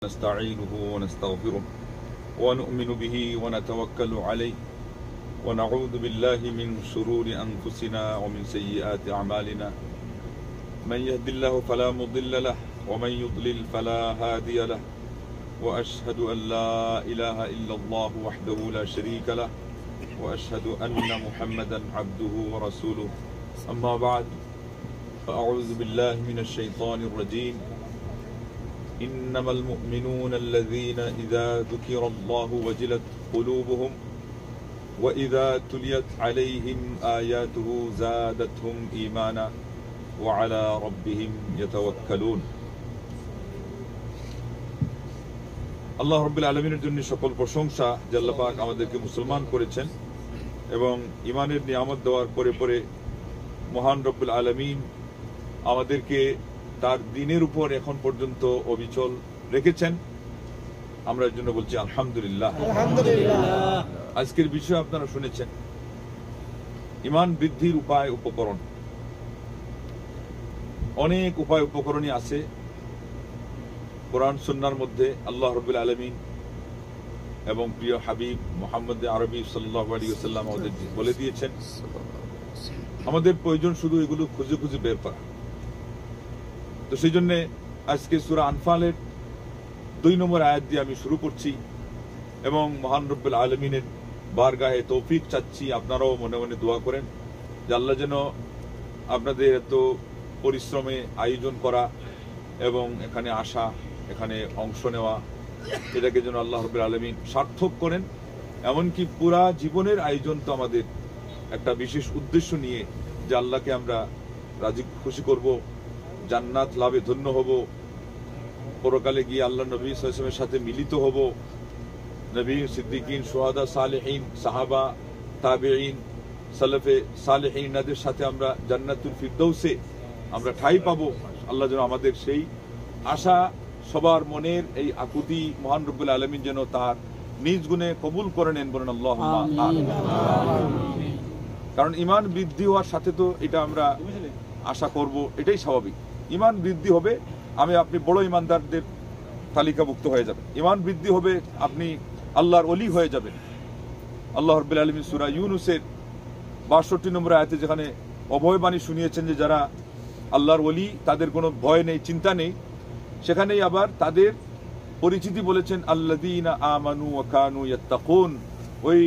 نستعينه ونستغفره ونؤمن به ونتوكل عليه ونعوذ بالله من شرور أنفسنا ومن سيئات أعمالنا من يهد الله فلا مضل له ومن يضلل فلا هادي له وأشهد أن لا إله إلا الله وحده لا شريك له وأشهد أن محمدا عبده ورسوله أما بعد فأعوذ بالله من الشيطان الرجيم إنما المؤمنون الذين إذا ذكر الله وجلت قلوبهم وإذا تليت عليهم آياته زادتهم إيمانا وعلى ربهم يتوكلون আল্লাহ রাব্বুল আলামিনের জন্য সকল প্রশংসা যে আল্লাহ পাক আমাদেরকে মুসলমান করেছেন এবং ঈমানের নিয়ামত দেওয়ার পরে পরে মহান রব্বুল আলামিন আমাদেরকে তার দ্বীনের উপর এখন পর্যন্ত অবিচল রেখেছেন। আমরা এর জন্য বলছি আলহামদুলিল্লাহ। আলহামদুলিল্লাহ। আজকের বিষয় আপনারা শুনেছেন, ঈমান বৃদ্ধির উপায় উপকরণ। অনেক উপায় উপকরণই আছে কোরআন সুন্নাহর মধ্যে। আল্লাহ রাব্বুল আলামিন এবং প্রিয় হাবিব মুহাম্মদ আরবি সাল্লাল্লাহু আলাইহি ওয়াসাল্লাম আমাদের বলে দিয়েছেন। আমাদের প্রয়োজন শুধু এগুলো খুঁজে খুঁজে বের করা। তো সেই জন্য আজকে সূরা আনফালের 2 নম্বর আয়াত দিয়ে আমি শুরু করছি এবং মহান রব্বুল আলামিনের বারগাহে তৌফিক চাচ্ছি। আপনারাও মনে মনে দোয়া করেন যে আল্লাহ যেন আপনাদের এত পরিশ্রমে আয়োজন করা এবং এখানে আসা, এখানে অংশ নেওয়া, এটাকে যেন আল্লাহ রাব্বুল আলামিন সার্থক করেন। এমনকি পুরা জীবনের আয়োজন তো আমাদের একটা বিশেষ উদ্দেশ্য নিয়ে যে আল্লাহকে আমরা রাজি খুশি করব, জান্নাত লাভে ধন্য হব, পরকালে গিয়ে আল্লাহ নবী সাল্লাল্লাহু আলাইহি ওয়াসাল্লামের সাথে মিলিত হব, নবী, সিদ্দিকিন, শুহাদা, সালেহিন, সাহাবা, তাবেঈন, সালাফে সালেহিনদের সাথে আমরা জান্নাতুল ফিরদৌসে আমরা ঠাঁই পাবো। আল্লাহ যেন আমাদের সেই আশা, সবার মনের এই আকুতি মহান রব্বুল আলামিন যেন তার নিজ গুণে কবুল করে নেন, বলেন আল্লাহুম্মা আমিন। কারণ ঈমান বৃদ্ধি হওয়ার সাথে তো এটা আমরা আশা করব, এটাই স্বাভাবিক। ঈমান বৃদ্ধি হবে, আপনি বড় ঈমানদারদের তালিকাভুক্ত হয়ে যাবেন। ঈমান বৃদ্ধি হবে, আপনি আল্লাহর ওলি হয়ে যাবেন। আল্লাহ রাব্বুল আলামিন সূরা ইউনূসের ৬২ নম্বর আয়াতে যেখানে অভয়বাণী শুনিয়েছেন যে যারা আল্লাহর ওলি তাদের কোনো ভয় নেই, চিন্তা নেই, সেখানেই আবার তাদের পরিচিতি বলেছেন আল্লাযীনা আমানু ওয়া কানু ইয়াত্তাকুন। ওই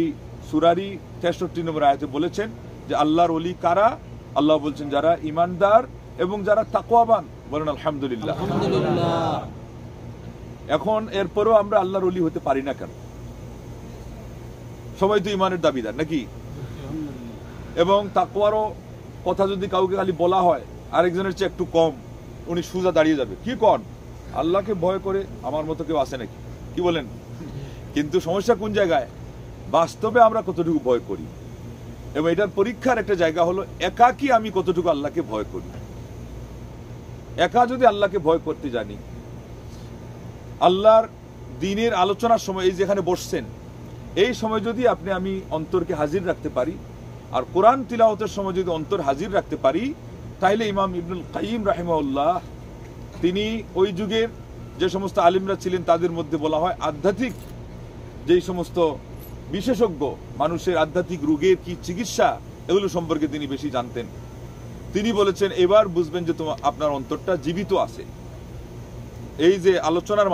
সূরারই ৬৩ নম্বর আয়াতে বলেছেন যে আল্লাহর ওলি কারা? আল্লাহ বলছেন যারা ঈমানদার এবং যারা তাকওয়াবান, বলেন আলহামদুলিল্লাহ। আলহামদুলিল্লাহ। এখন এরপরও আমরা আল্লাহর ওলি হতে পারি না কেন? সবাই তো ঈমানের দাবিদার নাকি? এবং তাকওয়ারও কথা যদি কাউকে খালি বলা হয়, আরেকজনের চেয়ে একটু কম, উনি সোজা দাঁড়িয়ে যাবে, কি কন, আল্লাহকে ভয় করে আমার মতো কেউ আসে নাকি? কি বলেন? কিন্তু সমস্যা কোন জায়গায়? বাস্তবে আমরা কতটুকু ভয় করি, এবং এটার পরীক্ষার একটা জায়গা হলো একাকী আমি কতটুকু আল্লাহকে ভয় করি। একা যদি আল্লাহকে ভয় করতে জানি, আল্লাহর দ্বীনের আলোচনার সময় এই যেখানে বসছেন এই সময় যদি আমি অন্তরকে হাজির রাখতে পারি, আর কোরআন তিলাওয়াতের সময় যদি অন্তর হাজির রাখতে পারি, তাহলে ইমাম ইবনুল কাইয়িম রাহিমাহুল্লাহ তিনি ওই যুগের যে সমস্ত আলিমরা ছিলেন তাদের মধ্যে বলা হয় আধ্যাত্মিক যেই সমস্ত বিশেষজ্ঞ, মানুষের আধ্যাত্মিক রোগের কি চিকিৎসা, এগুলো সম্পর্কে তিনি বেশি জানতেন। তিনি বলেছেন এবার বুঝবেন যে আপনার অন্তরটা জীবিত আছে। এই যে আলোচনার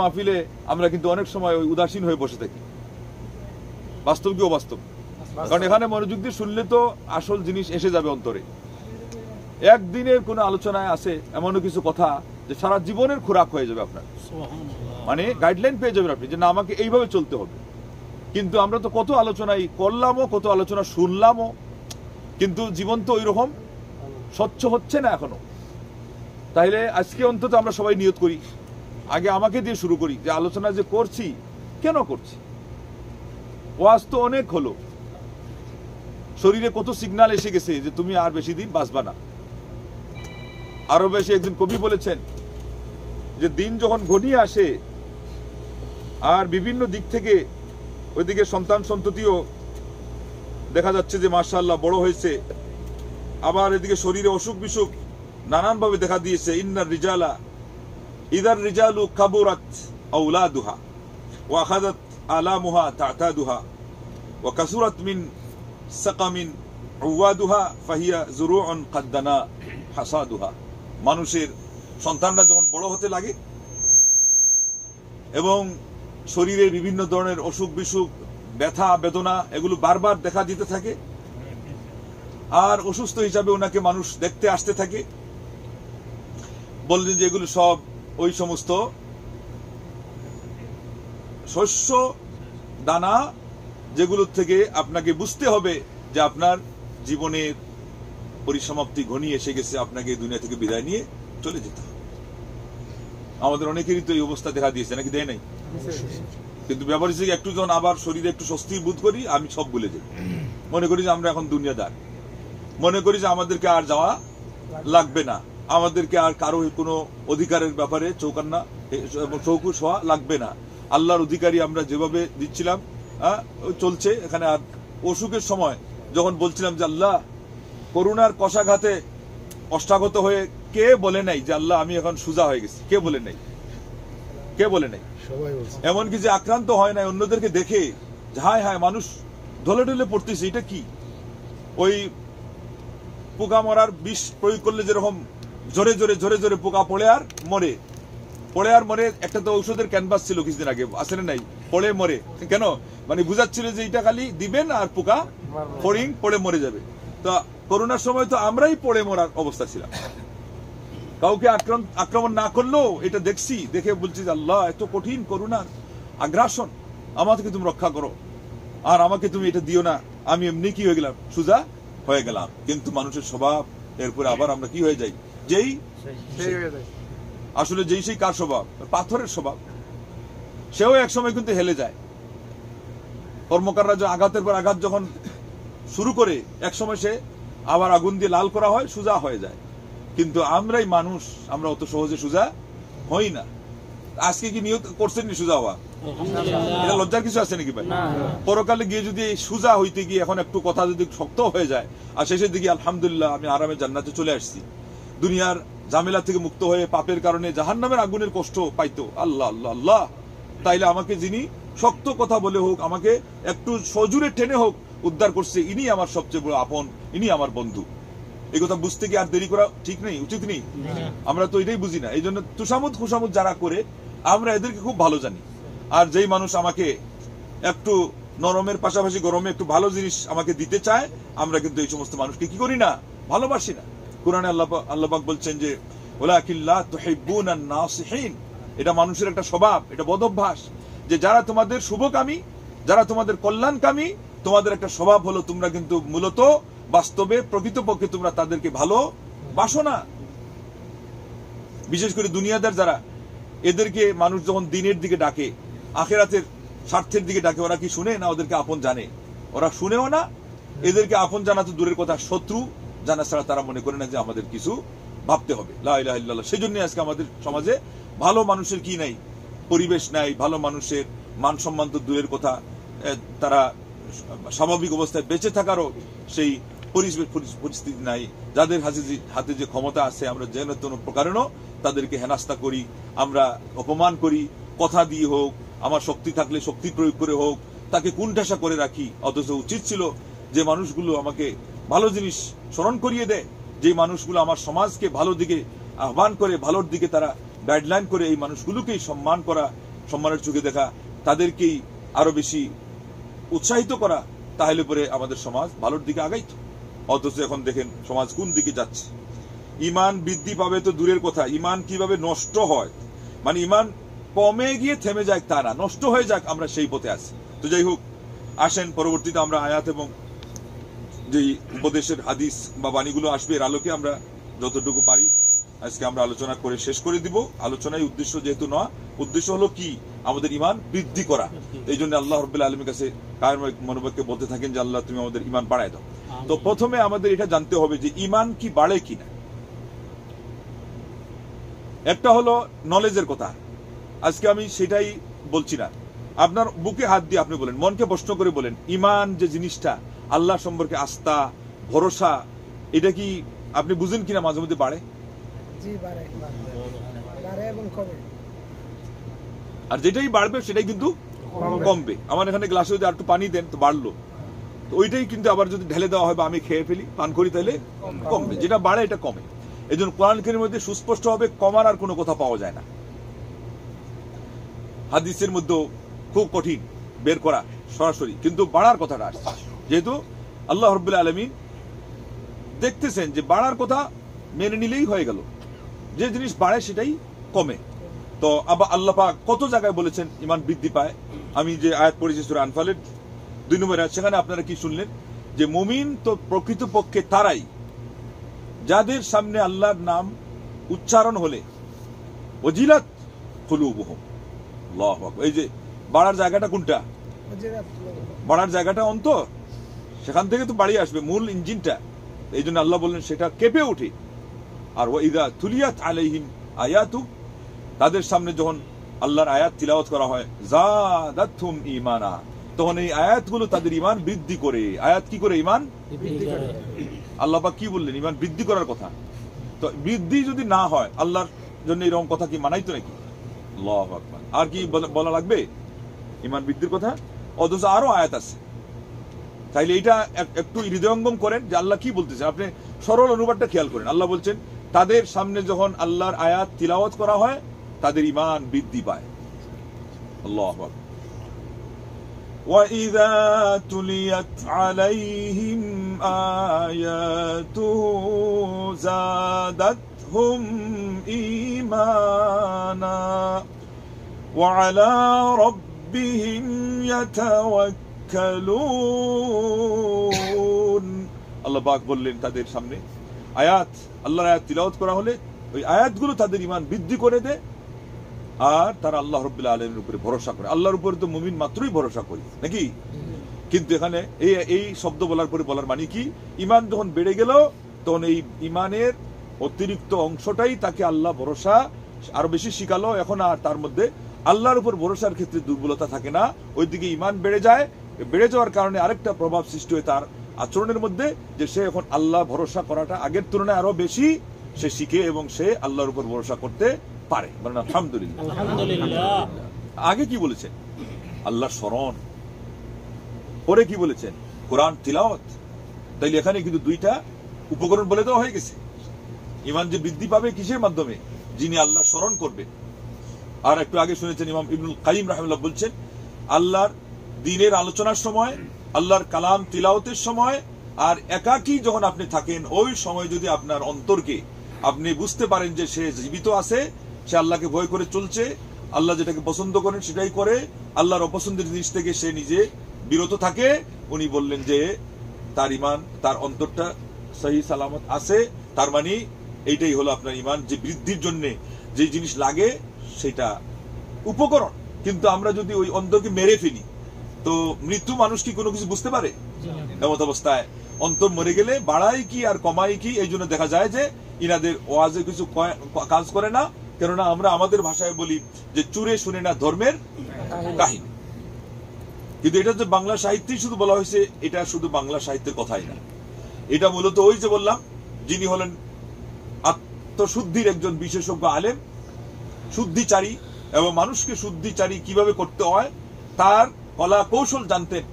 মাহফিলে আমরা কিন্তু অনেক সময় ওই উদাসীন হয়ে বসে থাকি, বাস্তব কি অবাস্তব? কারণ এখানে মনোযোগ দিয়ে শুনলে তো আসল জিনিস এসে যাবে অন্তরে। একদিনের কোন আলোচনায় আছে এমন কিছু কথা যে সারা জীবনের খোরাক হয়ে যাবে আপনার, মানে গাইডলাইন পেয়ে যাবেন আপনি যে না আমাকে এইভাবে চলতে হবে। কিন্তু আমরা তো কত আলোচনাই করলামও, কত আলোচনা শুনলামও, কিন্তু জীবন তো ওই রকম স্বচ্ছ হচ্ছে না এখনো। তাইলে আজকে অন্তত আমরা সবাই নিয়ত করি, আগে আমাকে দিয়ে শুরু করি যে আলোচনা যে করছি কেন করছি। ওয়াজ তো অনেক হলো, শরীরে কত সিগন্যাল এসে গেছে যে তুমি আর বেশি দিন বাঁচবা না। আরো বেশি একজন কবি বলেছেন যে দিন যখন ঘনিয়ে আসে আর বিভিন্ন দিক থেকে ওইদিকে সন্তান সন্ততিও দেখা যাচ্ছে যে মাশাআল্লাহ বড় হয়েছে, আবার এদিকে শরীরে অসুখ বিসুখ নানানভাবে দেখা দিয়েছে। ইন্নার রিজালা ইদার রিজালু কাবুরাত আওলাদুহা ওয়া আখাযাত আলামুহা তা'তাদুহা ওয়া কাসুরাত মিন সাকামিন উওয়াদুহা ফাহিয়া জুরুউন কাদ্দানা হাসাদুহা। মানুষের সন্তানরা যখন বড় হতে লাগে এবং শরীরে বিভিন্ন ধরনের অসুখ বিসুখ, ব্যথা বেদনা এগুলো বারবার দেখা দিতে থাকে, আর অসুস্থ হিসাবে ওনাকে মানুষ দেখতে আসতে থাকে, বললেন যে এগুলো সব ওই সমস্ত শস্য দানা যেগুলোর থেকে আপনাকে বুঝতে হবে যে আপনার জীবনের পরিসমাপ্তি ঘনিয়ে এসে গেছে, আপনাকে দুনিয়া থেকে বিদায় নিয়ে চলে যেতে হবে। আমাদের অনেকেরই তো এই অবস্থা দেখা দিয়েছে, নাকি দেয় নাই? কিন্তু ব্যবহারিক একটু যখন আবার শরীরে একটু স্বস্তি বোধ করি, আমি সব ভুলে যাই, মনে করি যে আমরা এখন দুনিয়াদার, মনে করি যে আমাদেরকে আর যাওয়া লাগবে না, আমাদেরকে আর কারো কোনো অধিকারের ব্যাপারে চৌকান্না চৌকুশ হওয়া লাগবে না, আল্লাহর অধিকারী আমরা যেভাবে দিচ্ছিলাম চলছে এখানে। আর অসুখের সময় যখন বলছিলাম যে আল্লাহ করুণার কষাঘাতে অষ্টাগত হয়ে কে বলে নাই যে আল্লাহ আমি এখন সুজা হয়ে গেছি? কে বলে নাই? কে বলে নাই? এমনকি যে আক্রান্ত হয় নাই, অন্যদেরকে দেখে হায় হায় মানুষ ঢলে ঢলে পড়তেছে, এটা কি? ওই পোকা মরার বিষ প্রয়োগ করলে যেরকম জোরে জোরে জোরে জোরে পোকা পড়ে আর মরে, পড়ে আর মরে। একটা তো ঔষধের ক্যানভাস ছিল কিছুদিন আগে, আসলে নাই, পড়ে মরে কেন? মানে বুঝাচ্ছিল যে এটা খালি দিবেন আর পোকা ফড়িং পড়ে মরে যাবে। তো করোনার সময় তো আমরাই পড়ে মরার অবস্থা ছিলাম, কাউকে আক্রমণ না করলেও এটা দেখছি, দেখে বলছি যে আল্লাহ এত কঠিন করুণার আগ্রাসন, আমাকে তুমি রক্ষা করো, আর আমাকে তুমি এটা দিও না, আমি এমনি কি হয়ে গেলাম? সুজা হয়ে গেলাম। কিন্তু মানুষের স্বভাব, এরপরে আবার আমরা কি হয়ে যাই? যেই আসলে যেই সেই কার স্বভাব? পাথরের স্বভাব। সেও একসময় কিন্তু হেলে যায়। কর্মকাররা যে আঘাতের পর আঘাত যখন শুরু করে, একসময় সে আবার আগুন দিয়ে লাল করা হয়, সুজা হয়ে যায়। কিন্তু আমরাই মানুষ, আমরা অত সহজে সুজা হই না। আজকে কি নিয়ত করছেন নি সুজা হওয়া? এটা লজ্জার কিছু আছে নাকি ভাই? পরকালে গিয়ে যদি সুজা হইতে গিয়ে এখন একটু কথা যদি শক্ত হয়ে যায়, আর শেষের দিকে আলহামদুলিল্লাহ আমি আরামে জান্নাতে চলে আসছি, দুনিয়ার ঝামেলা থেকে মুক্ত হয়ে পাপের কারণে জাহান্নামের আগুনের কষ্ট পাইতো, আল্লাহ আল্লাহ আল্লাহ, তাইলে আমাকে যিনি শক্ত কথা বলে হোক, আমাকে একটু সজুরে টেনে হোক উদ্ধার করছে, ইনি আমার সবচেয়ে বড় আপন, ইনি আমার বন্ধু। এই কথা বুঝতে কি আর দেরি করা ঠিক নেই, উচিত নেই? আমরা তো এটাই বুঝি না। এই জন্য তুষামুদ খুশামুদ যারা করে, আমরা এদেরকে খুব ভালো জানি। আর যেই মানুষ আমাকে একটু নরমের পাশাপাশি গরমে একটু ভালো জিনিস আমাকে দিতে চায়, আমরা কিন্তু এই সমস্ত মানুষকে কি করি না? ভালোবাসি না। কোরআনে আল্লাহ পাক বলছেন যে ওয়ালাকিল্লা তুহিব্বুনান নাসিহিন, এটা মানুষের একটা স্বভাব, এটা বদঅভ্যাস, যে যারা তোমাদের শুভকামী, যারা তোমাদের কল্যাণকামী, তোমাদের একটা স্বভাব হলো তোমরা কিন্তু মূলত বাস্তবে প্রকৃতপক্ষে তোমরা তাদেরকে ভালোবাসো না। বিশেষ করে দুনিয়াদার যারা, এদেরকে মানুষ যখন দিনের দিকে ডাকে, আখিরাতের স্বার্থের দিকে ডাকে, ওরা কি শুনে না? ওদেরকে আপন জানে? ওরা শুনেও না। এদেরকে আপন জানা তো দূরের কথা, শত্রু জানা ছাড়া তারা মনে করে না যে আমাদের কিছু ভাবতে হবে। লা ইলাহা ইল্লাল্লাহ। সেই জন্য আজকে আমাদের সমাজে ভালো মানুষের কি নাই? পরিবেশ নাই। ভালো মানুষের মান সম্মান তো দূরের কথা, তারা স্বাভাবিক অবস্থায় বেঁচে থাকারও সেই পরিস্থিতি নাই। যাদের হাতে যে ক্ষমতা আছে, আমরা যেন কোনো প্রকারেও তাদেরকে হেনাস্তা করি, আমরা অপমান করি, কথা দিয়ে হোক, আমার শক্তি থাকলে শক্তি প্রয়োগ করে হোক, তাকে কুণ্ঠাসা করে রাখি। অথচ উচিত ছিল যে মানুষগুলো আমাকে ভালো জিনিস স্মরণ করিয়ে দেয়, যে মানুষগুলো আমার সমাজকে ভালো দিকে আহ্বান করে, ভালোর দিকে তারা গাইডলাইন করে, এই মানুষগুলোকেই সম্মান করা, সম্মানের চোখে দেখা, তাদেরকেই আরো বেশি উৎসাহিত করা, তাহলে পরে আমাদের সমাজ ভালোর দিকে আগাইত। অথচ এখন দেখেন সমাজ কোন দিকে যাচ্ছে। ইমান বৃদ্ধি পাবে তো দূরের কথা, ইমান কিভাবে নষ্ট হয়, মানে ইমান কমে গিয়ে থেমে যায় তা না, নষ্ট হয়ে যাক, আমরা সেই পথে আছি। তো যাই হোক, আসেন পরবর্তীতে আমরা আয়াত এবং যে উপদেশের হাদিস বা বাণীগুলো আসবে, এর আলোকে আমরা যতটুকু পারি আজকে আমরা আলোচনা করে শেষ করে দিব। আলোচনায় উদ্দেশ্য যেহেতু নয়, উদ্দেশ্য হলো কি? আমাদের ইমান বৃদ্ধি করা। এই জন্য আল্লাহ রাব্বুল আলামিনের কাছে কায়েম মনোবাক্যে বলতে থাকেন যে আল্লাহ তুমি আমাদের ইমান বাড়ায় দাও। তো প্রথমে আমাদের এটা জানতে হবে যে ইমান কি বাড়ে কিনা। একটা হলো নলেজের কথা, আজকে আমি সেটাই বলছি না। আপনার বুকে হাত দিয়ে আপনি বলেন, মনকে প্রশ্ন করে বলেন, ইমান যে জিনিসটা, আল্লাহ সম্পর্কে আস্থা, ভরসা, এটা কি আপনি বুঝেন কিনা মাঝে মধ্যে বাড়ে? জি বাড়ে এবং কমে। আর যেটাই বাড়বে সেটাই কিন্তু কমবে। আমার এখানে গ্লাসে যদি আর একটু পানি দেন তো বাড়লো, তো ওইটাই কিন্তু আবার যদি ঢেলে দেওয়া হয় বা আমি খেয়ে ফেলি, পান করি, তাহলে কমবে। যেটা বাড়ে এটা কমে। এই জন্য কোরআন কারীমের মধ্যে সুস্পষ্ট হবে কমার আর কোনো কথা পাওয়া যায় না। হাদিসের মধ্যে খুব কঠিন বের করা সরাসরি, কিন্তু বাড়ার কথাটা আসছে। যেহেতু আল্লাহ রাব্বুল আলামিন দেখতেছেন যে বাড়ার কথা মেনে নিলেই হয়ে গেল, যে জিনিস বাড়ে সেটাই কমে। তো আবার আল্লাহ পাক কত জায়গায় বলেছেন ঈমান বৃদ্ধি পায়। আমি যে আয়াত পড়েছি সূরা আনফালের 2 নম্বর আয়াত, সেখানে আপনারা কি শুনলেন যে মুমিন তো প্রকৃতপক্ষে তারাই যাদের সামনে আল্লাহর নাম উচ্চারণ হলে ওয়াজিলাত কুলুবুহুম। আল্লাহু আকবার। এই যে বাড়ার জায়গাটা কোনটা? বাড়ার জায়গাটা অন্তর, সেখান থেকে তো বাড়ি আসবে মূল ইঞ্জিনটা। এই জন্য আল্লাহ বললেন সেটা কেঁপে ওঠে। আর ওয়াইদা তুলিয়াত আলাইহিম আয়াতু, তাদের সামনে যখন আল্লাহর আয়াত তিলাওয়াত করা হয়, যাদাতহুম ঈমানা, তখন এই আয়াতগুলো তাদের ঈমান বৃদ্ধি করে। আয়াত কি করে? ঈমান বৃদ্ধি করে। আল্লাহ পাক কি বললেন? ঈমান বৃদ্ধি করার কথা। তো বৃদ্ধি যদি না হয় আল্লাহর জন্য এরকম কথা কি মানাইতো নাকি? আল্লাহু আকবার। আর কি বলা লাগবে ঈমান বৃদ্ধির কথা? অথচ আরো আয়াত আছে। তাইলে এটা একটু হৃদয়ঙ্গম করেন যে আল্লাহ কি বলতেছেন। আপনি সরল অনুবাদটা খেয়াল করেন। আল্লাহ বলছেন তাদের সামনে যখন আল্লাহর আয়াত তিলাওয়াত করা হয় তাদের ঈমান বৃদ্ধি পায়। আল্লাহু আকবার। وَإِذَا تُلِيَتْ عَلَيْهِمْ آيَاتُهُ زَادَتْهُمْ إِيمَانًا وَعَلَى رَبِّهِمْ يَتَوَكَّلُونَ। আল্লাহ পাক বললেন তাদের সামনে আয়াত, আল্লাহর আয়াত তিলাওয়াত করা হলে ওই আয়াতগুলো তাদের ঈমান বৃদ্ধি করে দেয়, আর তারা আল্লাহ রাব্বুল আলামিনের উপরে ভরসা করে। আল্লাহর উপরে তো মুমিন মাত্রই ভরসা করি নাকি? কিন্তু এখানে এই শব্দ বলার পরে বলার মানে কি? ঈমান যখন বেড়ে গেল তখন এই ঈমানের অতিরিক্ত অংশটাই তাকে আল্লাহ ভরসা আরো বেশি শিখালো। এখন আর তার মধ্যে আল্লাহর উপর ভরসার ক্ষেত্রে দুর্বলতা থাকে না, ওইদিকে ঈমান বেড়ে যায়। বেড়ে যাওয়ার কারণে আরেকটা প্রভাব সৃষ্টি হয় তার আচরণের মধ্যে, যে সে এখন আল্লাহ ভরসা করাটা আগের তুলনায় আরো বেশি সে শিখে এবং সে আল্লাহর উপর ভরসা করতে পারে। বলেন আলহামদুলিল্লাহ। আগে কি বলেছেন? আল্লাহর স্মরণ। পরে কি বলেছেন? কোরআন তিলাওয়াত। তাইলে এখানে কিন্তু দুইটা উপকরণ বলে দেওয়া হয়ে গেছে। ঈমান যে বৃদ্ধি পাবে কিসের মাধ্যমে? যিনি আল্লাহর স্মরণ করবেন। আর একটু আগে শুনেছেন ইমাম ইবনুল কাইয়িম রাহিমাহুল্লাহ বলছেন আল্লাহর দ্বীনের আলোচনার সময়, আল্লাহর কালাম তিলাওয়াতের সময় আর একাকী যখন আপনি থাকেন, ওই সময় যদি আপনার অন্তরকে আপনি বুঝতে পারেন যে সে জীবিত আছে, সে আল্লাহকে ভয় করে চলছে, আল্লাহ যেটাকে পছন্দ করেন সেটাই করে, আল্লাহর অপছন্দের জিনিস থেকে সে নিজে বিরত থাকে, উনি বললেন যে তার ঈমান, তার অন্তরটা সহি সালামত আছে। তার মানে এইটাই হলো আপনার ঈমান, যে বৃদ্ধির জন্য যে জিনিস লাগে সেটা উপকরণ। কিন্তু আমরা যদি ওই অন্তরকে মেরে ফেলি, তো মৃত্যু মানুষ কি কোনো কিছু বুঝতে পারে? এমত অবস্থায় অন্তর মরে গেলে বাড়াই কি আর কমাই কি? এই জন্য দেখা যায় যে ইনাদের ওয়াজে কিছু কাজ করে না। কেননা আমরা আমাদের ভাষায় বলি যে চুরে শুনে না ধর্মের কাহিনী। কিন্তু এটা যে বাংলা সাহিত্যেই শুধু বলা হয়েছে, এটা শুধু বাংলা সাহিত্যের কথাই না। এটা মূলত ওই যে বললাম, যিনি হলেন আত্মশুদ্ধির একজন বিশেষজ্ঞ আলেম, শুদ্ধিচারী, এবং মানুষকে শুদ্ধিচারী কিভাবে করতে হয় তার কলা কৌশল জানতেন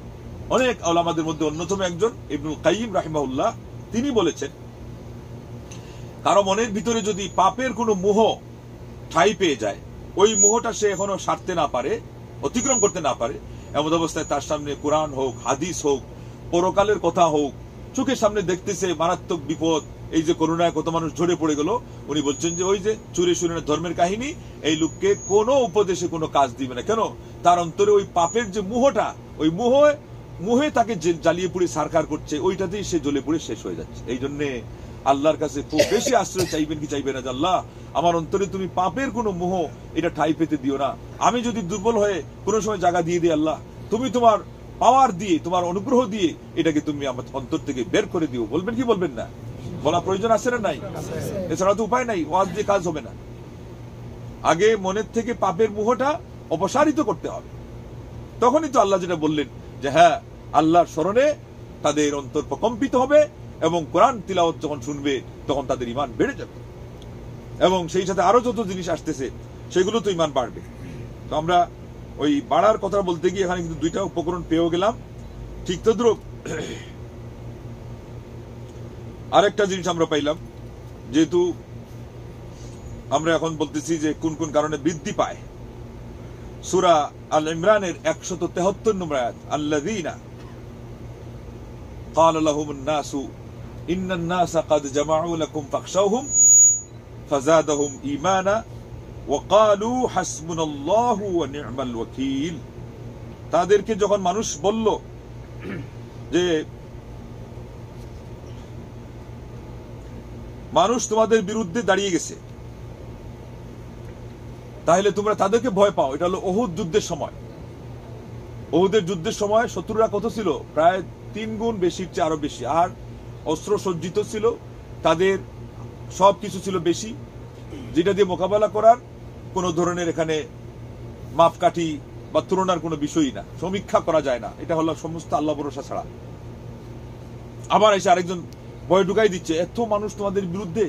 অনেক ওলামাদের মধ্যে অন্যতম একজন ইবনুল কাইয়িম রাহিমাহুল্লাহ। তিনি বলেছেন কারো মনের ভিতরে যদি পাপের কোনো মোহ ঠাঁই পেয়ে যায়, ওই মোহটা সে এখনো সারতে না পারে, অতিক্রম করতে না পারে, এমন অবস্থায় তার সামনে কোরআন হোক, হাদিস হোক, পরকালের কথা হোক, চোখের সামনে দেখতেছে মারাত্মক বিপদ, এই যে করোনায় কত মানুষ ঝরে পড়ে গেল, উনি বলছেন যে ওই যে চুরে শুনে ধর্মের কাহিনী, এই লোককে কোনো উপদেশে কোনো কাজ দিবে না। কেন? তার অন্তরে ওই পাপের যে মোহটা, ওই মোহে তাকে জ্বালিয়ে পুড়ে সারকার করছে, ওইটাতেই সে জ্বলে পুড়ে শেষ হয়ে যাচ্ছে। এই জন্য আল্লাহর কাছে খুব বেশি আশ্রয় চাইবেন কি চাইবেন না, যে আল্লাহ আমার অন্তরে তুমি পাপের কোনো মোহ এটা ঠাঁই পেতে দিও না। আমি যদি দুর্বল হয়ে কোনো সময় জায়গা দিয়ে দিই, আল্লাহ তুমি তোমার পাওয়ার দিয়ে, তোমার অনুগ্রহ দিয়ে এটাকে তুমি আমার অন্তর থেকে বের করে দিও। বলবেন কি বলবেন না? বলা প্রয়োজন আছে না নাই? এছাড়া তো উপায় নাই, ওয়াজ দিয়ে কাজ হবে না। আগে মনের থেকে পাপের মোহটা অপসারিত করতে হবে, তখনই তো আল্লাহ যেটা বললেন যে হ্যাঁ আল্লাহর স্মরণে তাদের অন্তর প্রকম্পিত হবে, এবং কোরআন তিলাওয়াত যখন শুনবে তখন তাদের ঈমান বেড়ে যাবে, এবং সেই সাথে আরো যত জিনিস আসতেছে সেগুলো তো ঈমান বাড়বে। তো আমরা ওই বাড়ার কথা বলতে গিয়ে এখানে কিন্তু দুইটা উপকরণ পেয়েও গেলাম। ঠিক তদ্রুপ আরেকটা জিনিস আমরা পাইলাম, যেহেতু আমরা এখন বলতেছি যে কোন কোন কারণে বৃদ্ধি পায়। সূরা আল ইমরানের 173 নম্বর আয়াত, আল্লাযীনা ক্বালা লাহুমুন নাসু ইন্নান নাসা ক্বাদ জামাউ লাকুম ফাখশাউহুম ফাযাদাহুম ঈমানা ওয়া ক্বালু হাসবুনাল্লাহু ওয়া নি'মাল ওয়াকিল। তাদেরকে যখন মানুষ বলল যে মানুষ তোমাদের বিরুদ্ধে দাঁড়িয়ে গেছে, তাহলে তোমরা তাদেরকে ভয় পাও। এটা হলো উহুদ যুদ্ধের সময়। উহুদের যুদ্ধের সময় শত্রুরা কত ছিল? প্রায় 3 গুণ বেশির চেয়ে আরো বেশি, আর অস্ত্র সজ্জিত ছিল, তাদের সবকিছু ছিল বেশি, যেটা দিয়ে মোকাবেলা করার কোন ধরনের এখানে মাপকাঠি বা তুলনার কোনো বিষয়ই না, সমীক্ষা করা যায় না। এটা হলো সমস্ত আল্লাহ ভরসা ছাড়া। আবার এসে আরেকজন ভয় ঢুকাই দিচ্ছে, এত মানুষ তোমাদের বিরুদ্ধে,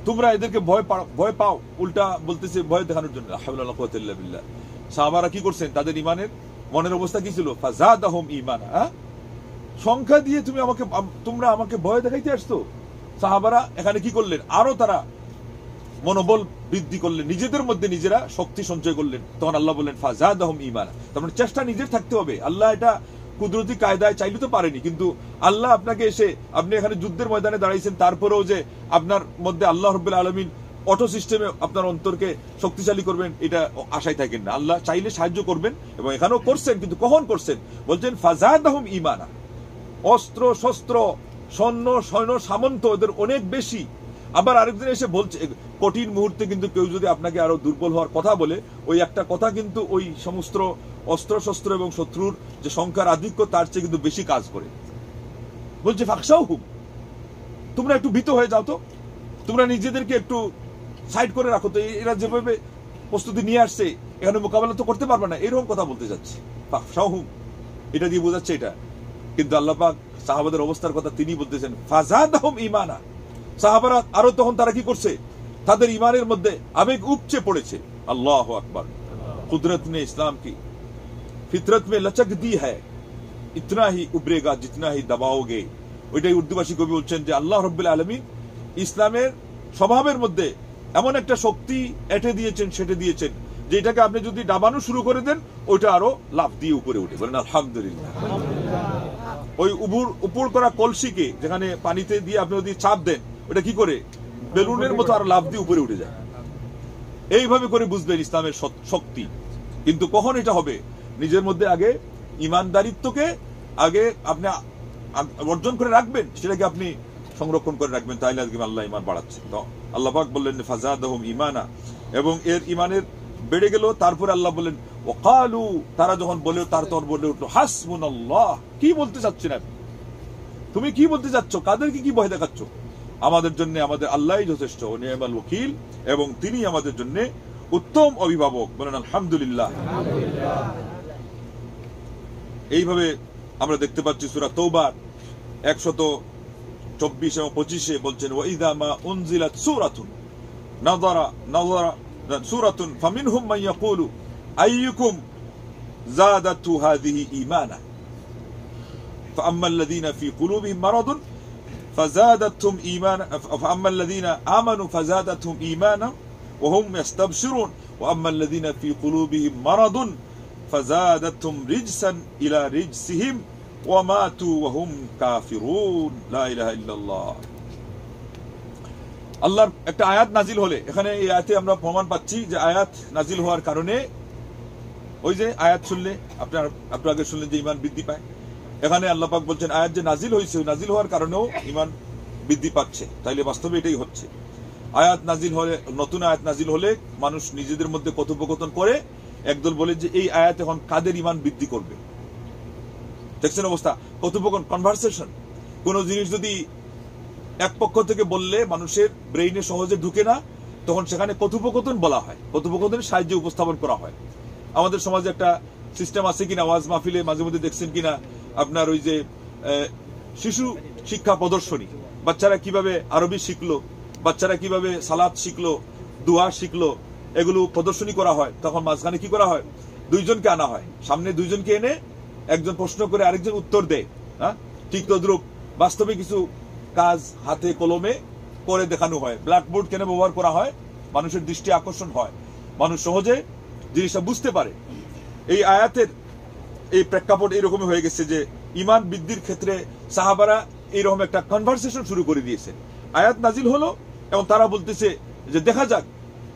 তোমরা এদেরকে ভয় পাও। উল্টা বলতেছে ভয় দেখানোর জন্য। সাহাবারা কি করছেন? তাদের ইমানের মনের অবস্থা কি ছিল? ফাযাদাহুম ঈমানা। সংখ্যা দিয়ে তোমরা আমাকে ভয় দেখাইতে আসছো। সাহাবারা এখানে কি করলেন? আরো তারা মনোবল বৃদ্ধি করলেন, নিজেদের মধ্যে নিজেরা শক্তি সঞ্চয় করলেন। তখন আল্লাহ বললেন ফাযাদাহুম ঈমানা। তার মানে চেষ্টা নিজের থাকতে হবে। আল্লাহ এটা কুদরতি কায়দায় চাইলে তো পারেনি, কিন্তু আল্লাহ আপনাকে এসে, আপনি এখানে যুদ্ধের ময়দানে দাঁড়াইছেন, তারপরেও যে আপনার মধ্যে আল্লাহ রাব্বুল আলামিন অটো সিস্টেমে আপনার অন্তরকে শক্তিশালী করবেন, এটা আশায় থাকেন না। আল্লাহ চাইলে সাহায্য করবেন, এবং এখানেও করছেন, কিন্তু কখন করছেন? বলছেন ফাযাদাহুম ঈমানা। অস্ত্র শস্ত্র সৈন্য সামন্ত ওদের অনেক বেশি। আবার আরেকদিন এসে বলছে, কঠিন মুহূর্তে কিন্তু কেউ যদি আপনাকে আরো দুর্বল হওয়ার কথা বলে, ওই একটা কথা কিন্তু ওই সমস্ত অস্ত্র শস্ত্র এবং শত্রুর যে সংখ্যার আধিক্য, তার চেয়ে কিন্তু বেশি কাজ করে। বলছে ফাখশাউহুম, তোমরা একটু ভীত হয়ে যাও তো, তোমরা নিজেদেরকে একটু সাইড করে রাখো তো, এরা যেভাবে প্রস্তুতি নিয়ে আসছে এখানে মোকাবেলা তো করতে পারবে না, এরকম কথা বলতে যাচ্ছে। ফাখশাউহুম এটা দিয়ে বোঝাচ্ছে এটা, কিন্তু আল্লাহ পাক সাহাবাদের অবস্থার কথা তিনি বলতেছেন ফাযাদাহুম ঈমানা। সাহাবারা আরো তখন তারা কি করছে? তাদের ইমানের মধ্যে আবেগ উপচে পড়েছে। আল্লাহু আকবার। কুদরত ने इस्लाम की फितरत में लचक दी है, इतना ही उभरेगा जितना ही दबाओगे। ওইটাই উর্দুভাষী কবি বলছেন যে আল্লাহ রাব্বুল আলামিন ইসলামের স্বভাবের মধ্যে এমন একটা শক্তি এঁটে দিয়েছেন, সেটে দিয়েছেন, যে এটাকে আপনি যদি দাবানো শুরু করে দেন, ওইটা আরো লাফ দিয়ে উপরে উঠে। বলেন আলহামদুলিল্লাহ। ওই উপর করা কলসিকে যেখানে পানিতে দিয়ে আপনি যদি চাপ দেন, ওটা কি করে বেলুনের মতো আরো লাফ দিয়ে উপরে উঠে যায়। এইভাবে করে বুঝবেন ইসলামের শক্তি। কিন্তু কখন এটা হবে? নিজের মধ্যে আগে ইমানদারিত্বকে আগে আপনি অর্জন করে রাখবেন, সেটাকে আপনি সংরক্ষণ করে রাখবেন, তাইলে আজকে আল্লাহ ইমান বাড়াচ্ছে। তো আল্লাহ পাক বললেন ফাযাদাহুম ঈমানা, এবং এর ইমানের বেড়ে গেল। তারপরে আল্লাহ বললেন ওয়াকালু, তারা যখন বলে, তার তখন বলে উঠলো হাসবুনাল্লাহ। কি বলতে চাচ্ছেন আপনি? তুমি কি বলতে চাচ্ছ? কাদেরকে কি ভয় দেখাচ্ছ? আমাদের জন্য আমাদের আল্লাহই যথেষ্ট, ও নি'মাল ওয়াকিল, এবং তিনি আমাদের জন্য উত্তম অভিভাবক। বলেন আলহামদুলিল্লাহ। এইভাবে আমরা দেখতে পাচ্ছি সূরা তওবার 124 এবং 25 বলছেন ওয়াইদা মা উনজিলাত সূরাতুন নাযারা সূরাতুন ফামিনহুম মান ইয়াকুলু আইয়ুকুম যাদাতু হাযিহি ঈমানা فأما الذين في قلوبهم مرض فزادتهم إيمانا فأما الذين آمنوا فزادتهم إيمانا وهم يستبشرون وأما الذين في قلوبهم مرض فزادتهم رجسا إلى رجسهم وماتوا وهم كافرون لا إله إلا الله। আল্লাহর একটা আয়াত নাজিল হলে, এখানে এই আয়াতে আমরা প্রমাণ পাচ্ছি যে আয়াত নাজিল হওয়ার কারণে, ওই যে আয়াত শুনলে আপনার আগে শুনলেন যে ঈমান বৃদ্ধি পায়। এখানে আল্লাহ পাক বলছেন আয়াত যে নাজিল হয়েছে, নাজিল হওয়ার কারণেও ঈমান বৃদ্ধি পাচ্ছে। তাইলে বাস্তবে এটাই হচ্ছে। আয়াত নাজিল হলে, নতুন আয়াত নাজিল হলে মানুষ নিজেদের মধ্যে কথোপকথন করে, একদল বলে যে এই আয়াত এখন কাদের ঈমান বৃদ্ধি করবে। দেখছেন অবস্থা, কথোপকথন, কনভারসেশন। কোন জিনিস যদি এক পক্ষ থেকে বললে মানুষের ব্রেইনে সহজে ঢুকে না, তখন সেখানে কথোপকথন বলা হয়, কথোপকথনের সাহায্যে উপস্থাপন করা হয়। আমাদের সমাজে একটা সিস্টেম আছে কিনা, ওয়াজ মাহফিলে মাঝে মধ্যে দেখছেন কিনা, আপনার ওই যে শিশু শিক্ষা প্রদর্শনী, বাচ্চারা কিভাবে আরবি শিখলো, বাচ্চারা কিভাবে সালাত শিখলো, দুয়া শিখলো, এগুলো প্রদর্শনী করা হয়, তখন মাঝখানে কি করা হয়, দুইজনকে আনা হয়, সামনে দুইজনকে এনে একজন প্রশ্ন করে আরেকজন উত্তর দেয়। হ্যাঁ, ঠিক তদ্রুপ বাস্তবে কিছু কাজ হাতে কলমে করে দেখানো হয়। ব্ল্যাকবোর্ড কেন ব্যবহার করা হয়? মানুষের দৃষ্টি আকর্ষণ হয়, মানুষ সহজে জিনিসটা বুঝতে পারে। এই আয়াতের এই প্রেক্ষাপট এইরকমই হয়ে গেছে যে ইমান বৃদ্ধির ক্ষেত্রে সাহাবারা এইরকম একটা কনভারসেশন শুরু করে দিয়েছে। আয়াত নাজিল হলো এবং তারা বলতেছে যে দেখা যাক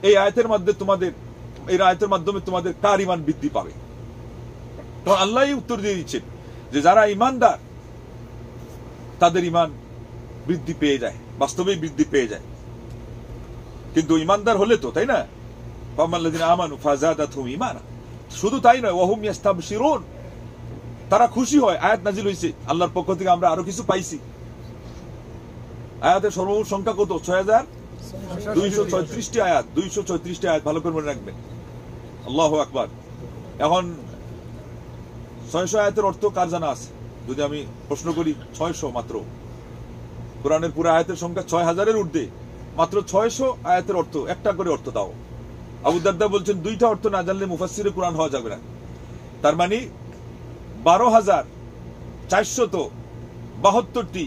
এই আয়াতের মাধ্যমে তোমাদের কার ইমান বৃদ্ধি পাবে। তো আল্লাহ উত্তর দিয়ে দিচ্ছেন যে যারা ইমানদার তাদের ইমান বৃদ্ধি পেয়ে যায়, বাস্তবেই বৃদ্ধি পেয়ে যায়। কিন্তু ইমানদার হলে তো, তাই না, ফামাল্লাযিনা আমানু ফাযাদাতহুম ঈমানা, শুধু তাই নয়, ওয়াহুম ইয়াস্তাবশিরুন, তারা খুশি হয়। আয়াত নাজিল হয়েছে আল্লাহর পক্ষ থেকে, আমরা আরো কিছু পাইছি। আয়াতের সর্বমোট সংখ্যা কত? 6236টি আয়াত, 236টি আয়াত, ভালো করে মনে রাখবেন। আল্লাহু আকবার। এখন 600 আয়াতের অর্থ কার জানা আছে? যদি আমি প্রশ্ন করি, 600 মাত্র। কোরআনের পুরো আয়াতের সংখ্যা 6000-এর ঊর্ধ্বে, মাত্র 600 আয়াতের অর্থ, একটা করে অর্থ দাও। আবু দারদা বলছেন দুইটা অর্থ না জানলে মুফাসসিরে কোরআন হওয়া যাবে না। তার মানে 12,472টি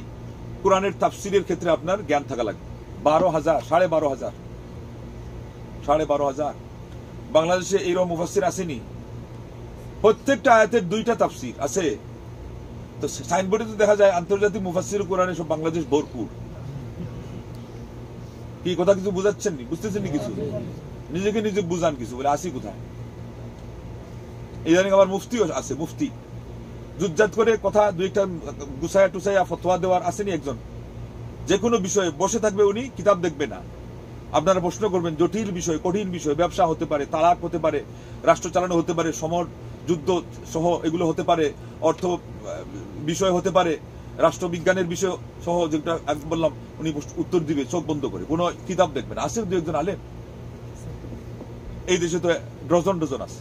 কোরআনের তাফসিরের ক্ষেত্রে আপনার জ্ঞান থাকা লাগবে। 12,000, 12,500 বাংলাদেশে এইরকম মুফাসসির আসেনি। প্রত্যেকটা আয়াতের দুইটা তাফসির আছে। তো সাইনবোর্ডে তো দেখা যায় আন্তর্জাতিক মুফাসসির কোরআনে সব বাংলাদেশ ভরপুর। কি কথা কিছু বুঝাচ্ছেন নি? বুঝতেছেন নি কিছু? নিজেকে নিজে বুঝান কিছু, বলে আসি কোথায়। ইদানিং আবার মুফতিও আছে, মুফতি জুজ্জাত করে কথা দুই একটা গুছায়া টুসাইয়া ফতোয়া দেওয়ার আসেনি একজন। যে কোনো বিষয়ে বসে থাকবে উনি, কিতাব দেখবে না। আপনারা প্রশ্ন করবেন, জটিল বিষয়, কঠিন বিষয়, ব্যবসা হতে পারে, তালাক হতে পারে, রাষ্ট্র চালানো হতে পারে, সমর যুদ্ধ সহ এগুলো হতে পারে, অর্থ বিষয় হতে পারে, রাষ্ট্রবিজ্ঞানের বিষয় সহ, যেটা বললাম, উনি উত্তর দিবে চোখ বন্ধ করে, কোনো কিতাব দেখবেন। আছে দু একজন আলেম এই দেশে, তো ডজন ডজন আছে।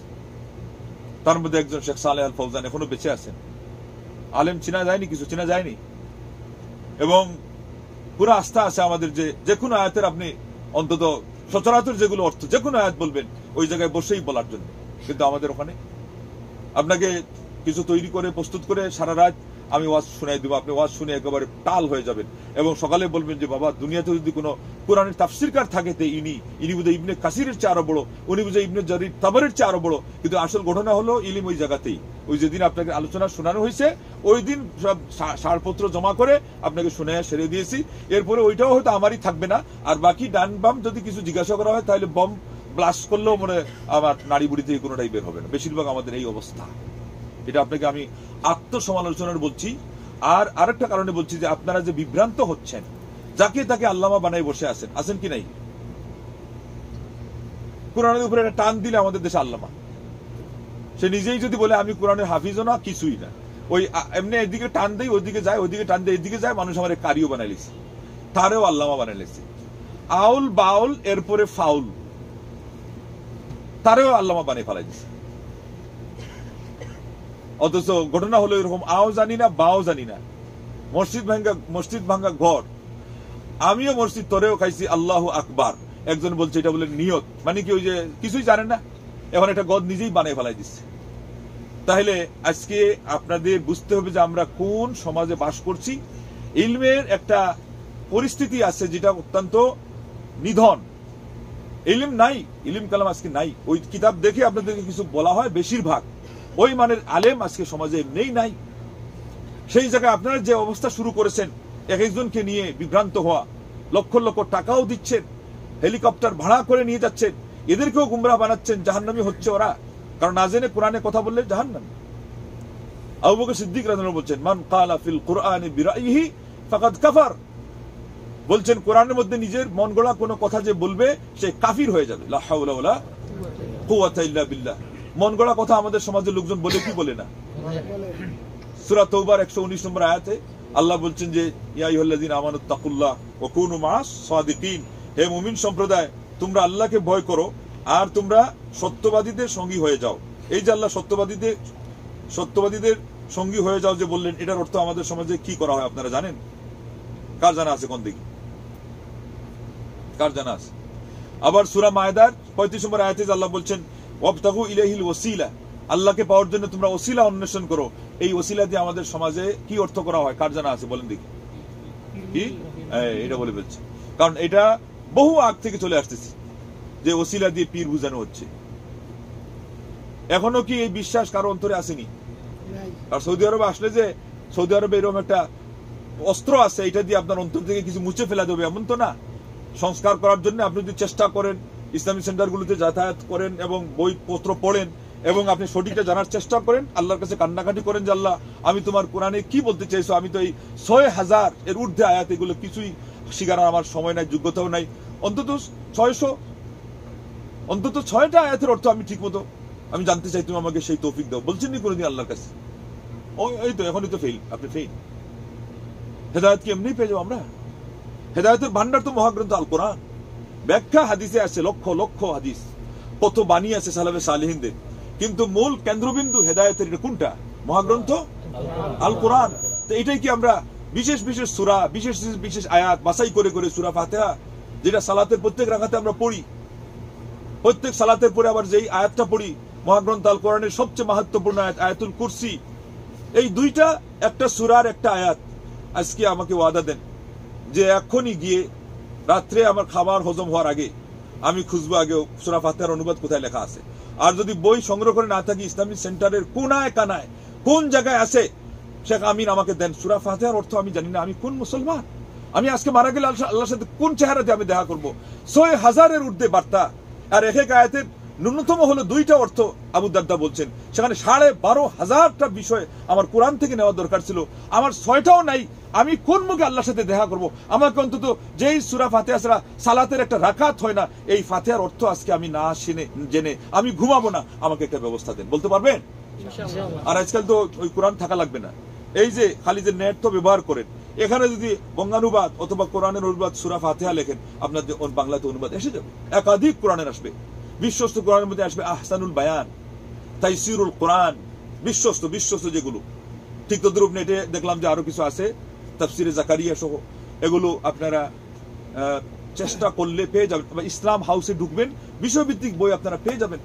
তার মধ্যে একজন শেখ সালেহ আল ফৌজান এখনো বেঁচে আছেন। আলেম চিনা যায়নি, কিছু চিনা যায়নি। এবং পুরো আস্থা আছে আমাদের যে কোনো আয়াতের আপনি অন্তত সচরাচর যেগুলো অর্থ, যে কোনো আয়াত বলবেন ওই জায়গায় বসেই বলার জন্য। কিন্তু আমাদের ওখানে আপনাকে কিছু তৈরি করে প্রস্তুত করে সারা রাত আমি ওয়াজ শুনাই দিব, আপনি ওয়াজ শুনে একেবারে টাল হয়ে যাবেন এবং সকালে বলবেন যে বাবা, দুনিয়াতে যদি কোনো কোরআনের তাফসীরকার থাকে তো ইনি বুঝে ইবনে কাসিরের চেয়ে আরো বড়, উনি বুঝে ইবনে জারির তাবরের চেয়ে আরো বড়। কিন্তু আসল ঘটনা হলো ইলম ওই জায়গাতেই। ওই যেদিন আপনাকে আলোচনা শোনানো হয়েছে ওই দিন সব সারপত্র জমা করে আপনাকে শুনে সেরে দিয়েছি। এরপরে ওইটাও হয়তো আমারই থাকবে না। আর বাকি ডান বাম যদি কিছু জিজ্ঞাসা করা হয় তাহলে বম ব্লাস্ট করলেও মনে আমার নাড়ি বুড়ি থেকে কোনোটাই বের হবে না। বেশিরভাগ আমাদের এই অবস্থা। এটা আপনাকে আমি আত্মসমালোচনার বলছি। আর আরেকটা কারণে বলছি যে আপনারা যে বিভ্রান্ত হচ্ছেন, যাকে তাকে আল্লামা বানাই বসে আছেন কি নাই? কোরআনের উপরে একটা টান দিলে আমাদের দেশে আল্লামা, সে নিজেই যদি বলে আমি কোরআনের হাফিজও না, কিছুই না, ওই এমনি এদিকে টান দেয় ওইদিকে যায়, ওইদিকে টান দেয় এদিকে যায়, মানুষ আমার কারিও বানাই লিখছে, তারেও আল্লামা বানাই লিখছে। আউল বাউল এরপরে ফাউল, তারেও আল্লামা বানিয়ে ফেলাই দিচ্ছে। অথচ ঘটনা হলো এরকম, আও জানি না বাও জানি না, মসজিদ ভাঙ্গা ঘর, আমিও মসজিদ তোরেও খাইছি আল্লাহু আকবার। একজন বলছে এটা বলে নিয়ত, মানে কি ওই যে কিছুই জানেন না, এখন একটা গদ নিজেই বানিয়ে ফেলাই দিচ্ছে। তাহলে আজকে আপনাদের বুঝতে হবে যে আমরা কোন সমাজে বাস করছি। ইলমের একটা পরিস্থিতি আছে যেটা অত্যন্ত নিধন। ইলম নাই, ইলম কালাম আজকে নাই। ওই কিতাব দেখে আপনাদেরকে কিছু বলা হয়, বেশিরভাগ ওই মানের আলেম আজকে সমাজে এমনিই নাই। সেই জায়গায় আপনারা যে অবস্থা শুরু করেছেন, এক একজনকে নিয়ে বিভ্রান্ত হওয়া, লক্ষ লক্ষ টাকাও দিচ্ছেন, হেলিকপ্টার ভাড়া করে নিয়ে যাচ্ছেন, এদেরকেও গুমরাহ বানাচ্ছেন, জাহান্নামী হচ্ছে ওরা। কারণ না জেনে কোরআনে কথা বললে জাহান্নামী। আবু বকর সিদ্দিক রাদিয়াল্লাহু আনহু বলছেন, মান ক্বালা ফিল কুরআনি বিরাইহি ফাকাদ কাফার। বলছেন কোরআনের মধ্যে নিজের মন গড়া কোনো কথা যে বলবে সে কাফির হয়ে যাবে। লা হাওলা ওয়ালা কুওয়াতা ইল্লা বিল্লাহ। মন গড়া কথা আমাদের সমাজের লোকজন বলে কি বলে না? সূরা তাওবার 119 নম্বর আয়াতে আল্লাহ বলছেন যে ইয়া আইয়ুহাল্লাযীনা আমানুত্তাকুল্লাহ ওয়া কুনু মাআস সাদিকিন। হে মুমিন সম্প্রদায়, তোমরা আল্লাহকে ভয় করো আর তোমরা সত্যবাদীদের সঙ্গী হয়ে যাও। এই যে আল্লাহ সত্যবাদীদের সঙ্গী হয়ে যাও যে বললেন, এটার অর্থ আমাদের সমাজে কি করা হয় আপনারা জানেন? কার জানা আছে? কোন দিকে কার জানা আছে? আবার সূরা মায়দার 35 নম্বর আয়াতে আল্লাহ বলছেন ওয়াবতাগু ইলাইহিল ওয়াসিলা, আল্লাহকে পাওয়ার জন্য তোমরা ওসিলা অন্বেষণ করো। এই ওসিলা দিয়ে আমাদের সমাজে কি অর্থ করা হয় কার জানা আছে বলেন দেখি? কি এটা বলে ফেলছে, কারণ এটা বহু আগ থেকে চলে আসতেছে যে ওসিলা দিয়ে পীর বুঝানো হচ্ছে। এখনো কি এই বিশ্বাস কারো অন্তরে আসেনি? আর সৌদি আরবে আসলে যে সৌদি আরবে এরকম একটা অস্ত্র আছে, এটা দিয়ে আপনার অন্তর থেকে কিছু মুছে ফেলা দেবে এমন তো না। সংস্কার করার জন্য আপনি যদি চেষ্টা করেন, ইসলামিক সেন্টারগুলোতে যাতায়াত করেন এবং বইপত্র পড়েন এবং আপনি সঠিকটা জানার চেষ্টা করেন, আল্লাহর কাছে কান্নাকাটি করেন যে আল্লাহ আমি তোমার কোরআনে কি বলতে চাইছো, আমি তো এই 6000 এর ঊর্ধ্বে আয়াত এগুলো কিছুই শিখানোর আমার সময় নাই, যোগ্যতাও নাই। অন্তত 6টা আয়াতের অর্থ আমি ঠিক মতো আমি জানতে চাই, তুমি আমাকে সেই তৌফিক দাও। বলছেন নি কোনোদিন আল্লাহর কাছে? এই তো এখনই তো ফেল, আপনি ফেল। হেদায়েত কি এমনি পেয়ে যাবো আমরা? হেদায়েতের ভান্ডার তো মহাগ্রন্থ আল কোরআন। ব্যাখ্যা হাদিসে আছে, লক্ষ লক্ষ হাদিস, কত বাণী আছে সালাফে সালেহিনদের, কিন্তু মূল কেন্দ্রবিন্দু হেদায়েতের কোনটা? মহাগ্রন্থ আল কোরআন। তো এটাই কি আমরা বিশেষ বিশেষ সূরা, বিশেষ বিশেষ আয়াত বাছাই করে করে সূরা ফাতিহা, যেটা সালাতের প্রত্যেক রাকাতে আমরা পড়ি, প্রত্যেক সালাতের পরে আবার যেই আয়াতটা পড়ি, মহাগ্রন্থ আল কোরআনের সবচেয়ে মাহাত্ম্যপূর্ণ আয়াত আয়াতুল কুরসি, এই দুইটা একটা সূরার একটা আয়াত। আজকে আমাকে ওয়াদা দেন যে এখনই গিয়ে রাত্রে আমার খাবার হজম হওয়ার আগে আমি খুঁজবো আগে সূরা ফাতিহার অনুবাদ কোথায় লেখা আছে। আর যদি বই সংগ্রহ করে না থাকি, ইসলামিক সেন্টারের কোনায় কানায় কোন জায়গায় আছে, শেখ আমিন আমাকে দেন। সূরা ফাতিহার অর্থ আমি জানি না, আমি কোন মুসলমান? আমি আজকে মারা গেলে আল্লাহর সাথে কোন চেহারাতে আমি দেখা করবো? 6000-এর ঊর্ধ্বে বার্তা, আর এক এক আয়াতের ন্যূনতম হলো 2টা অর্থ আবু দারদা বলছেন। সেখানে 12,500টা বিষয় আমার কোরআন থেকে নেওয়া দরকার ছিল, আমার 6টাও নাই। আমি কোন মুখে আল্লাহর সাথে দেখা করব? আমাকে অন্তত যেই সূরা ফাতিহা ছাড়া সালাতের একটা রাকাত হয় না, এই ফাতিহার অর্থ আজকে আমি না জেনে আমি ঘুমাবো না, আমাকে একটা ব্যবস্থা দেন। বলতে পারবেন? আর আজকাল তো ওই কোরআন থাকা লাগবে না, এই যে খালি যে নেট তো ব্যবহার করেন, এখানে যদি বঙ্গানুবাদ অথবা কোরআনের অনুবাদ সূরা ফাতিহা লেখেন, আপনাদের বাংলাতে অনুবাদ এসে যাবে, একাধিক কোরআনের আসবে। বিশ্বস্ত কোরআনের মধ্যে আসবে আহসানুল বায়ান, তাইসিরুল কোরআন, বিশ্বস্ত যেগুলো। ঠিক তদ্রূপ নেটে দেখলাম যে আরো কিছু আছে, তাফসিরে জাকারিয়া সহ, এগুলো আপনারা চেষ্টা করলে পেয়ে যাবেন। ইসলাম হাউসে ঢুকবেন, বিষয়ভিত্তিক বই আপনারা পেয়ে যাবেন।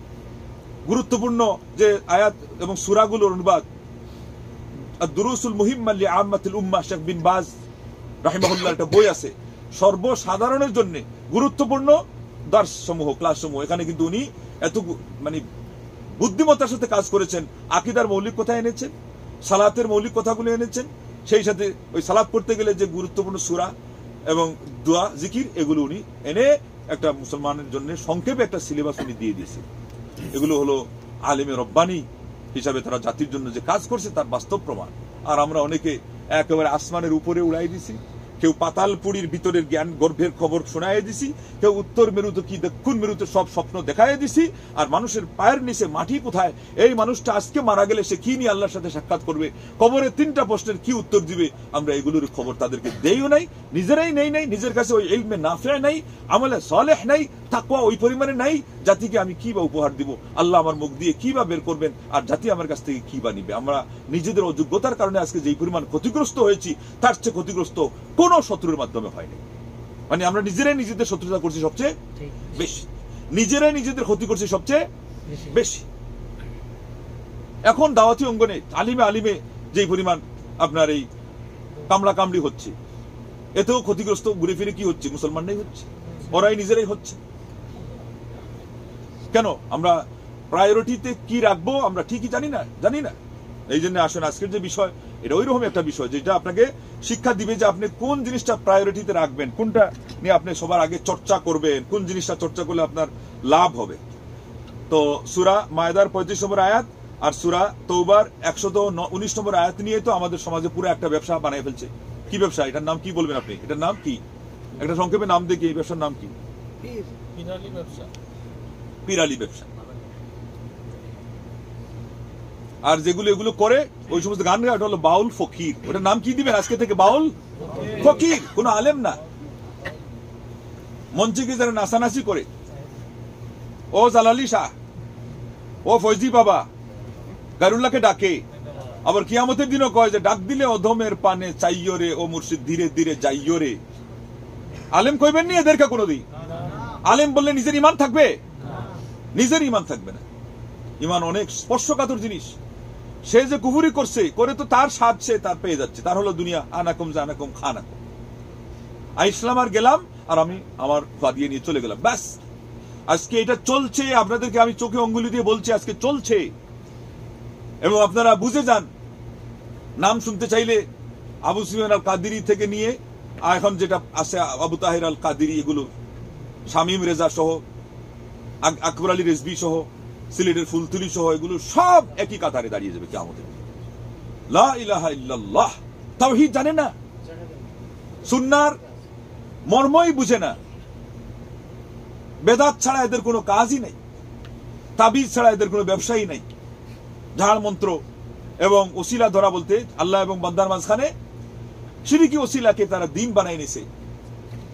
গুরুত্বপূর্ণ যে আয়াত এবং সূরাগুলোর অনুবাদ, দুরুসুল মুহিম্মা লিআম্মাতিল উম্মাহ, শেখ বিন বাজ রাহিমাহুল্লাহর একটা বই আছে, সর্বসাধারণের জন্য গুরুত্বপূর্ণ দার্স সমূহ, ক্লাস সমূহ। এখানে কিন্তু উনি এত মানে বুদ্ধিমত্তার সাথে কাজ করেছেন, আকীদার মৌলিক কথা এনেছেন, সালাতের মৌলিক কথাগুলো এনেছেন, সেই সাথে ওই সালাত পড়তে গেলে যে গুরুত্বপূর্ণ সূরা এবং দোয়া জিকির, এগুলো উনি এনে একটা মুসলমানের জন্য সংক্ষেপে একটা সিলেবাস উনি দিয়ে দিয়েছেন। এগুলো হলো আলেমে রব্বানি হিসাবে তারা জাতির জন্য যে কাজ করছে তার বাস্তব প্রমাণ। আর আমরা অনেকে একেবারে আসমানের উপরে উড়াই দিছি, কেউ পাতালপুরীর ভিতরের জ্ঞান গর্ভের খবর শোনায় দিছি, কেউ উত্তর মেরুতে কি দক্ষিণ মেরুতে সব স্বপ্ন দেখায় দিছি। আর মানুষের পায়ের নিচে মাটি কোথায়, এই মানুষটা আজকে মারা গেলে সে কি নিয়ে আল্লাহর সাথে সাক্ষাৎ করবে, কবরে 3টা প্রশ্নের কি উত্তর দিবে, আমরা এগুলোর খবর তাদেরকে দেইও নাই, নিজেরাই নেই নাই, নিজের কাছে ওই ইলমে নাফিয়া নাই, আমলে সালেহ নাই, তাকওয়া ওই পরিমাণে নাই, জাতিকে আমি কি বা উপহার দিব, আল্লাহ আমার মুখ দিয়ে কি বা বের করবেন, আর জাতি আমার কাছ থেকে কি বা নিবে। আমরা নিজেদের অযোগ্যতার কারণে আজকে যেই পরিমাণ ক্ষতিগ্রস্ত হয়েছি, তার চেয়ে ক্ষতিগ্রস্ত কোন শত্রুর মাধ্যমে হয়নি। মানে আমরা নিজেরাই নিজেদের শত্রুতা করছি সবচেয়ে বেশি, নিজেরাই নিজেদের ক্ষতি করছি সবচেয়ে বেশি। এখন দাওয়াতি অঙ্গনে আলিমে যেই পরিমাণ আপনার এই কামড়া কামড়ি হচ্ছে, এতেও ক্ষতিগ্রস্ত ঘুরে ফিরে কি হচ্ছে, মুসলমানরাই হচ্ছে, ওরাই নিজেরাই হচ্ছে। কেন আমরা প্রায়োরিটিতে কি রাখবো আমরা ঠিকই জানি না। এই জন্য আসেন আজকের যে বিষয়, এটা ওই রকম একটা বিষয় যেটা আপনাকে শিক্ষা দিবে যে আপনি কোন জিনিসটা প্রায়োরিটিতে রাখবেন, কোনটা নিয়ে আপনি সবার আগে চর্চা করবেন, কোন জিনিসটা চর্চা করলে আপনার লাভ হবে। তো সূরা মায়দার 35 নম্বর আয়াত আর সূরা তওবার 119 নম্বর আয়াত নিয়ে তো আমাদের সমাজে পুরো একটা ব্যবসা বানিয়ে ফেলছে। কি ব্যবসা? এটার নাম কি বলবেন আপনি? এটার নাম কি? একটা সংক্ষেপে নাম দেখি, এই ব্যবসার নাম কি? পিরালি ব্যবসা। আর যেগুলো এগুলো করে ওই সমস্ত গান গায়, ওটা হলো বাউল ফকির। ওটার নাম কি দিবেন আজকে থেকে? বাউল ফকির, কোন আলেম না। মঞ্চে গিয়ে যারা নাচানাচি করে, ও জালালি শাহ, ও ফৈজি বাবা, গায়রুল্লাহকে ডাকে, আবার কিয়ামতের দিনও কয় যে ডাক দিলে অধমের পানে চাইও রে, ও মুর্শিদ ধীরে ধীরে যাইও রে। আলেম কইবেন নি এদেরকে কোনদিন? আলেম বললে নিজের ইমান থাকবে? নিজের ইমান থাকবে না। ইমান অনেক স্পর্শকাতর জিনিস। সে যে কুফরি করছে, করে তো তার স্বাদ সে তার পেয়ে যাচ্ছে, তার হলো দুনিয়া আনাকুম জানাকুম খানাকুম। ইসলাম আর গেলাম আর আমি আমার দিয়ে নিয়ে চলে গেলাম, ব্যাস। আজকে এটা চলছে, আপনাদেরকে আমি চোখে অঙ্গুলি দিয়ে বলছি, আজকে চলছে। এবং আপনারা বুঝে যান, নাম শুনতে চাইলে আবু সুফিয়ান আল কাদিরি থেকে নিয়ে এখন যেটা আছে আবু তাহের আল কাদিরি, এগুলো শামীম রেজা সহ, আকবর আলী রেজবি সহ, সিলেটের ফুলতুলি সহ, এগুলো সব একই কাতারে দাঁড়িয়ে যাবে কিয়ামতের। লা ইলাহা ইল্লাল্লাহ, তাওহীদ জানে না, সুন্নাহর মর্মই বুঝে না, বেদাত ছাড়া এদের কোনো কাজই নাই, তাবিজ ছাড়া এদের কোনো ব্যবসায়ী নাই। ঝাড় মন্ত্র এবং ওসিলা ধরা বলতে আল্লাহ এবং বান্দার মাঝখানে শিরকি ওসিলাকে তারা দিন বানাই নিছে।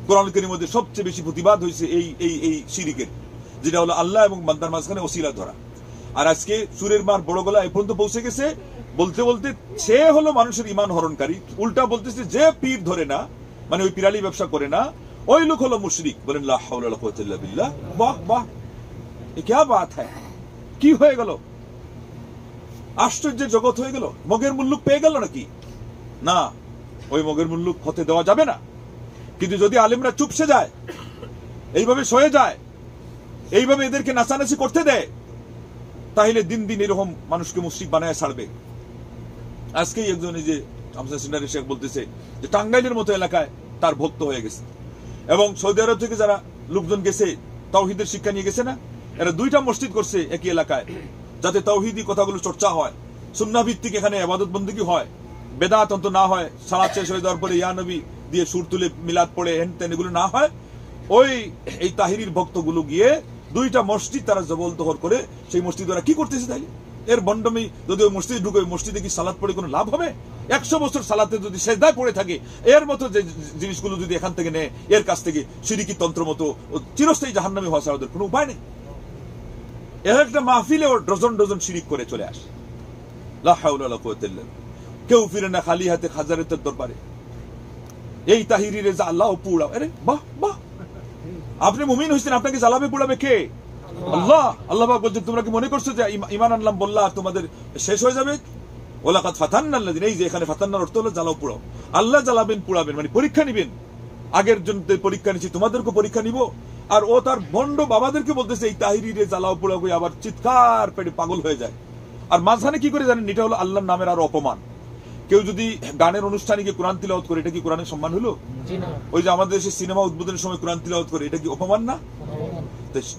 কোরআন কারীমের মধ্যে সবচেয়ে বেশি প্রতিবাদ হয়েছে এই শিরকের, যেটা হলো আল্লাহ এবং বান্দার মাঝখানে ওসিলা ধরা। আর আজকে সুরের মার বড় গলা এ পর্যন্ত পৌঁছে গেছে, বলতে বলতে সে হলো মানুষের ইমান হরণকারী। উল্টা বলতেছে যে পীর ধরে না, মানে ওই পিরালি ব্যবসা করে না, ওই লোক হলো মুশরিক। বলেন লা হাওলা ওয়ালা কুওয়াতা ইল্লা বিল্লাহ। বাহ বাহ, এ কি বাত হ্যায়, কি হয়ে গেল? আশ্চর্যের জগৎ হয়ে গেল। মগের মুল্লুক পেয়ে গেল নাকি? না, ওই মগের মুল্লুক হতে দেওয়া যাবে না। কিন্তু যদি আলেমরা চুপসে যায়, এইভাবে সয়ে যায়, এইভাবে এদেরকে নাচানাচি করতে দেয়, তাহলে দিন দিন এরকম মানুষকে মুশরিক বানায় ছাড়বে। আজকেই একজন এই যে আমসাদ সিনারি শেখ বলতেছে যে টাঙ্গাইলের মতো এলাকায় তার ভক্ত হয়ে গেছে, এবং সৌদি আরব থেকে যারা লোকজন গেছে তাওহীদের শিক্ষা নিয়ে গেছে না, এরা 2টা মসজিদ করছে একই এলাকায়, যাতে তাওহীদি কথাগুলো চর্চা হয়, সুন্নাহ ভিত্তিক এখানে ইবাদত বন্দেগী হয়, বেদাত অন্ত না হয়, সালাত শেষ হয়ে যাওয়ার পরে ইয়া নবী দিয়ে সুর তুলে মিলাদ পড়ে হেন তেন এগুলো না হয়। ওই এই তাহিরির ভক্তগুলো গিয়ে 2টা মসজিদ তারা জবরদখল করে, সেই মসজিদ ওরা কি করতেছে তাইলে? এর বন্ডমি যদি ওই মসজিদে ঢুকে, মসজিদে কি সালাত পড়ে কোনো লাভ হবে? 100 বছর সালাতে যদি সেজদায় পড়ে থাকে, এর মতো যে জিনিসগুলো যদি এখান থেকে নেয়, এর কাছ থেকে শিরকি তন্ত্র মতো চিরস্থায়ী জাহান্নামী হওয়া ছাড়া ওদের কোনো উপায় নেই। এর একটা মাহফিলে ওর ডজন ডজন শিরিক করে চলে আসে। লা হাওলা ওয়ালা কুওয়াতা ইল্লা বিল্লাহ। কেউ ফিরে না খালি হাতে হাজারের দরবারে। এই তাহিরি রেজা আল্লাহ পুড়াও। আরে বাহ বাহ, আপনি মুমিন হইছেন, আপনাকে জ্বালাবে পুড়াবে কে? আল্লাহ। আল্লাহ পাক বলছেন, তোমরা কি মনে করছো যে ঈমান আনলাম বললা তোমাদের শেষ হয়ে যাবে? ওয়ালাকাদ ফাতান্নাল্লাযিনা, এই যে এখানে ফাতান্নার অর্থ হলো জ্বালাও পুড়াও। আল্লাহ জ্বালাবেন পুড়াবেন, মানে পরীক্ষা নিবেন। আগের জন্য পরীক্ষা নিচ্ছি, তোমাদেরকে পরীক্ষা নিব। আর ও তার ভণ্ড বাবাদেরকে বলতেছে এই তাহিরি রে জ্বালাও পুড়াও, আবার চিৎকার পেটে পাগল হয়ে যায়। আর মাঝখানে কি করে জানেন? এটা হলো আল্লাহর নামের আর অপমান। কেউ যদি গানের অনুষ্ঠানে গিয়ে কোরআন তিলাওয়াত করে, এটা কি কোরআনের সম্মান হলো? ওই যে আমাদের দেশে সিনেমা উদ্বোধনের সময় কোরআন তিলাওয়াত করে, এটা কি অপমান না?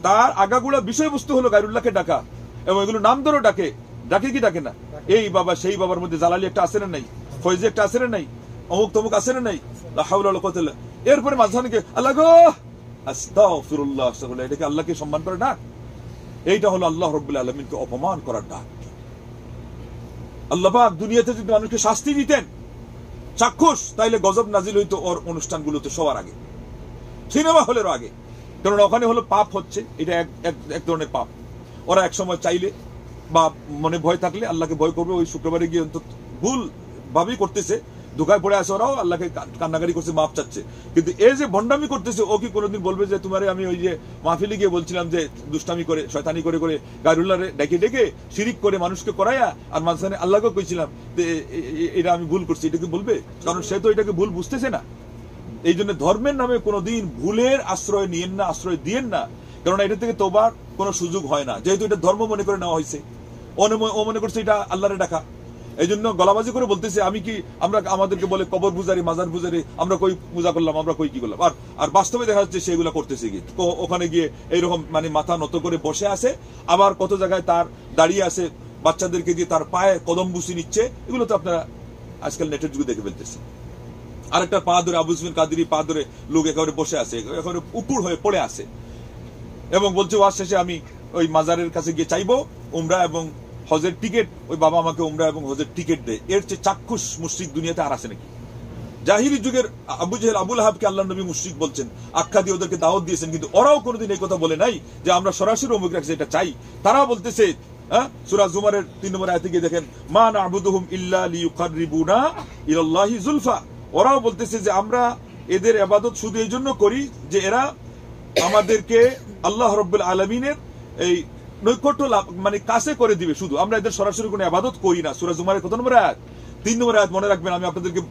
তার আগাগুলা বিষয়বস্তু হলো গায়রুল্লাহকে ডাকা, এবং এগুলো নাম ধরে ডাকে। ডাকে কি ডাকে না? এই বাবা সেই বাবার মধ্যে জালালি একটা আছে না নাই, ফয়জি একটা আছে না নাই, অমুক তমুক আছে না নাই, লা হাওলা ওয়ালা কুওয়াতা ইল্লা বিল্লাহ। এরপরে মাঝখানে আল্লাহ গো আস্তাগফিরুল্লাহ, এটা কি আল্লাহকে সম্মান করে ডাক? এইটা হলো আল্লাহ রাব্বুল আলামিনকে অপমান করার ডাক। আল্লাহ পাক দুনিয়াতে যদি মানুষকে শাস্তি দিতেন চাক্ষুষ, তাইলে গজব নাজিল হইতো ওর অনুষ্ঠানগুলোতে সবার আগে, সিনেমা হলের আগে। কারণ ওখানে হলো পাপ হচ্ছে, এটা এক ধরনের পাপ। ওরা এক সময় চাইলে বা মনে ভয় থাকলে আল্লাহকে ভয় করবে। ওই শুক্রবারে গিয়ে অন্তত ভুল ভাবেই করতেছে, ধোকায় পড়ে আছে, ওরাও আল্লাহকে কান্নাকারি করছে, মাপ চাচ্ছে। কিন্তু এই যে ভণ্ডামি করতেছে, ও কি কোনোদিন বলবে যে তোমারে আমি ওই যে মাহফিলে গিয়ে বলছিলাম যে দুষ্টামি করে শয়তানি করে করে গায়রুল্লাহরে ডেকে ডেকে শিরিক করে মানুষকে করাইয়া, আর মাঝখানে আল্লাহকে কইছিলাম যে এটা আমি ভুল করছি, এটা কি বলবে? কারণ সে তো এটাকে ভুল বুঝতেছে না। এই জন্য ধর্মের নামে কোনোদিন ভুলের আশ্রয় নিয়েন না, আশ্রয় দিয়েন না, কারণ এটা থেকে তোবার কোনো সুযোগ হয় না। যেহেতু এটা ধর্ম মনে করে নেওয়া হয়েছে, ও মনে করছে এটা আল্লাহরে ডাকা। এই জন্য গলাবাজি করে বলতেছে আমি কি, আমরা আমাদেরকে বলে কবর পূজারি, মাজার পূজারি, আমরা কই পূজা করলাম, আমরা কই কি করলাম। আর বাস্তবে দেখা যাচ্ছে সেগুলা করতেছে গিয়ে ওখানে গিয়ে এইরকম মানে মাথা নত করে বসে আছে, আবার কত জায়গায় তার দাঁড়িয়ে আছে, বাচ্চাদেরকে দিয়ে তার পায়ে কদম বুসি নিচ্ছে। এগুলো তো আপনারা আজকাল নেটের যুগে দেখে ফেলতেছে। আরেকটা পা ধরে আবু সুফিয়ান কাদেরী পা ধরে লোক একেবারে বসে আছে, একেবারে উপুর হয়ে পড়ে আছে, এবং বলছে ওয়াজ শেষে আমি ওই মাজারের কাছে গিয়ে চাইবো উমরা এবং হজের টিকিট, ওই বাবা আমাকে উমরা এবং হজের টিকিট দেয়। এর চেয়ে চাক্ষুষ মুশরিক দুনিয়াতে আর আছে নাকি? জাহিলি যুগের আবু জেহেল, আবুল আহাবকে আল্লাহ নবী মুশরিক বলছেন, আখ্যা দিয়ে ওদেরকে দাওয়াত দিয়েছেন, কিন্তু ওরাও কোনোদিন এই কথা বলে নাই যে আমরা সরাসরি অমুক রাখছি এটা চাই। তারাও বলতেছে, সূরা জুমারের 3 নম্বর আয়াতে গিয়ে দেখেন, মা না'বুদুহুম ইল্লা লিইউকাররিবুনা ইলাল্লাহি যুলফা। ওরাও বলতেছে যে আমরা এদের ইবাদত শুধু এই জন্য করি যে এরা আমাদেরকে আল্লাহ রাব্বুল আলামিনের এই নৈকট্য লাভ মানে কাছে করে দিবে। শুধু আমরা এদের সরাসরি কোনো ইবাদত করি না। সূরা জুমারের কত নম্বর আয়াত? 3 নম্বর আয়াত মনে রাখবেন। আমি আপনাদেরকে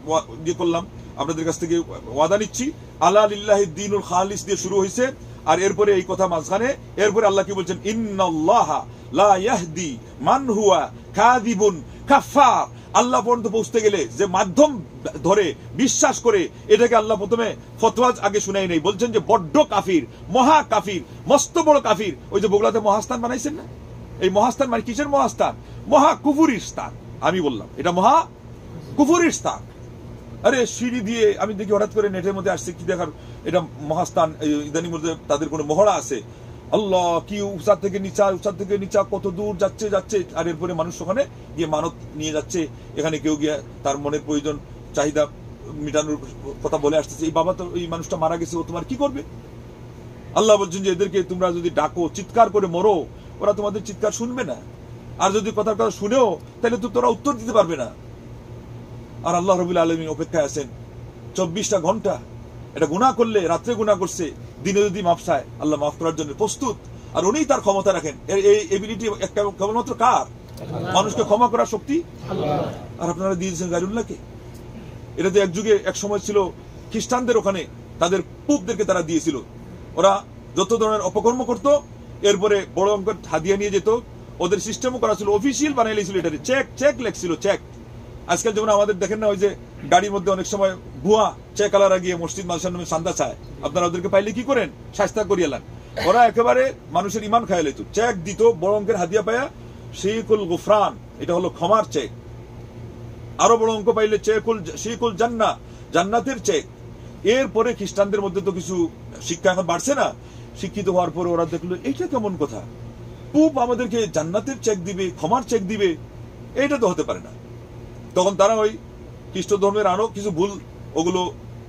করলাম, আপনাদের কাছ থেকে ওয়াদা নিচ্ছি, আলা লিল্লাহি দ্বীনুল খালিস দিয়ে শুরু হয়েছে, আর এরপরে এই কথা মাঝখানে, এরপরে আল্লাহ কি বলছেন? ইন্নাল্লাহা লা ইয়াহদি মান হুয়া কাযিবুন কাফার। আল্লাহ পর্যন্ত পৌঁছতে গেলে যে মাধ্যম ধরে বিশ্বাস করে, এটাকে আল্লাহ প্রথমে ফতোয়া আগে শুনাই নেই, বলছেন যে বড্ড কাফির, মহা কাফির, মস্ত বড় কাফির। ওই যে বগুড়াতে মহাস্থান বানাইছেন না, এই মহাস্থান মানে কিসের মহাস্থান? মহা কুফুরির স্থান। আমি বললাম এটা মহা কুফুরির স্থান। আরে সিঁড়ি দিয়ে আমি দেখি হঠাৎ করে নেটের মধ্যে আসছে কি দেখার, এটা মহাস্থান। ইদানির মধ্যে তাদের কোনো মহড়া আছে, আল্লাহ কি উঁচা থেকে নিচা, উঁচা থেকে নিচা কত দূর যাচ্ছে যাচ্ছে, আর এরপরে মানুষ ওখানে গিয়ে মানত নিয়ে যাচ্ছে। এখানে কেউ গিয়ে তার মনের প্রয়োজন চাহিদা মিটানোর কথা বলে আসতেছে। এই বাবা তো, এই মানুষটা মারা গেছে, ও তোমার কি করবে? আল্লাহ বলছেন যে এদেরকে তোমরা যদি ডাকো, চিৎকার করে মরো, ওরা তোমাদের চিৎকার শুনবে না, আর যদি কথার কথা শুনেও তাহলে তো তোরা উত্তর দিতে পারবে না। আর আল্লাহ রাব্বুল আলামিন অপেক্ষায় আছেন 24টা ঘন্টা। এটা গুনাহ করলে, রাত্রে গুনাহ করছে, দিনে যদি মাফ চায়, আল্লাহ মাফ করার জন্য প্রস্তুত। আর উনিই তার ক্ষমতা রাখেন। এই এবিলিটি কেবলমাত্র কার? মানুষকে ক্ষমা করার শক্তি আল্লাহ। আর আপনারা দিয়েছেন গায়রুল্লাহকে। এটা তো এক যুগে এক সময় ছিল খ্রিস্টানদের ওখানে, তাদের পুপদেরকে তারা দিয়েছিল। ওরা যত ধরনের অপকর্ম করত, এরপরে বড় অঙ্কের হাদিয়া নিয়ে যেত। ওদের সিস্টেমও করা ছিল, অফিসিয়াল বানিয়ে লিখছিল, এটা চেক লেখছিল, চেক। আজকাল যেমন আমাদের দেখেন না, ওই যে গাড়ির মধ্যে অনেক সময় ভুয়া চেক আলারা গিয়ে মসজিদ মাদ্রাসার নামে চাঁদা চায়, আপনারা ওদেরকে পাইলে কি করেন? শাস্তা করিয়ালেন। ওরা একেবারে মানুষের ইমান খাইয়া লইত, চেক দিত, বড় অঙ্কের হাদিয়া পায়া শেকুল গুফরান, এটা হলো ক্ষমার চেক। আরো বড় অঙ্ক পাইলে শেকুল জান্নাহ, জান্নাতের চেক। এরপরে খ্রিস্টানদের মধ্যে তো কিছু শিক্ষা এখন বাড়ছে না, শিক্ষিত হওয়ার পরে ওরা দেখলো এইটা কেমন কথা, পুপ আমাদেরকে জান্নাতের চেক দিবে, ক্ষমার চেক দিবে, এটা তো হতে পারে না। তখন তারা ওই খ্রিস্ট ধর্মের আরো কিছু ভুল, ওগুলো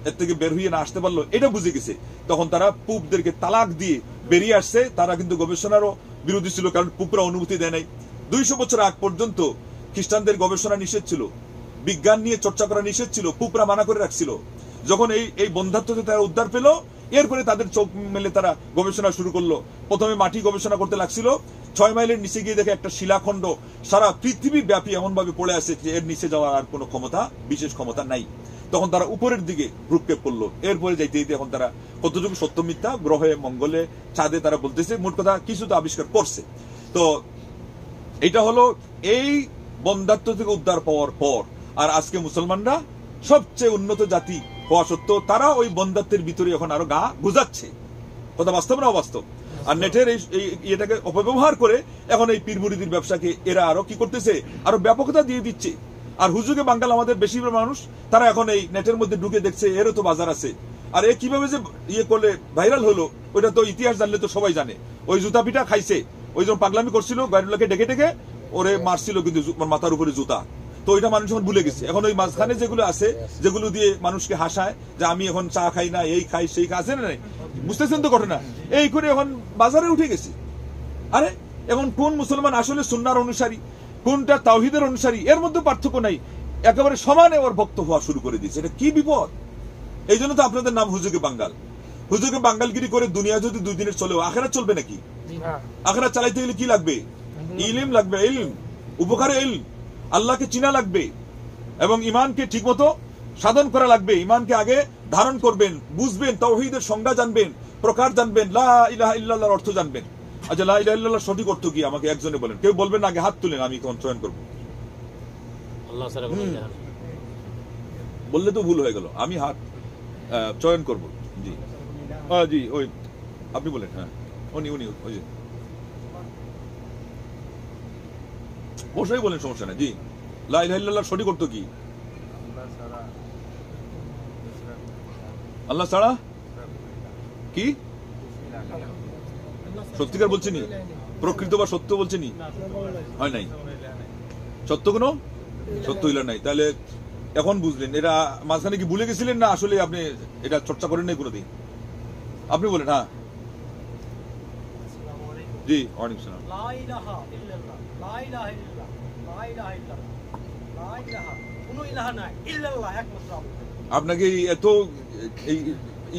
এর থেকে বের হয়ে না আসতে পারলো, এটা বুঝে গেছে। তখন তারা পুপদেরকে তালাক দিয়ে বেরিয়ে আসছে। তারা কিন্তু গবেষণারও বিরোধী ছিল, কারণ পুপরা অনুমতি দেয় নাই। 200 বছর আগ পর্যন্ত খ্রিস্টানদের গবেষণা নিষেধ ছিল, বিজ্ঞান নিয়ে চর্চা করা নিষেধ ছিল, পুপরা মানা করে রাখছিল। যখন এই বন্ধাত্মতে তারা উদ্ধার পেল, এরপরে তাদের চোখ মেলে তারা গবেষণা শুরু করলো। প্রথমে মাটি গবেষণা করতে লাগছিল, 6 মাইলের নিচে গিয়ে দেখে একটা শিলাখণ্ড সারা পৃথিবী ব্যাপী এমন ভাবে পড়ে আছে যে এর নিচে যাওয়ার আর কোনো ক্ষমতা, বিশেষ ক্ষমতা নাই। তখন তারা উপরের দিকে ভ্রুক্ষেপ করলো। এরপরে যাইতে যেতে এখন তারা কতটুকু সত্য মিথ্যা, গ্রহে, মঙ্গলে, চাঁদে তারা বলতেছে, মোট কথা কিছু তো আবিষ্কার করছে। তো এটা হলো এই বন্ধাত্ম থেকে উদ্ধার পাওয়ার পর। আর আজকে মুসলমানরা সবচেয়ে উন্নত জাতি হওয়া সত্ত্বেও তারা ওই বন্ধাত্বের ভিতরে এখন আরো গা গুজাচ্ছে। কথা বাস্তব না অবাস্তব? আর নেটের এটাকে অপব্যবহার করে এখন এই পীর মুরিদির ব্যবসাকে এরা আরো কি করতেছে, আরো ব্যাপকতা দিয়ে দিচ্ছে। আর হুজুগে বাঙ্গাল আমাদের বেশিরভাগ মানুষ, তারা এখন এই নেটের মধ্যে ঢুকে দেখছে এরও তো বাজার আছে। আর এ কিভাবে যে ইয়ে করলে ভাইরাল হলো, ওইটা তো ইতিহাস জানলে তো সবাই জানে। ওই জুতা পিঠা খাইছে, ওই যখন পাগলামি করছিল, গায়রুল্লাহকে ডেকে ডেকে ওরে মারছিল, কিন্তু মাথার উপরে জুতা। তো ওইটা মানুষ এখন ভুলে গেছে। এখন ওই মাঝখানে যেগুলো আছে, যেগুলো দিয়ে মানুষকে হাসায় যে আমি এখন চা খাই না, এই খাই সেই খাই, আছে না? বুঝতেছেন তো ঘটনা? এই করে এখন বাজারে উঠে গেছে। আরে এখন কোন মুসলমান আসলে সুন্নাহর অনুসারী, কোনটা তাওহীদের অনুসারী, এর মধ্যে পার্থক্য নাই, একেবারে সমানে ওর ভক্ত হওয়া শুরু করে দিয়েছে। এটা কি বিপদ! এই জন্য তো আপনাদের নাম হুজুগে বাঙ্গাল। হুজুগে বাঙ্গালগিরি করে দুনিয়া যদি 2 দিনের চলেও আখিরাত চলবে নাকি? আখিরাত চালাইতে গেলে কি লাগবে? ইলম লাগবে, ইলম, উপকারে ইলম, আল্লাহকে চিনা লাগবে এবং ইমানকে ঠিকমতো সাধন করা লাগবে। ইমানকে আগে ধারণ করবেন, বুঝবেন, তাওহীদের সংজ্ঞা জানবেন, প্রকার জানবেন, লা ইলাহা ইল্লাল্লাহর অর্থ জানবেন। আচ্ছা, লা ইলাহা ইল্লাল্লাহর সঠিক অর্থ কি আমাকে একজনে বলেন। কেউ বলবেন না, আগে হাত তুলেন, আমি তখন চয়ন করব। আল্লাহ ছাড়া কোনো ইলাহ নেই বললে তো ভুল হয়ে গেল, আমি হাত চয়ন করব। জি জি, ওই আপনি বলেন। হ্যাঁ, উনি ওই যে বসেই বলেন, সমস্যা নেই। জি, লা ইলাহা ইল্লাল্লাহর সঠিক অর্থ কি? আল্লাহ ছাড়া কি? সত্যিকার বলছেনি, প্রকৃত বা সত্য বলছেনি, হয় নাই, সত্য কোনো সত্য ইলা নাই। তাহলে এখন বুঝলেন, এরা মাঝখানে কি ভুলে গেছিলেন না আসলে আপনি এটা চর্চা করেন নাই কোনোদিন? আপনি বলেন। হ্যাঁ জি, ওয়ালাইকুম সালাম। লা ইলাহা ইল্লাল্লাহ, লা ইলাহা ইল্লাল্লাহ, লা ইলাহা ইল্লাল্লাহ, লা ইলাহা, কোনো ইলাহা নাই, ইল্লাল্লাহ একমাত্র আল্লাহ। আপনাকে এত এই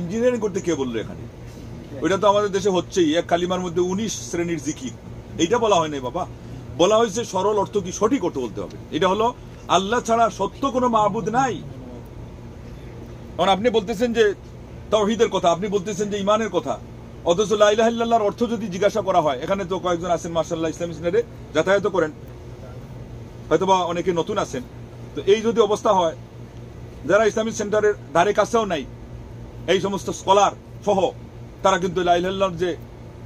ইঞ্জিনিয়ারিং করতে কে বললো এখানে? ওইটা তো আমাদের দেশে হচ্ছেই, এক কালিমার মধ্যে 19 শ্রেণীর জিকির। এইটা বলা হয় নাই বাবা, বলা হয়েছে সরল অর্থ কি, সঠিক অর্থ বলতে হবে। এটা হলো আল্লাহ ছাড়া সত্য কোনো মাবুদ নাই। কারণ আপনি বলতেছেন যে তাওহীদের কথা, আপনি বলতেছেন যে ইমানের কথা, অথচ লা ইলাহা ইল্লাল্লাহর অর্থ যদি জিজ্ঞাসা করা হয়, এখানে তো কয়েকজন আছেন মাশাআল্লাহ ইসলামিক সেন্টারে যাতায়াত করেন, হয়তোবা অনেকে নতুন আছেন, তো এই যদি অবস্থা হয়, যারা ইসলামিক সেন্টারের ধারে কাছেও নাই, এই সমস্ত স্কলার সহ, তারা কিন্তু লা ইলাহা ইল্লাল্লাহর যে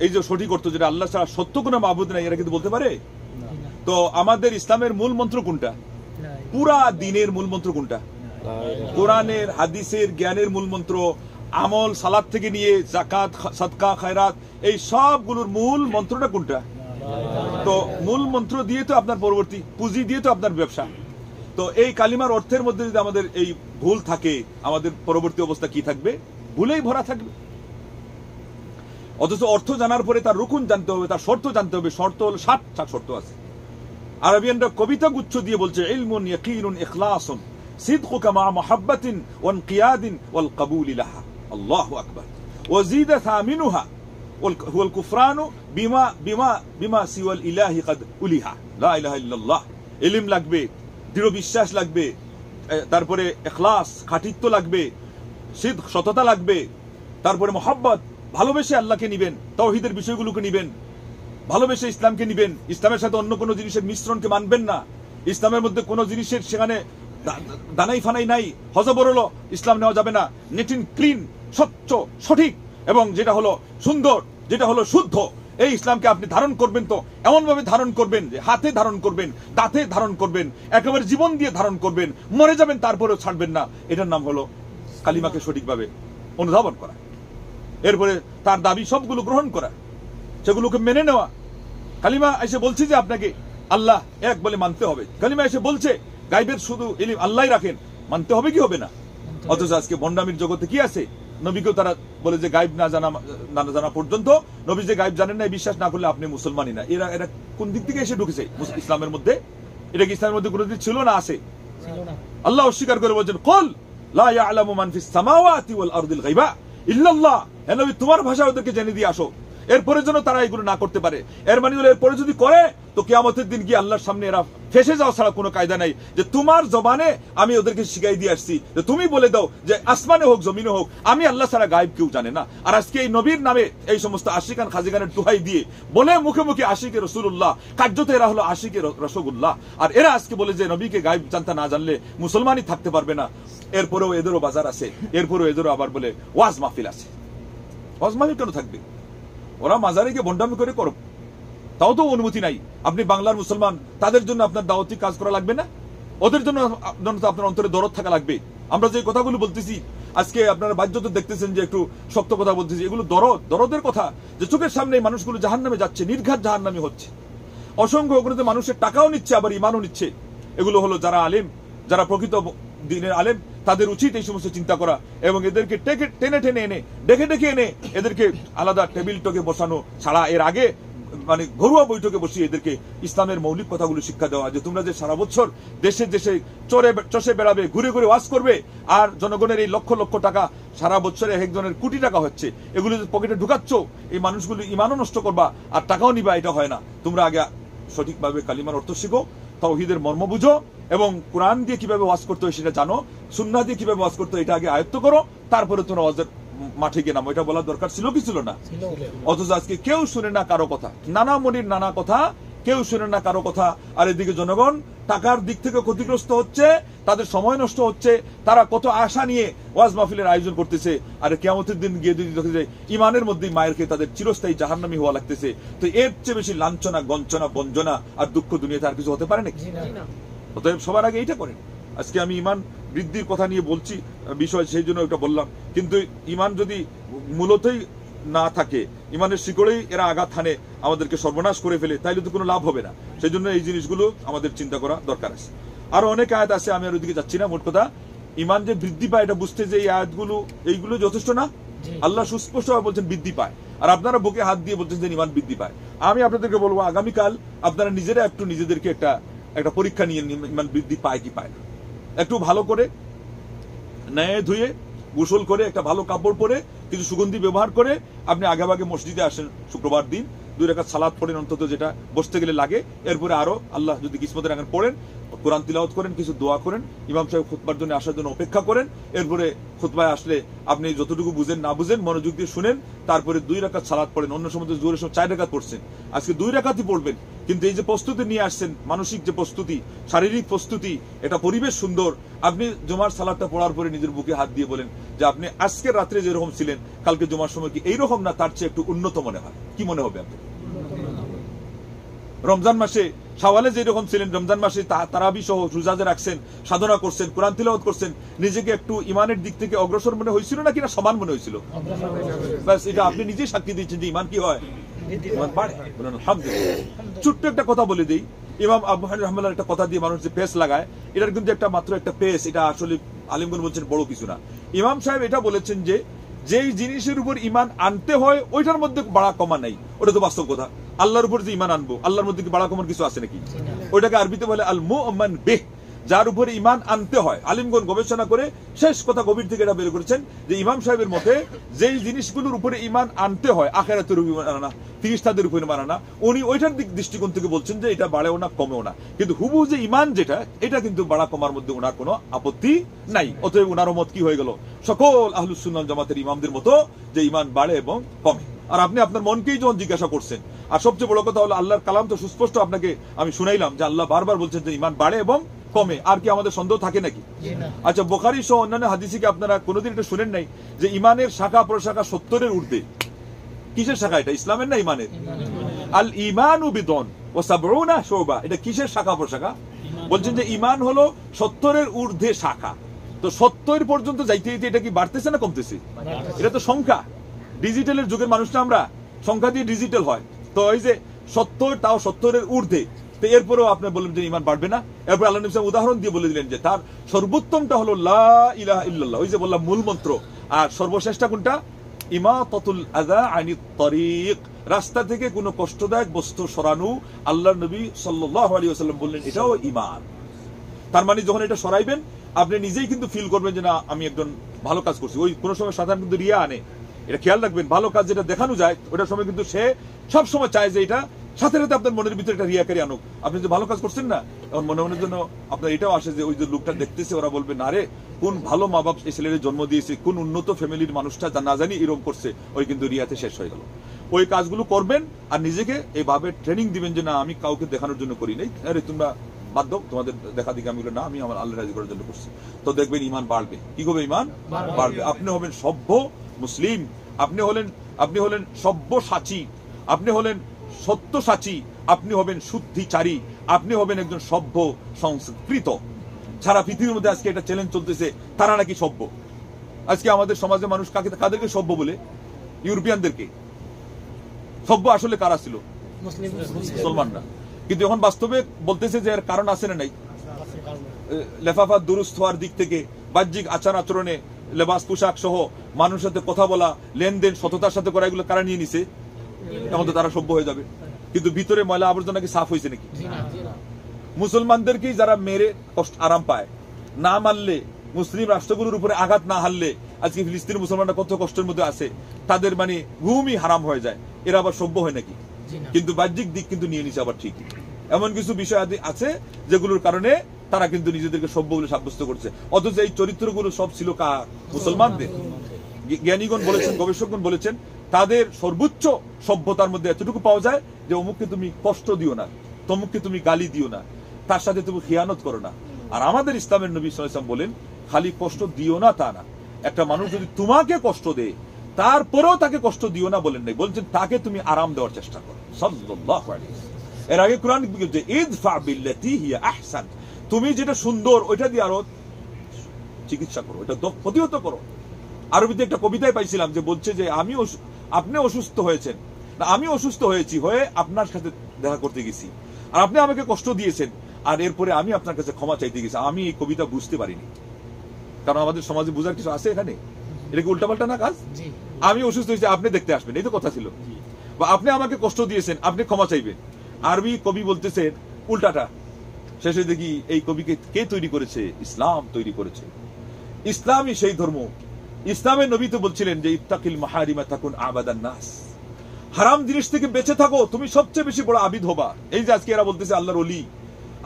এই যে সঠিক অর্থ, যেটা আল্লাহ ছাড়া সত্য কোনো মাবুদ নাই, এরা কিন্তু বলতে পারে। তো আমাদের ইসলামের মূল মন্ত্র কোনটা? পুরা দিনের মূল মন্ত্র কোনটা? কোরআনের, হাদিসের, জ্ঞানের মূল মন্ত্র, আমল, সালাত থেকে নিয়ে যাকাত, সাদকা, খায়রাত, এই সবগুলোর মূল মন্ত্রটা কোনটা? তো মূল মন্ত্র দিয়ে তো আপনার পরবর্তী পুঁজি দিয়ে তো আপনার ব্যবসা। তো এই কালিমার অর্থের মধ্যে যদি আমাদের এই ভুল থাকে, আমাদের পরবর্তী অবস্থা কি থাকবে? ভুলেই ভরা থাকবে। অথচ অর্থ জানার পরে তার রুকুন জানতে হবে, তার শর্ত জানতে হবে। শর্ত হলো 60টা শর্ত আছে। আরবিয়ানরা কবিতা গুচ্ছ দিয়ে বলছে, ইলমুন ইয়াকিনুন ইখলাসুন সিদকুকা মা মুহাব্বাতিন ওয়া ইনকিয়াদিন ওয়াল কবুল লাহা। আল্লাহু আকবার। ওয়াজিদা থামিনুহা ওয়াল কুফরানু বিমা বিমা বিমা সিওয়াল ইলাহি কদ উলিহা। লা ইলাহা ইল্লাল্লাহ। ইলম লাগবে, দৃঢ় বিশ্বাস লাগবে, তারপরে ইখলাস, খাঁটিত্ব লাগবে, সিদক, সততা লাগবে, তারপরে মুহাব্বত, ভালোবেসে আল্লাহকে নিবেন, তাওহীদের বিষয়গুলোকে নিবেন, ভালোবেসে ইসলামকে নিবেন, ইসলামের সাথে অন্য কোনো জিনিসের মিশ্রণকে মানবেন না, ইসলামের মধ্যে কোনো জিনিসের সেখানে দানাই ফানাই নাই, হযবরল ইসলাম নেওয়া যাবে না। নেট এন্ড ক্লিন, স্বচ্ছ, সঠিক এবং যেটা হলো সুন্দর, যেটা হলো শুদ্ধ, এই ইসলামকে আপনি ধারণ করবেন তো এমন ভাবে ধারণ করবেন যে হাতে ধারণ করবেন, দাঁতে ধারণ করবেন, একেবারে জীবন দিয়ে ধারণ করবেন, মরে যাবেন তারপরেও ছাড়বেন না। এটার নাম হলো কালিমাকে সঠিকভাবে অনুধাবন করা। এরপরে তার দাবি সবগুলো গ্রহণ করা, সেগুলোকে মেনে নেওয়া। কালিমা এসে বলছে যে আপনাকে আল্লাহ এক বলে মানতে হবে। কালিমা এসে বলছে গায়বের শুধু ইলম আল্লাহই রাখেন, মানতে হবে কি হবে না? অথচ আজকে ভণ্ডামির জগতে কি আছে? নবীকেও তারা বলে যে গায়ব না জানা পর্যন্ত, নবী যে গায়ব জানেন না বিশ্বাস না করলে আপনি মুসলমানই না। এরা কোন দিক থেকে এসে ঢুকেছে ইসলামের মধ্যে? এটা কি ইসলামের মধ্যে কোনোদিন ছিল না? আছে? আল্লাহ অস্বীকার করে বলছেন, কুল লা ইয়ালামু মান ফিস সামাওয়াতি ওয়াল আরদিল গায়বা ইল্লাল্লাহ। হে নবী, তোমার ভাষা ওদেরকে জেনে দিয়ে আসো, এরপরে যেন তারা এগুলো না করতে পারে। এর মানে হলো এরপরে যদি করে তো কিয়ামতের দিন গিয়ে আল্লাহর সামনে এরা ফেসে যাওয়া ছাড়া কোনো কায়দা নাই, যে তোমার জবানে আমি ওদেরকে শিখাই দিয়ে আসছি, যে তুমি বলে দাও যে আসমানে হোক জমিনে হোক আমি আল্লাহ ছাড়া গায়েব কেউ জানে না। আর আজকে এই নবীর নামে এই সমস্ত আশিকান খাজিগানের দোহাই দিয়ে বলে মুখে মুখে আশিকে রসুল্লাহ, কার্যত এরা হলো আশিকে রসগোল্লাহ। আর এরা আজকে বলে যে নবীকে গায়েব জানতে না জানলে মুসলমানই থাকতে পারবে না। এরপরেও এদেরও বাজার আছে, এরপরেও এদেরও আবার বলে ওয়াজ মাহফিল আছে। ওয়াজ মাহফিল কেন থাকবে? ওরা মাজারে গিয়ে বন্ডামি করে করো, তাও তো অনুমতি নাই। আপনি বাংলার মুসলমান, তাদের জন্য আপনার দাওয়াতি কাজ করা লাগবে না? ওদের জন্য আপনার অন্তরে দরদ থাকা লাগবে। আমরা যে কথাগুলো বলতেছি আজকে আপনারা বাধ্যত দেখতেছেন যে একটু শক্ত কথা বলতেছি, এগুলো দরদের কথা, যে চোখের সামনে মানুষগুলো জাহান্নামে যাচ্ছে, নির্ঘাত জাহান্নামী হচ্ছে। অসংখ্য ওগুলোতে মানুষের টাকাও নিচ্ছে, আবার ইমানও নিচ্ছে। এগুলো হলো যারা আলেম, যারা প্রকৃত দিনের আলেম, তাদের উচিত এই সমস্ত চিন্তা করা এবং এদেরকে টেনে টেনে এনে ডেকে এনে এদেরকে আলাদা টেবিল টকে বসানো ছাড়া এর আগে মানে ঘরোয়া বৈঠকে বসিয়ে এদেরকে ইসলামের মৌলিক কথাগুলো শিক্ষা দেওয়া, যে তোমরা যে সারা বছর দেশে দেশে চষে বেড়াবে, ঘুরে ঘুরে ওয়াজ করবে, আর জনগণের এই লক্ষ লক্ষ টাকা সারা বছরে একজনের কোটি টাকা হচ্ছে, এগুলো পকেটে ঢুকাচ্ছ, এই মানুষগুলো ইমানও নষ্ট করবা আর টাকাও নিবা, এটা হয় না। তোমরা আগে সঠিকভাবে কালিমার অর্থ শিখো, তাওহীদের মর্ম বুঝো এবং কোরআন দিয়ে কিভাবে ওয়াজ করতে হয় সেটা জানো, সুন্নাহ দিয়ে কিভাবে ওয়াজ করতে হয় এটা আগে আয়ত্ত করো, তারপরে তোমরা ওয়াজের মাঠে গিয়ে নামো। এটা বলার দরকার ছিল কি ছিল না? অথচ আজকে কেউ শুনে না কারো কথা, নানা মনির নানা কথা, কেউ শুনে না কারো কথা। আর এদিকে জনগণ টাকার দিক থেকে ক্ষতিগ্রস্ত হচ্ছে, তাদের সময় নষ্ট হচ্ছে, তারা কত আশা নিয়ে ওয়াজ মাহফিলের আয়োজন করতেছে, আর কিয়ামতের দিন গিয়ে যদি দেখে যায় ইমানের মধ্যেই মায়ের খেয়ে তাদের চিরস্থায়ী জাহান্নামী হওয়া লাগতেছে, তো এর চেয়ে বেশি লাঞ্ছনা, গঞ্চনা, বঞ্জনা আর দুঃখ দুনিয়াতে আর কিছু হতে পারে নাকি? অতএব সবার আগে এইটা করেন। আজকে আমি ইমান বৃদ্ধির কথা নিয়ে বলছি বিষয়, সেই জন্য এটা বললাম। কিন্তু ইমান যদি মূলতই না থাকে, ইমানের শিকড়েই এরা আঘাত হানে, আমাদেরকে সর্বনাশ করে ফেলে, তাইলে তো কোনো লাভ হবে না। সেই জন্য এই জিনিসগুলো আমাদের চিন্তা করা দরকার আছে। আরো অনেক আয়াত আছে, আমি আর ওইদিকে যাচ্ছি না। মোট কথা ইমান যে বৃদ্ধি পায় এটা বুঝতে যে এই আয়াতগুলো এইগুলো যথেষ্ট না। আল্লাহ সুস্পষ্টভাবে বলছেন বৃদ্ধি পায়, আর আপনারা বুকে হাত দিয়ে বলছেন যে ইমান বৃদ্ধি পায়। আমি আপনাদেরকে বলবো আগামীকাল আপনারা নিজেরা একটু নিজেদেরকে একটা পরীক্ষা নিয়ে ইমান বৃদ্ধি পায় কি পায় না। একটু ভালো করে ন্যায় ধুয়ে গোসল করে একটা ভালো কাপড় পরে কিছু সুগন্ধি ব্যবহার করে আপনি আগেভাগে মসজিদে আসেন শুক্রবার দিন, 2 রাকাত সালাত পড়েন অন্তত, যেটা বসতে গেলে লাগে। এরপরে আরো আল্লাহ যদি কিসমতে রাখেন পড়েন, কোরআন তিলাওয়াত করেন, কিছু দোয়া করেন, ইমাম সাহেব খুতবার জন্য আসার জন্য অপেক্ষা করেন। এরপরে খুতবায় আসলে আপনি যতটুকু বুঝেন না বুঝেন মনোযোগ দিয়ে শুনেন, তারপরে 2 রাকাত সালাত পড়েন। অন্য সময় জোরের সময় 4 রাকাত পড়ছেন, আজকে 2 রাকাতই পড়বেন। কিন্তু এই যে প্রস্তুতি নিয়ে আসছেন, মানসিক যে প্রস্তুতি, শারীরিক প্রস্তুতি, এটা পরিবেশ সুন্দর। আপনি জুমার সালাতটা পড়ার পরে নিজের বুকে হাত দিয়ে বলেন যে আপনি আজকের রাত্রে যেরকম ছিলেন কালকে জুমার সময় কি এইরকম না, তার চেয়ে একটু উন্নত মনে হয়। কি মনে হবে আপনার? রমজান মাসে শাওয়ালে যেরকম ছিলেন, রমজান মাসে তারাবি সহ রোজা রাখছেন, সাধনা করছেন, কোরআন তিলাওয়াত করছেন, নিজেকে একটু ইমানের দিক থেকে অগ্রসর মনে হয়েছিল না কিনা সমান মনে হয়েছিল? ব্যাস, এটা আপনি নিজেই সাক্ষী দিচ্ছেন যে ইমান কি হয়, ইমান বাড়ে। আলহামদুলিল্লাহ। ছোট্ট একটা কথা বলে দিই, ইমাম আবু হানিফা রাহমাতুল্লাহ একটা কথা দিয়ে মানুষ যে পেস লাগায়, এটার কিন্তু একটা মাত্র একটা পেস, এটা আসলে আলিমগণ বলছেন বড় কিছু না। ইমাম সাহেব এটা বলেছেন যে যেই জিনিসের উপর ইমান আনতে হয় ওইটার মধ্যে বাড়া কমা নাই। ওটা তো বাস্তব কথা। আল্লাহর উপর যে ইমান আনবো, আল্লাহর মধ্যে কি বাড়া কমার কিছু আছে নাকি? ওইটাকে আরবিতে বলে আল মুমিন বিহ, যার উপরে ইমান আনতে হয়। আলিমগণ গবেষণা করে শেষ কথা গভীর থেকে এটা বের করেছেন যে ইমাম সাহেবের মতে যেই জিনিসগুলোর উপরে ইমান আনতে হয়, আখিরাতের উপর ইমান আনা, ফেরেশতাদের উপর ইমান আনা, উনি ওইটার দিক দৃষ্টিকোণ থেকে বলছেন যে এটা বাড়েও না কমেও না। কিন্তু হুবু যে ইমান যেটা, এটা কিন্তু বাড়া কমার মধ্যে ওনার কোনো আপত্তি নাই। অতএব ওনার মত কি হয়ে গেল সকল আহলুস সুন্নাহ ওয়াল জামাতের ইমামদের মতো, যে ইমান বাড়ে এবং কমে। আর আপনি আপনার মনকেই যখন জিজ্ঞাসা করছেন, আর সবচেয়ে বড় কথা হলো আল্লাহর কালাম তো সুস্পষ্ট আপনাকে আমি শুনাইলাম যে আল্লাহ বারবার বলছেন যে ইমান বাড়ে এবং কমে। আর কি আমাদের সন্দেহ থাকে নাকি? আচ্ছা, বুখারী সহ অন্যান্য হাদিসে কি আপনারা কোনোদিন এটা শুনেন নাই যে ইমানের শাখা প্রশাখা 70-এর ঊর্ধ্বে? কিসের শাখা এটা? ইসলামের না ইমানের? আল ঈমানু বিদন ওয়া সাবউনা শুবা, এটা কিসের শাখা প্রশাখা? বলছেন যে ইমান হলো 70-এর ঊর্ধ্বে শাখা। তো 70 পর্যন্ত যাইতে যাইতে এটা কি বাড়তেছে না কমতেছে? এটা তো সংখ্যা, ডিজিটালের যুগের মানুষ না আমরা, সংখ্যা দিয়ে ডিজিটাল হয়। তো এই যে 70, তাও 70-এর ঊর্ধ্বে, তো এরপরেও আপনি বললেন যে ইমান বাড়বে না। এরপর আল্লাহ নবী সাল্লাল্লাহু আলাইহি ওয়াসাল্লাম উদাহরণ দিয়ে বলে দিলেন যে তার সর্বোত্তমটা হলো লা ইলাহা ইল্লাল্লাহ, ওই যে বললাম মূল মন্ত্র। আর সর্বশ্রেষ্ঠটা কোনটা? ইমাতাতুল আযা আনিত তরিক, রাস্তা থেকে কোনো কষ্টদায়ক বস্তু সরানো। আল্লাহর নবী সাল্লাল্লাহু আলাইহি ওয়াসাল্লাম বললেন এটাও ঈমান। তার মানে যখন এটা সরাইবেন আপনি নিজেই কিন্তু ফিল করবেন যে না আমি একজন ভালো কাজ করছি। ওই কোনো সময় সাধারণ কিন্তু রিয়া আনে, এটা খেয়াল রাখবেন। ভালো কাজ যেটা দেখানো যায় ওটার সময় কিন্তু সে সব সময় চায় যে এটা সাথে সাথে আপনার মনের ভিতরে একটা রিয়াকারি আনুক। আপনি যে ভালো কাজ করছেন না, এখন মনে মনের জন্য আপনার এটাও আসে যে ওই যে লোকটা দেখতেছে, ওরা বলবে না রে কোন ভালো মা বাপ এই ছেলের জন্ম দিয়েছে, কোন উন্নত ফ্যামিলির মানুষটা না জানি এরকম করছে, ওই কিন্তু রিয়াতে শেষ হয়ে গেল। ওই কাজগুলো করবেন আর নিজেকে এইভাবে ট্রেনিং দিবেন যে না আমি কাউকে দেখানোর জন্য করি নাই, আরে তোমরা বাদ দাও, তোমাদের দেখা দিকে আমি না, আমি আমার আল্লাহ রাজি করার জন্য করছি। তো দেখবেন ইমান বাড়বে। কি করবে? ইমান বাড়বে। আপনি হবেন সভ্য মুসলিম, আপনি হলেন সভ্য সাচী, আপনি হলেন সত্য সাচী, আপনি হবেন শুদ্ধিচারী, আপনি হবেন একজন সভ্য সংস্কৃত। সারা পৃথিবীর মধ্যে আজকে এটা চ্যালেঞ্জ চলতেছে, তারা নাকি সভ্য। আজকে আমাদের সমাজে মানুষ কাদেরকে সভ্য বলে? ইউরোপিয়ানদেরকে। সভ্য আসলে কারা ছিল? মুসলমানরা। কিন্তু এখন বাস্তবে বলতেছে যে এর কারণ আছে না নাই? লেফাফা দুরুস্ত হওয়ার দিক থেকে, বাহ্যিক আচার আচরণে, লেবাস পোশাক সহ মানুষের সাথে কথা বলা, লেনদেন সততার সাথে করা, এগুলো কারা নিয়ে নিছে? এখন তো তারা সভ্য হয়ে যাবে। কিন্তু ভিতরে ময়লা আবর্জনা কি সাফ হয়েছে নাকি? মুসলমানদেরকেই যারা মেরে কষ্ট আরাম পায়, না মারলে, মুসলিম রাষ্ট্রগুলোর উপরে আঘাত না হারলে, আজকে ফিলিস্তিনি মুসলমানরা কত কষ্টের মধ্যে আছে, তাদের মানে ঘুমই হারাম হয়ে যায়, এরা আবার সভ্য হয় নাকি? কিন্তু বাহ্যিক দিক কিন্তু নিয়ে নিছে আবার ঠিকই। এমন কিছু বিষয় আছে যেগুলোর কারণে তারা কিন্তু নিজেদেরকে সভ্য বলে সাব্যস্ত করছে, অথচ এই চরিত্রগুলো সব ছিল কার? মুসলমানদের। জ্ঞানীগণ বলেছেন, গবেষকগণ বলেছেন তাদের সর্বোচ্চ সভ্যতার মধ্যে এতটুকু পাওয়া যায় যে অমুককে তুমি কষ্ট দিও না, তমুককে তুমি গালি দিও না, তার সাথে তুমি খিয়ানত করো না। আর আমাদের ইসলামের নবী সাল্লাল্লাহু আলাইহি ওয়াসাল্লাম বলেন খালি কষ্ট দিও না তা না, একটা মানুষ যদি তোমাকে কষ্ট দেয় তারপরেও তাকে কষ্ট দিও না বলেন নাই, বলছেন তাকে তুমি আরাম দেওয়ার চেষ্টা করো। সাল্লাল্লাহু আলাইহি ওয়াসাল্লাম। এর আগে কোরআন বলছে ইদফা বিল্লাতি হিয়া আহসান, তুমি যেটা সুন্দর ওইটা দিয়ে আরো চিকিৎসা করো, এটা প্রতিহত করো। আরবিতে একটা কবিতায় পাইছিলাম যে বলছে যে আপনি অসুস্থ হয়েছেন না, আমি অসুস্থ হয়েছি হয়ে আপনার সাথে দেখা করতে গেছি, আর আপনি আমাকে কষ্ট দিয়েছেন, আর এরপরে আমি আপনার কাছে ক্ষমা চাইতে গেছি। আমি এই কবিতা বুঝতে পারিনি, কারণ আমাদের সমাজে বোঝার কিছু আছে এখানে? এটা কি উল্টাপাল্টা না কাজ? আমি অসুস্থ হয়েছি, আপনি দেখতে আসবেন, এই তো কথা ছিল। বা আপনি আমাকে কষ্ট দিয়েছেন, আপনি ক্ষমা চাইবেন। আরবি কবি বলতেছেন উল্টাটা। শেষে দেখি এই কবিকে কে তৈরি করেছে? ইসলাম তৈরি করেছে। ইসলামই সেই ধর্ম ইসলামের নবী তো বলছিলেন যে ইত্তাকিল মাহারিমা তাকুন আবাদান নাস, হারাম জিনিস থেকে বেঁচে থাকো, তুমি সবচেয়ে বেশি বড় আবিদ হবা। এই যে আজকে এরা বলতেছে আল্লাহর ওলি,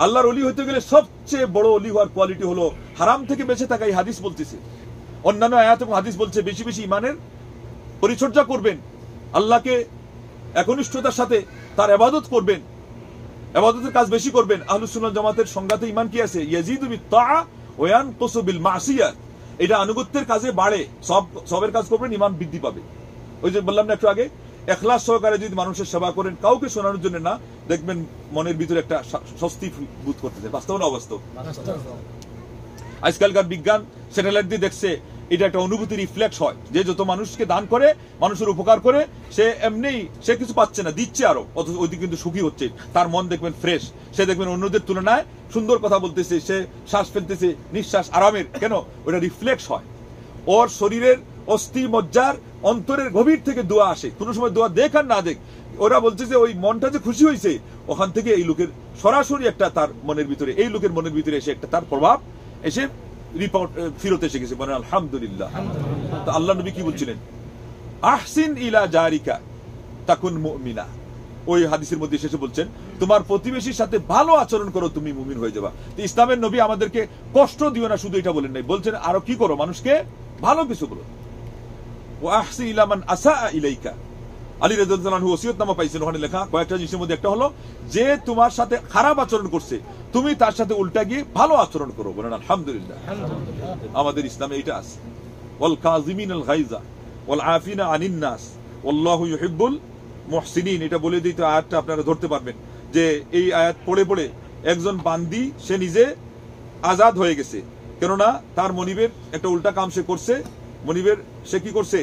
আল্লাহর ওলি হতে গেলে সবচেয়ে বড় ওলি হওয়ার কোয়ালিটি হলো হারাম থেকে বেঁচে থাকা। এই হাদিস বলতেছে, অন্যান্য আয়াত এবং হাদিস বলছে বেশি বেশি ইমানের পরিচর্যা করবেন, আল্লাহকে একনিষ্ঠতার সাথে তার ইবাদত করবেন, ইবাদতের কাজ বেশি করবেন। আহলুস সুন্নাহ জামাতের সংজ্ঞাতে ঈমান কি আছে? ইয়াজিদু বিত-তাআ ওয়া ইয়ানকুসু বিল মাসিয়াত। এটা আনুগত্যের কাজে বাড়ে, সবের কাজ করবেন, ঈমান বৃদ্ধি পাবে। ওই যে বললাম না একটু আগে, ইখলাস সহকারে যদি মানুষের সেবা করেন, কাউকে শোনানোর জন্য না, দেখবেন মনের ভিতরে একটা স্বস্তি বোধ করতেছে। বাস্তব না অবাস্তব? আজকালকার বিজ্ঞান স্যাটেলাইট দিয়ে দেখছে, এটা একটা অনুভূতি রিফ্লেক্ট হয় যে যত মানুষকে দান করে, মানুষের উপকার করে, সে এমনি সে কিছু পাচ্ছে না, দিচ্ছে আরো, অথচ ওইদিকে কিন্তু সুখী হচ্ছে, তার মন দেখবেন ফ্রেশ, সে দেখবেন অন্যদের তুলনায় সুন্দর কথা বলতেছে, সে শ্বাস ফেলতেছে, নিঃশ্বাস আরামের। কেন? ওটা রিফ্লেক্ট হয়, ওর শরীরের অস্থি মজ্জার অন্তরের গভীর থেকে দোয়া আসে। কোনো সময় দোয়া দেখ আর না দেখ, ওরা বলছে যে ওই মনটা যে খুশি হয়েছে, ওখান থেকে এই লোকের সরাসরি একটা তার মনের ভিতরে, এই লোকের মনের ভিতরে এসে একটা তার প্রভাব এসে রিপোর্ট ফিরতে এসে গেছে। বলেন আলহামদুলিল্লাহ। তো আল্লাহ নবী কি বলছিলেন? আহসিন ইলা জারিকা তাকুন মুমিনা। ওই হাদিসের মধ্যে শেষে বলছেন, তোমার প্রতিবেশীর সাথে ভালো আচরণ করো, তুমি মুমিন হয়ে যাবা। তো ইসলামের নবী আমাদেরকে কষ্ট দিও না, শুধু এটা বলেন নাই, বলছেন আরো কি করো, মানুষকে ভালো কিছু বলো। ওয়া আহসিন ইলা মান আসা ইলাইকা। আলী রাদিয়াল্লাহু আনহু ওসিয়তনামা পাইছেন, ওখানে লেখা কয়েকটা জিনিসের মধ্যে একটা হলো যে তোমার সাথে খারাপ আচরণ করছে, তুমি তার সাথে উল্টা গিয়ে ভালো আচরণ করো। বলেন আলহামদুলিল্লাহ। আমাদের ইসলামে এটা আছে, ওয়াল কাযিমিনাল গায়যা ওয়াল আফিনা আনিন নাস ওয়াল্লাহু ইউহিব্বুল মুহসিনিন। এটা বলে দিতে আয়াতটা আপনারা ধরতে পারবেন যে এই আয়াত পড়ে পড়ে একজন বান্দি সে নিজে আজাদ হয়ে গেছে, কেননা তার মনিবের একটা উল্টা কাম সে করছে। মনিবের সে কি করছে?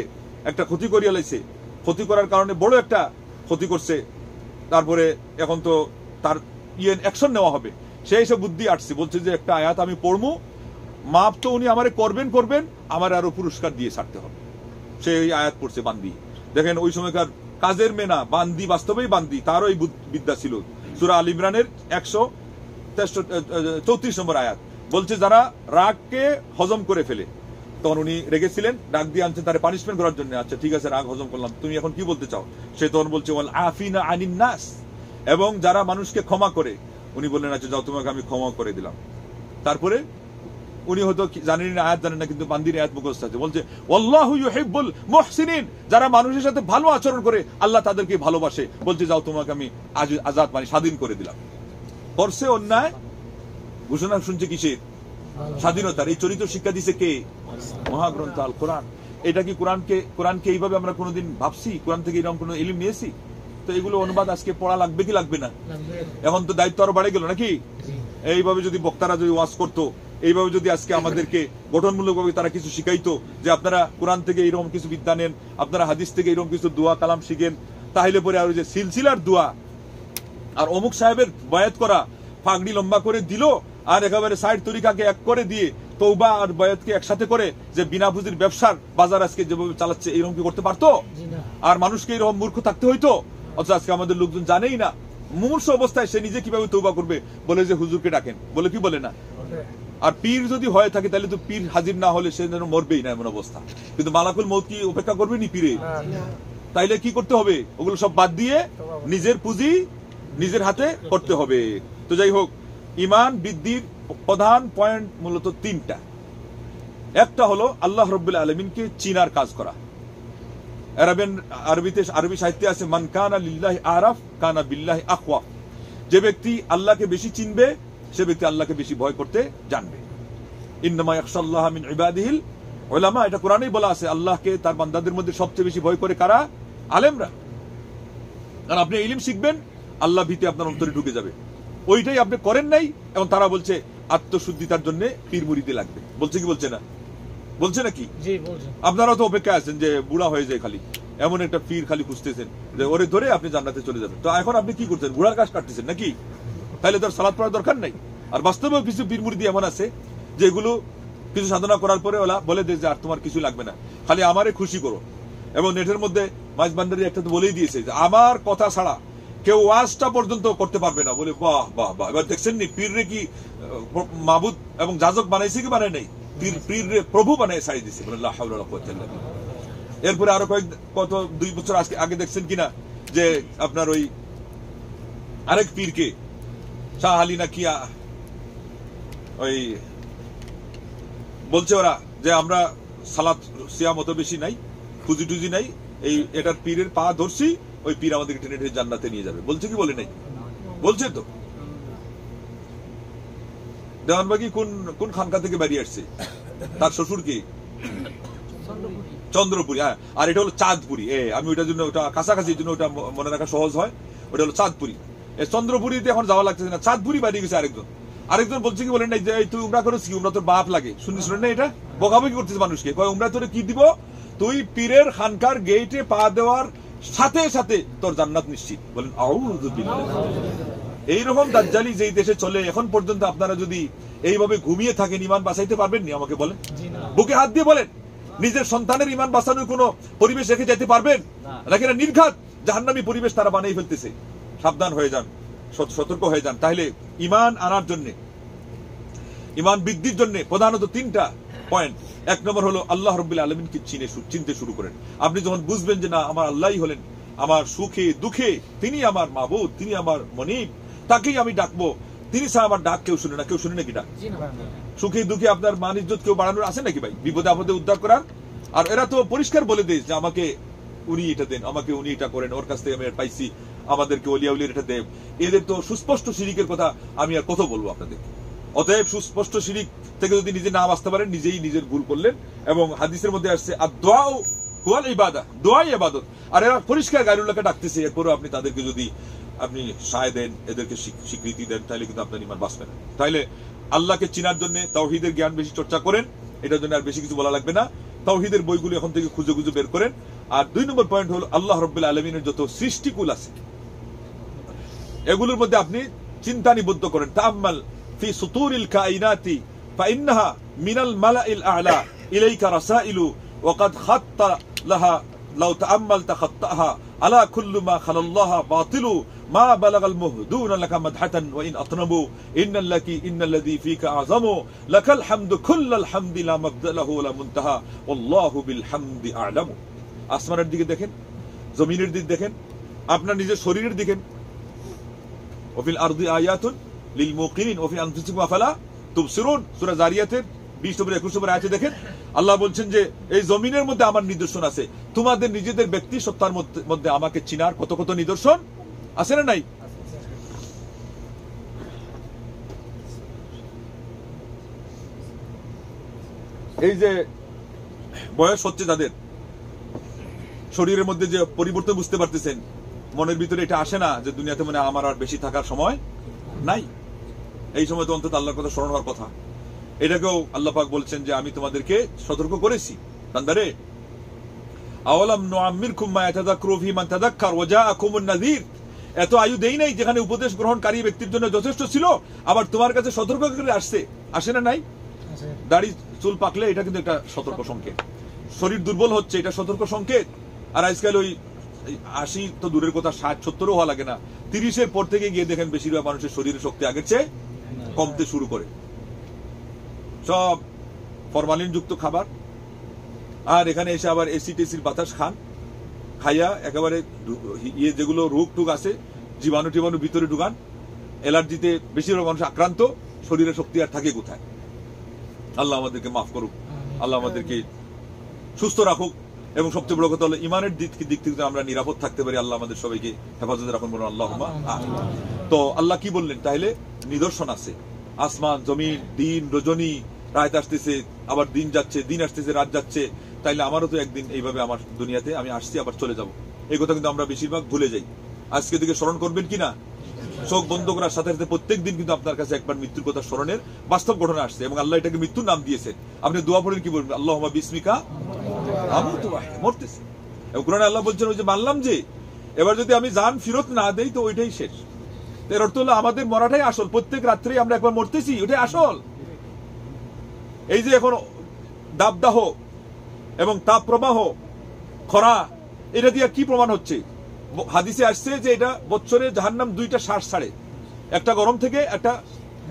একটা ক্ষতি করিয়া লাইছে, ক্ষতি করার কারণে বড় একটা ক্ষতি করছে, তারপরে এখন তো তার অ্যাকশন নেওয়া হবে। সেই সব বুদ্ধি আসছে, বলছে যে একটা আয়াত আমি পড়বো, মাপ তো উনি আমারে করবেন, আমার আরো পুরস্কার দিয়ে ছাড়তে হবে। সেই আয়াত পড়ছে বান্দি। দেখেন ওই সময়কার কাজের মেনা বান্দি, বাস্তবেই বান্দি, তারও এই বিদ্যা ছিল। সূরা আল ইমরানের 134 নম্বর আয়াত বলছে, যারা রাগকে হজম করে ফেলে, তখন উনি রেগেছিলেন, ডাক দিয়ে আনছেন তার পানিশমেন্ট করার জন্য। আচ্ছা ঠিক আছে, রাগ হজম করলাম, তুমি এখন কি বলতে চাও? সে তখন বলছে ওয়াল আফিনা আনিন নাস, এবং যারা মানুষকে ক্ষমা করে। উনি বললেন আচ্ছা যাও, তোমাকে আমি ক্ষমা করে দিলাম। তারপরে উনি হয়তো জানেন না, আয়াত জানেন না, কিন্তু বান্দির আয়াত মুখস্থ আছে, বলছে ওয়াল্লাহু ইউহিব্বুল মুহসিনিন, যারা মানুষের সাথে ভালো আচরণ করে আল্লাহ তাদেরকে ভালোবাসে। বলছে যাও, তোমাকে আমি আজাদ মানে স্বাধীন করে দিলাম। করছে অন্যায়, ঘোষণা শুনছে কিসের? স্বাধীনতার। এই চরিত্র শিক্ষা দিছে কে? মহাগ্রন্থ আল কোরআন। এটা কি কোরআনকে এইভাবে আমরা কোনোদিন ভাবছি? কোরআন থেকে এরকম কোনো ইলম নিয়েছি? তো এগুলো অনুবাদ আজকে পড়া লাগবে কি লাগবে না? এখন তো দায়িত্ব আরো বাড়ে গেল নাকি? এইভাবে যদি বক্তারা যদি ওয়াজ করতো, এইভাবে যদি আজকে আমাদেরকে গঠনমূলকভাবে তারা কিছু শিখাইতো যে আপনারা কোরআন থেকে এরকম কিছু বিদ্যা নেন, আপনারা হাদিস থেকে এরকম কিছু দোয়া কালাম শিখেন, তাহলে পরে আর যে সিলসিলার দোয়া আর অমুক সাহেবের বয়াত করা, পাগড়ি লম্বা করে দিল আর একেবারে সাইড তরিকাকে এক করে দিয়ে তৌবা আর বয়াতকে একসাথে করে যে বিনা পুঁজির ব্যবসার বাজার আজকে যেভাবে চালাচ্ছে, এরকম কি করতে পারতো? আর মানুষকে এরকম মূর্খ থাকতে হইতো? অথচ আজকে আমাদের লোকজন জানেই না। মূর্খ অবস্থায় সে নিজে কিভাবে তৌবা করবে? বলে যে হুজুরকে ডাকেন, বলে কি বলে না? আর পীর যদি হয়ে থাকে তাহলে তো পীর হাজির না হলে সে যেন মরবেই না, এমন অবস্থা। কিন্তু মালাকুল মউত কি অপেক্ষা করবে নি পীরে? তাইলে কি করতে হবে? ওগুলো সব বাদ দিয়ে নিজের পুঁজি নিজের হাতে করতে হবে। তো যাই হোক, ঈমান বৃদ্ধির প্রধান পয়েন্ট মূলত তিনটা। একটা হলো আল্লাহ রাব্বুল আলামিনকে চিনার কাজ করা। আরবি সাহিত্যে আছে মান কানা লিল্লাহি আরাফ কানা বিল্লাহি আখওয়াফ। যে ব্যক্তি আল্লাহকে বেশি চিনবে, সে ব্যক্তি আল্লাহকে বেশি ভয় করতে জানবে। ইন্নামা ইয়াখশাল্লাহা মিন ইবাদিহিল উলামা। এটা কোরআনেই বলা আছে, আল্লাহকে তার বান্দাদের মধ্যে সবচেয়ে বেশি ভয় করে কারা? আলেমরা। আর আপনি ইলম শিখবেন, আল্লাহ ভীতি আপনার অন্তরে ঢুকে যাবে। ওইটাই আপনি করেন নাই, এবং তারা বলছে আত্মশুদ্ধিতার জন্য পীর মুরিদি লাগবে। বলছে কি বলছে না? বলছে নাকি? আপনারা তো অপেক্ষায় আছেন যে বুড়া হয়ে যায়, খালি এমন একটা পীর খালি খুঁজতেছেন যে ওরে ধরে আপনি জান্নাতে চলে যাবেন। তো এখন আপনি কি করছেন? বুড়ার গাছ কাটতেছেন নাকি? তাহলে তার সালাত পড়ার দরকার নাই। আর বাস্তবেও কিছু পীর মুরিদি এমন আছে যেগুলো কিছু সাধনা করার পরে ওরা বলে দেয় যে আর তোমার কিছু লাগবে না, খালি আমারে খুশি করো। এবং নেটের মধ্যে মাইজ বান্দারি একটা তো বলেই দিয়েছে যে আমার কথা ছাড়া কেউ ওয়াজটা পর্যন্ত করতে পারবে না। বলে বাহ বাহ বাহ। এবার দেখছেন নি পীররে কি মাবুদ এবং যাজক বানাইছে কি বানায় নাই? পীর প্রভু বানায় ছাড়ি দিছে। এরপরে আরো কত 2 বছর আগে দেখছেন কিনা যে আপনার ওই আরেক পীরকে শাহ আলী না কিয়া ওই বলছে ওরা যে আমরা সালাত সিয়াম অত বেশি নাই, পুঁজি টুজি নাই, এটার পীরের পা ধরছি, ওই পীর আমাদেরকে টেনে টেনে জান্নাতে নিয়ে যাবে। বলছে কি বলে নাই? বলছে তো। দেওয়ানবাগি কোন খানকা থেকে বেরিয়ে আসছে? তার শ্বশুর কি? চন্দ্রপুরি। হ্যাঁ, আর এটা হলো চাঁদপুরি। আমি ওইটার জন্য ওটা কাছাকাছি জন্য ওটা মনে রাখা সহজ হয়। ওটা হলো চাঁদপুরি। চন্দ্রপুরিতে এখন যাওয়া লাগতেছে না, চাঁদপুরি বাড়ি গেছে আরেকজন বলছে কি বলেন নাই যে তুই উমরা করিস কি? উমরা তোর বাপ লাগে। শুনেন না এটা? বকাবকি করতেছে মানুষকে। কয় উমরা তোরে কি দিব? তুই পীরের খানকার গেটে পা দেওয়ার সাথে সাথে তোর জান্নাত নিশ্চিত। বলেন আউযু বিল্লাহ। এইরকম দাজ্জালি যেই দেশে চলে, এখন পর্যন্ত আপনারা যদি এইভাবে ঘুমিয়ে থাকেন, ইমান বাঁচাইতে পারবেন নি? আমাকে বলেন, বুকে হাত দিয়ে বলেন। নিজের সন্তানের ইমান বাঁচানোর কোন পরিবেশ রেখে যেতে পারবেন নাকি? না, নির্ঘাত জাহান্নামী পরিবেশ তারা বানিয়ে ফেলতেছে। সাবধান হয়ে যান, সতর্ক হয়ে যান। তাহলে ইমান আনার জন্য, ইমান বৃদ্ধির জন্য প্রধানত 3টা পয়েন্ট। 1 নম্বর হলো আল্লাহ রাব্বুল আলামিনকে চিনতে শুরু করেন। আপনি যখন বুঝবেন যে না, আমার আল্লাহই হলেন আমার সুখে দুঃখে, তিনি আমার মাবুদ, তিনি আমার মনিব, তাকেই আমি ডাকবো। তিনি ছাড়া আমার ডাক কেউ শুনে না। কেউ শুনে নাকি ডাক? সুখে দুঃখে আপনার মান ইজ্জত কেউ বাড়ানোর আছে নাকি ভাই? বিপদে আপদে উদ্ধার করার। আর এরা তো পরিষ্কার বলে দেয় যে আমাকে উনি এটা দেন, আমাকে উনি এটা করেন, ওর কাছ থেকে আমি পাইছি, আমাদেরকে ওলিয়া উলিয়ার এটা দেব। এদের তো সুস্পষ্ট শিরিকের কথা আমি আর কত বলবো আপনাদেরকে। অতএব সুস্পষ্ট শিরিক থেকে যদি নিজে না বাঁচতে পারেন, নিজেই নিজের ভুল করলেন। এবং হাদিসের মধ্যে আসছে আদ-দুআউ হুয়াল ইবাদা, দোয়াই ইবাদত। আর এরা পরিষ্কার গায়রুল্লাহকে ডাকতেছে, এরপরও আপনি তাদেরকে যদি আপনি সায় দেন, এদেরকে স্বীকৃতি দেন, তাহলে কিন্তু আপনার ইমান বাঁচবে না। তাহলে আল্লাহকে চিনার জন্য তাওহীদের জ্ঞান বেশি চর্চা করেন। এটার জন্য আর বেশি কিছু বলা লাগবে না। তাওহীদের বইগুলো এখন থেকে খুঁজে খুঁজে বের করেন। আর 2 নম্বর পয়েন্ট হলো আল্লাহ রাব্বুল আলামিনের যত সৃষ্টিকুল আছে এগুলোর মধ্যে আপনি চিন্তা নিবদ্ধ করেন। তাআম্মাল ফি সুতুরিল কায়নাতি ফাইন্নাহা মিনাল মালাইল আ'লা ইলাইকা রাসাইলু ওয়া কাদ খাত্তা লাহা লাউ তাআম্মালতা খাত্তাহা আলা কুল্লি মা খালাল্লাহা বাতিলু মা বালাগাল মুহদুন লাকা মাদহাতান ওয়া ইন আতনাবু ইন্নাল্লাযী ফীকা আযামু লাকাল হামদু কুল্লাল হামদি লা মাবদালাহু ওয়া লা মুনতাহা ওয়াল্লাহু বিল হামদি আ'লামু। আসমানের দিকে দেখেন, জমিনের দিকে দেখেন, আপনার নিজের শরীরের দিকে। ওফিল আরদি আয়াতুন লিল মুকিনিন ওফি আনফুসিকুম আফালা তুবসিরুন। সূরা জারিয়াতের 20 নম্বর 21 নম্বর আয়াতে দেখেন আল্লাহ বলছেন যে এই জমিনের মধ্যে আমার নিদর্শন আছে। তোমাদের নিজেদের ব্যক্তি সত্তার মধ্যে আমাকে চিনার কত কত নিদর্শন আছে না নাই? এই যে বয়স হচ্ছে যাদের, শরীরের মধ্যে যে পরিবর্তন বুঝতে পারতেছেন, মনের ভিতরে এটা আসে না যে দুনিয়াতে মানে আমার আর বেশি থাকার সময় নাই। এই সময় তো অন্তত আল্লাহর কথা স্মরণ হওয়ার কথা। এটাকেও আল্লাহ পাক বলছেন যে আমি তোমাদেরকে সতর্ক করেছি বান্দারে। আওয়ালাম নুআম্মিরকুম মা ইয়াতাযাক্কারু ফী মান তাযাক্কার ওয়া জাআকুমুন নাযীর। এত আয়ু দেই নাই যেখানে উপদেশ গ্রহণকারী ব্যক্তির জন্য যথেষ্ট ছিল, আবার তোমার কাছে সতর্ক করে আসে না নাই? দাড়ি চুল পাকলে এটা কিন্তু একটা সতর্ক সংকেত। শরীর দুর্বল হচ্ছে, এটা সতর্ক সংকেত। আর আজকাল ওই 80 তো দূরের কথা, 60-70 হওয়া লাগে না, 30-এর পর থেকে গিয়ে দেখেন বেশিরভাগ মানুষের শরীরের শক্তি আগের চেয়ে কমতে শুরু করে। সব ফরমালিন যুক্ত খাবার, আর এখানে এসে আবার এসি টেসির বাতাস খান, খাইয়া একেবারে যেগুলো রোগ টুক আছে জীবাণু টিবাণু ভিতরে ঢুকান, অ্যালার্জিতে বেশিরভাগ মানুষ আক্রান্ত, শরীরের শক্তি আর থাকে কোথায়? আল্লাহ আমাদেরকে মাফ করুক, আল্লাহ আমাদেরকে সুস্থ রাখুক, এবং সবচেয়ে বড় কথা হলো ইমানের দিক থেকে আমরা নিরাপদ থাকতে পারি। আল্লাহ আমাদের সবাইকে হেফাজতে রাখুন, বলুন আল্লাহুম্মা আমিন। তো আল্লাহ কি বললেন? তাহলে নিদর্শন আছে, আসমান জমিন, দিন রজনী, রাত আসতেছে আবার দিন যাচ্ছে, দিন আসতেছে রাত যাচ্ছে। তাইলে আমারও তো একদিন এইভাবে আমার দুনিয়াতে আমি আসছি আবার চলে যাব। এই কথা কিন্তু আমরা বেশিরভাগ ভুলে যাই। আজকে থেকে স্মরণ করবেন কিনা? চোখ বন্ধ করার সাথে সাথে প্রত্যেক দিন কিন্তু আপনার কাছে একবার মৃত্যুর কথা স্মরণের বাস্তব ঘটনা আসছে, এবং আল্লাহ এটাকে মৃত্যুর নাম দিয়েছেন। আপনি দোয়া পড়েন কি বলবেন? আল্লাহুম্মা বিসমিকা আমুতু ওয়া আহয়া, মরতেছি। এবং কোরআনে আল্লাহ বলছেন ওই যে মানলাম যে এবার যদি আমি জান ফেরত না দেই তো ওইটাই শেষ। এর অর্থ হলো আমাদের মরাটাই আসল। প্রত্যেক রাত্রেই আমরা একবার মরতেছি, ওইটাই আসল। এই যে এখন দাবদাহ এবং তাপ প্রবাহ, খরা, এটা দিয়ে কি প্রমাণ হচ্ছে? হাদিসে আসছে যে এটা বছরে জাহান্নাম 2টা শ্বাস ছাড়ে, একটা গরম থেকে একটা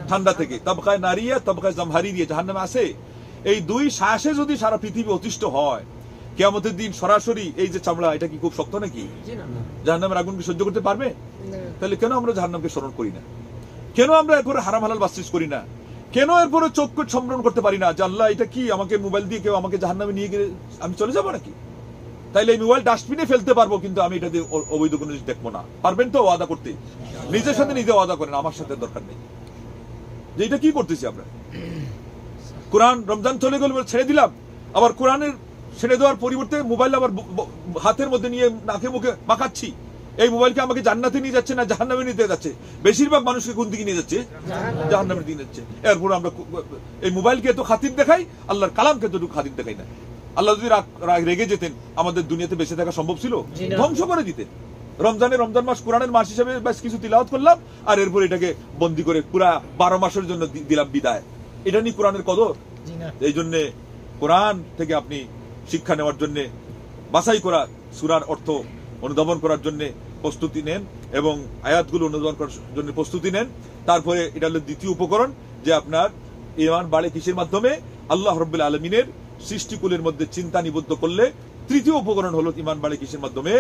ঠান্ডা থেকে। তাবকায় নারিয়া তাবকায় জামহারিরিয়া জাহান্নামে আছে। এই দুই শ্বাসে যদি সারা পৃথিবী অতিষ্ঠ হয়, কিয়ামতের দিন সরাসরি এই যে চামড়া, এটা কি খুব শক্ত নাকি? জাহান্নামের আগুনকে সহ্য করতে পারবে? তাহলে কেন আমরা জাহান্নামকে স্মরণ করি না? কেন আমরা এরপরে হারাম হালাল বাসিস করি না? কেন এরপরে চোখ সম্বরণ করতে পারি না যে আল্লাহ এটা কি, আমাকে মোবাইল দিয়ে কেউ আমাকে জাহান্নামে নিয়ে গেলে আমি চলে যাবো নাকি? তাইলে এই মোবাইল ডাস্টবিনে ফেলতে পারবো, কিন্তু আমি এটাতে অবৈধ কোনো জিনিস দেখবো না। পারবেন তো ওয়াদা করতে? নিজের সাথে নিজে ওয়াদা করেন, আমার সাথে দরকার নেই। যে এটা কি করতেছি আমরা? কোরআন রমজান চলে গেল ছেড়ে দিলাম, আবার কোরআনের ছেড়ে দেওয়ার পরিবর্তে মোবাইল আবার হাতের মধ্যে নিয়ে নাকে মুখে মাখাচ্ছি। এই মোবাইলকে আমাকে জান্নাতে নিয়ে যাচ্ছে না জাহান্নামে নিতে যাচ্ছে? বেশিরভাগ মানুষকে কোন দিকে নিয়ে যাচ্ছে? জাহান্নামের দিকে যাচ্ছে। এরপর আমরা এই মোবাইলকে এত খাতির দেখাই, আল্লাহর কালামকে এতটুকু খাতির দেখাই না। আল্লাহ যদি রেগে যেতেন, আমাদের দুনিয়াতে বেঁচে থাকা সম্ভব ছিল? ধ্বংস করে দিতেন। রমজান মাস কোরআনের মাস হিসেবে বেশ কিছু তিলাওয়াত করলাম, আর এরপর এটাকে বন্দি করে পুরা 12 মাসের জন্য দিলাম বিদায়। এটা নিয়ে কোরআনের কদর? এই জন্য কোরআন থেকে আপনি শিক্ষা নেওয়ার জন্য বাছাই করা সূরার অর্থ অনুধাবন করার জন্য প্রস্তুতি নেন এবং আয়াতগুলো অনুধাবন করার জন্য প্রস্তুতি নেন। তারপরে এটা হলো দ্বিতীয় উপকরণ, যে আপনার ঈমান বাড়ে কিসের মাধ্যমে? আল্লাহ রাব্বুল আলামিনের সৃষ্টিকুলের মধ্যে চিন্তা নিবদ্ধ করলে। তৃতীয় উপকরণ হলো ঈমান বাড়ে কিসের মাধ্যমে?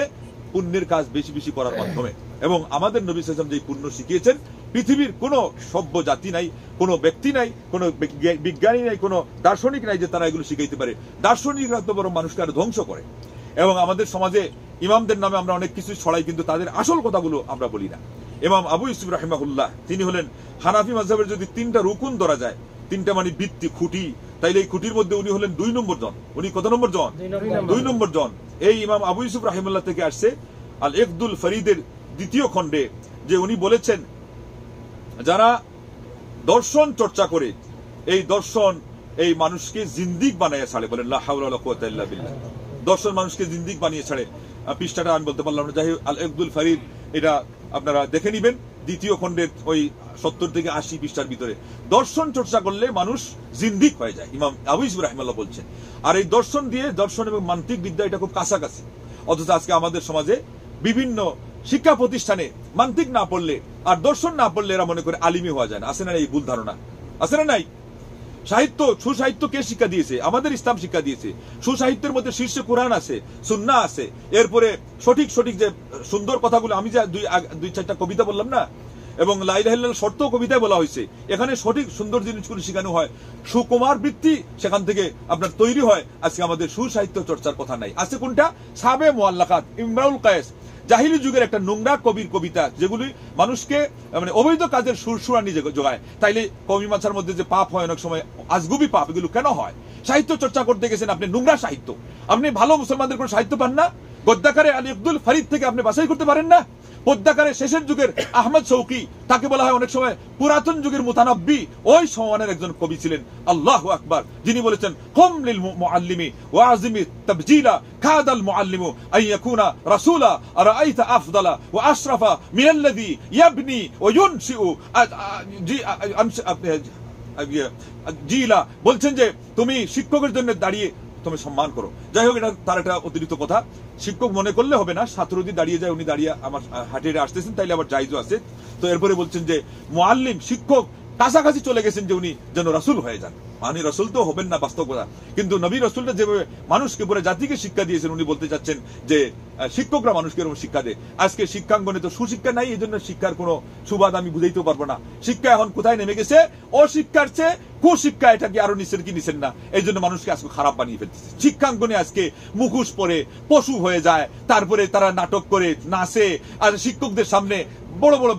পুণ্যের কাজ বেশি বেশি করার মাধ্যমে। এবং আমাদের নবী সাল্লাল্লাহু আলাইহি ওয়াসাল্লাম যে পুণ্য শিখিয়েছেন, পৃথিবীর কোনো সভ্য জাতি নাই, কোনো ব্যক্তি নাই, কোনো বিজ্ঞানী নাই, কোনো দার্শনিক নাই যে তারা এগুলো শিখাইতে পারে। দার্শনিকরা তো বড় মানুষকে আরো ধ্বংস করে। এবং আমাদের সমাজে ইমামদের নামে আমরা অনেক কিছু ছড়াই, কিন্তু তাদের আসল কথাগুলো আমরা বলি না। ইমাম আবু ইউসুফ রাহিমাহুল্লাহ, তিনি হলেন হানাফি মাযহাবের যদি 3টা রুকুন ধরা যায়, 3টা মানে ভিত্তি, খুঁটি, তাইলে এই খুঁটির মধ্যে উনি হলেন 2 নম্বর জন। উনি কত নম্বর জন? 2 নম্বর জন। এই ইমাম আবু ইউসুফ রাহিমাহুল্লাহ থেকে আসছে আল ইকদুল ফরিদের 2য় খণ্ডে, যে উনি বলেছেন যারা দর্শন চর্চা করে, এই দর্শন এই মানুষকে জিন্দিক বানিয়ে ছাড়ে। বলেন লা হাওলা ওয়ালা কুওয়াতা ইল্লা বিল্লাহ। দর্শন মানুষকে জিন্দিক বানিয়ে ছাড়ে। পৃষ্ঠাটা আমি বলতে পারলাম না, যাই হোক আল ইকদুল ফরিদ, এটা আপনারা দেখে নিবেন 2য় খণ্ডের ওই 70 থেকে 80 পৃষ্ঠার ভিতরে। দর্শন চর্চা করলে মানুষ জিন্দিক হয়ে যায়, ইমাম আবু ইউসুফ রাহিমাহুল্লাহ বলছেন। আর এই দর্শন দিয়ে, দর্শন এবং মান্তিক বিদ্যা, এটা খুব কাছাকাছি। অথচ আজকে আমাদের সমাজে বিভিন্ন শিক্ষা প্রতিষ্ঠানে মান্তিক না পড়লে আর দর্শন না পড়লে এরা মনে করে আলিমি হওয়া যায় না। আছে না এই ভুল ধারণা? আছে না নাই? সাহিত্য, সুসাহিত্য কে শিক্ষা দিয়েছে? আমাদের ইসলাম শিক্ষা দিয়েছে। সুসাহিত্যের মধ্যে শীর্ষে কোরআন আছে, সুন্নাহ আছে। এরপরে সঠিক সঠিক যে সুন্দর কথাগুলো, আমি যে 2-4টা কবিতা বললাম না, এবং লা ইলাহা ইল্লাল্লাহ শর্ত কবিতায় বলা হয়েছে, এখানে সঠিক সুন্দর জিনিসগুলো শেখানো হয়। সুকুমার বৃত্তি সেখান থেকে আপনার তৈরি হয়। আজকে আমাদের সুসাহিত্য চর্চার কথা নাই। আছে কোনটা? সাবে মুআল্লাকাত, ইমরাউল কায়েস, জাহিলি যুগের একটা নোংরা কবির কবিতা, যেগুলি মানুষকে মানে অবৈধ কাজের সুরসুরানি যোগায়। তাইলে কওমি মাছার মধ্যে যে পাপ হয় অনেক সময়, আজগুবি পাপ, এগুলো কেন হয়? সাহিত্য চর্চা করতে গেছেন আপনি নোংরা সাহিত্য। আপনি ভালো মুসলমানদের কোন সাহিত্য পান না? গদ্যাকারে আলী ইকদুল ফরিদ থেকে আপনি বাছাই করতে পারেন না? পদ্মাকারে শেষের যুগের আহমদ শৌকি, তাকে বলা হয় অনেক সময় পুরাতন যুগের মুতানাব্বি, ওই সমানের একজন কবি ছিলেন। আল্লাহু আকবার। যিনি বলেছেন কুম লিল মুআল্লিমি ওয়া আযমি তাবজিলা কাদাল মুআল্লিমু আন ইয়াকুনা রাসূলা আরাআইতা আফদালা ওয়া আশরাফা মিনাল্লাযী ইয়াবনি ওয়া ইউনশিউ জিলা। বলছেন যে তুমি শিক্ষকের জন্য দাঁড়িয়ে তুমি সম্মান করো। যাই হোক, এটা তার একটা অতিরিক্ত কথা। শিক্ষক মনে করলে হবে না, ছাত্র যদি দাঁড়িয়ে যায়, উনি দাঁড়িয়ে আমার হাটে আসতেছেন, তাইলে আবার জায়েজও আছে। তো এরপরে বলছেন যে মুআল্লিম, শিক্ষক, কাছাকাছি চলে গেছেন যে উনি যেন রাসূল হয়ে যান। মানে রাসূল তো হবেন না বাস্তব কথা, কিন্তু নবী রাসূলটা যেভাবে মানুষকে পুরো জাতিকে শিক্ষা দিয়েছেন, উনি বলতে চাচ্ছেন যে শিক্ষকরা মানুষকে এরকম শিক্ষা দেয়। আজকে শিক্ষাঙ্গনে তো সুশিক্ষা নাই, এই জন্য শিক্ষার কোনো সুবাদ আমি বুঝাইতেও পারবো না। শিক্ষা এখন কোথায় নেমে গেছে? অশিক্ষার চেয়ে কুশিক্ষা, এটাকে আরো নিছেন কি নিছেন না, এই জন্য মানুষকে আজকে খারাপ বানিয়ে ফেলতেছে। শিক্ষাঙ্গনে আজকে মুখোশ পরে পশু হয়ে যায়, তারপরে তারা নাটক করে নাচে, আর শিক্ষকদের সামনে বড় বড়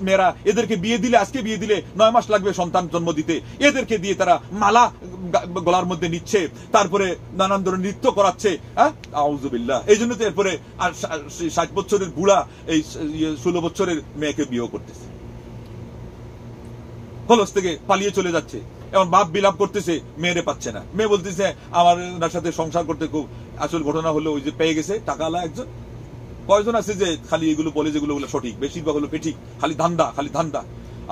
মেয়েরা, এদেরকে বিয়ে দিলে, আজকে বিয়ে দিলে 9 মাস লাগবে সন্তান জন্ম দিতে, এদেরকে দিয়ে তারা মালা গলার মধ্যে নিচ্ছে, তারপরে নানান ধরনের নৃত্য করাচ্ছে। আউযুবিল্লাহ। এই জন্য তো এরপরে 60 বছরের বুড়া এই 16 বছরের মেয়েকে বিয়ে করতেছে, খলস থেকে পালিয়ে চলে যাচ্ছে। এখন বাপ বিলাপ করতেছে, মেয়েরে পাচ্ছে না। মেয়ে বলতেছে আমার ওনার সাথে সংসার করতে খুব, আসল ঘটনা হলো ওই যে পেয়ে গেছে টাকাওয়ালা একজন। কয়জন আছে যে খালি এগুলো বলে, যেগুলো সঠিক, বেশিরভাগ হলো পেঠিক, খালি ধান্দা, খালি ধান্দা।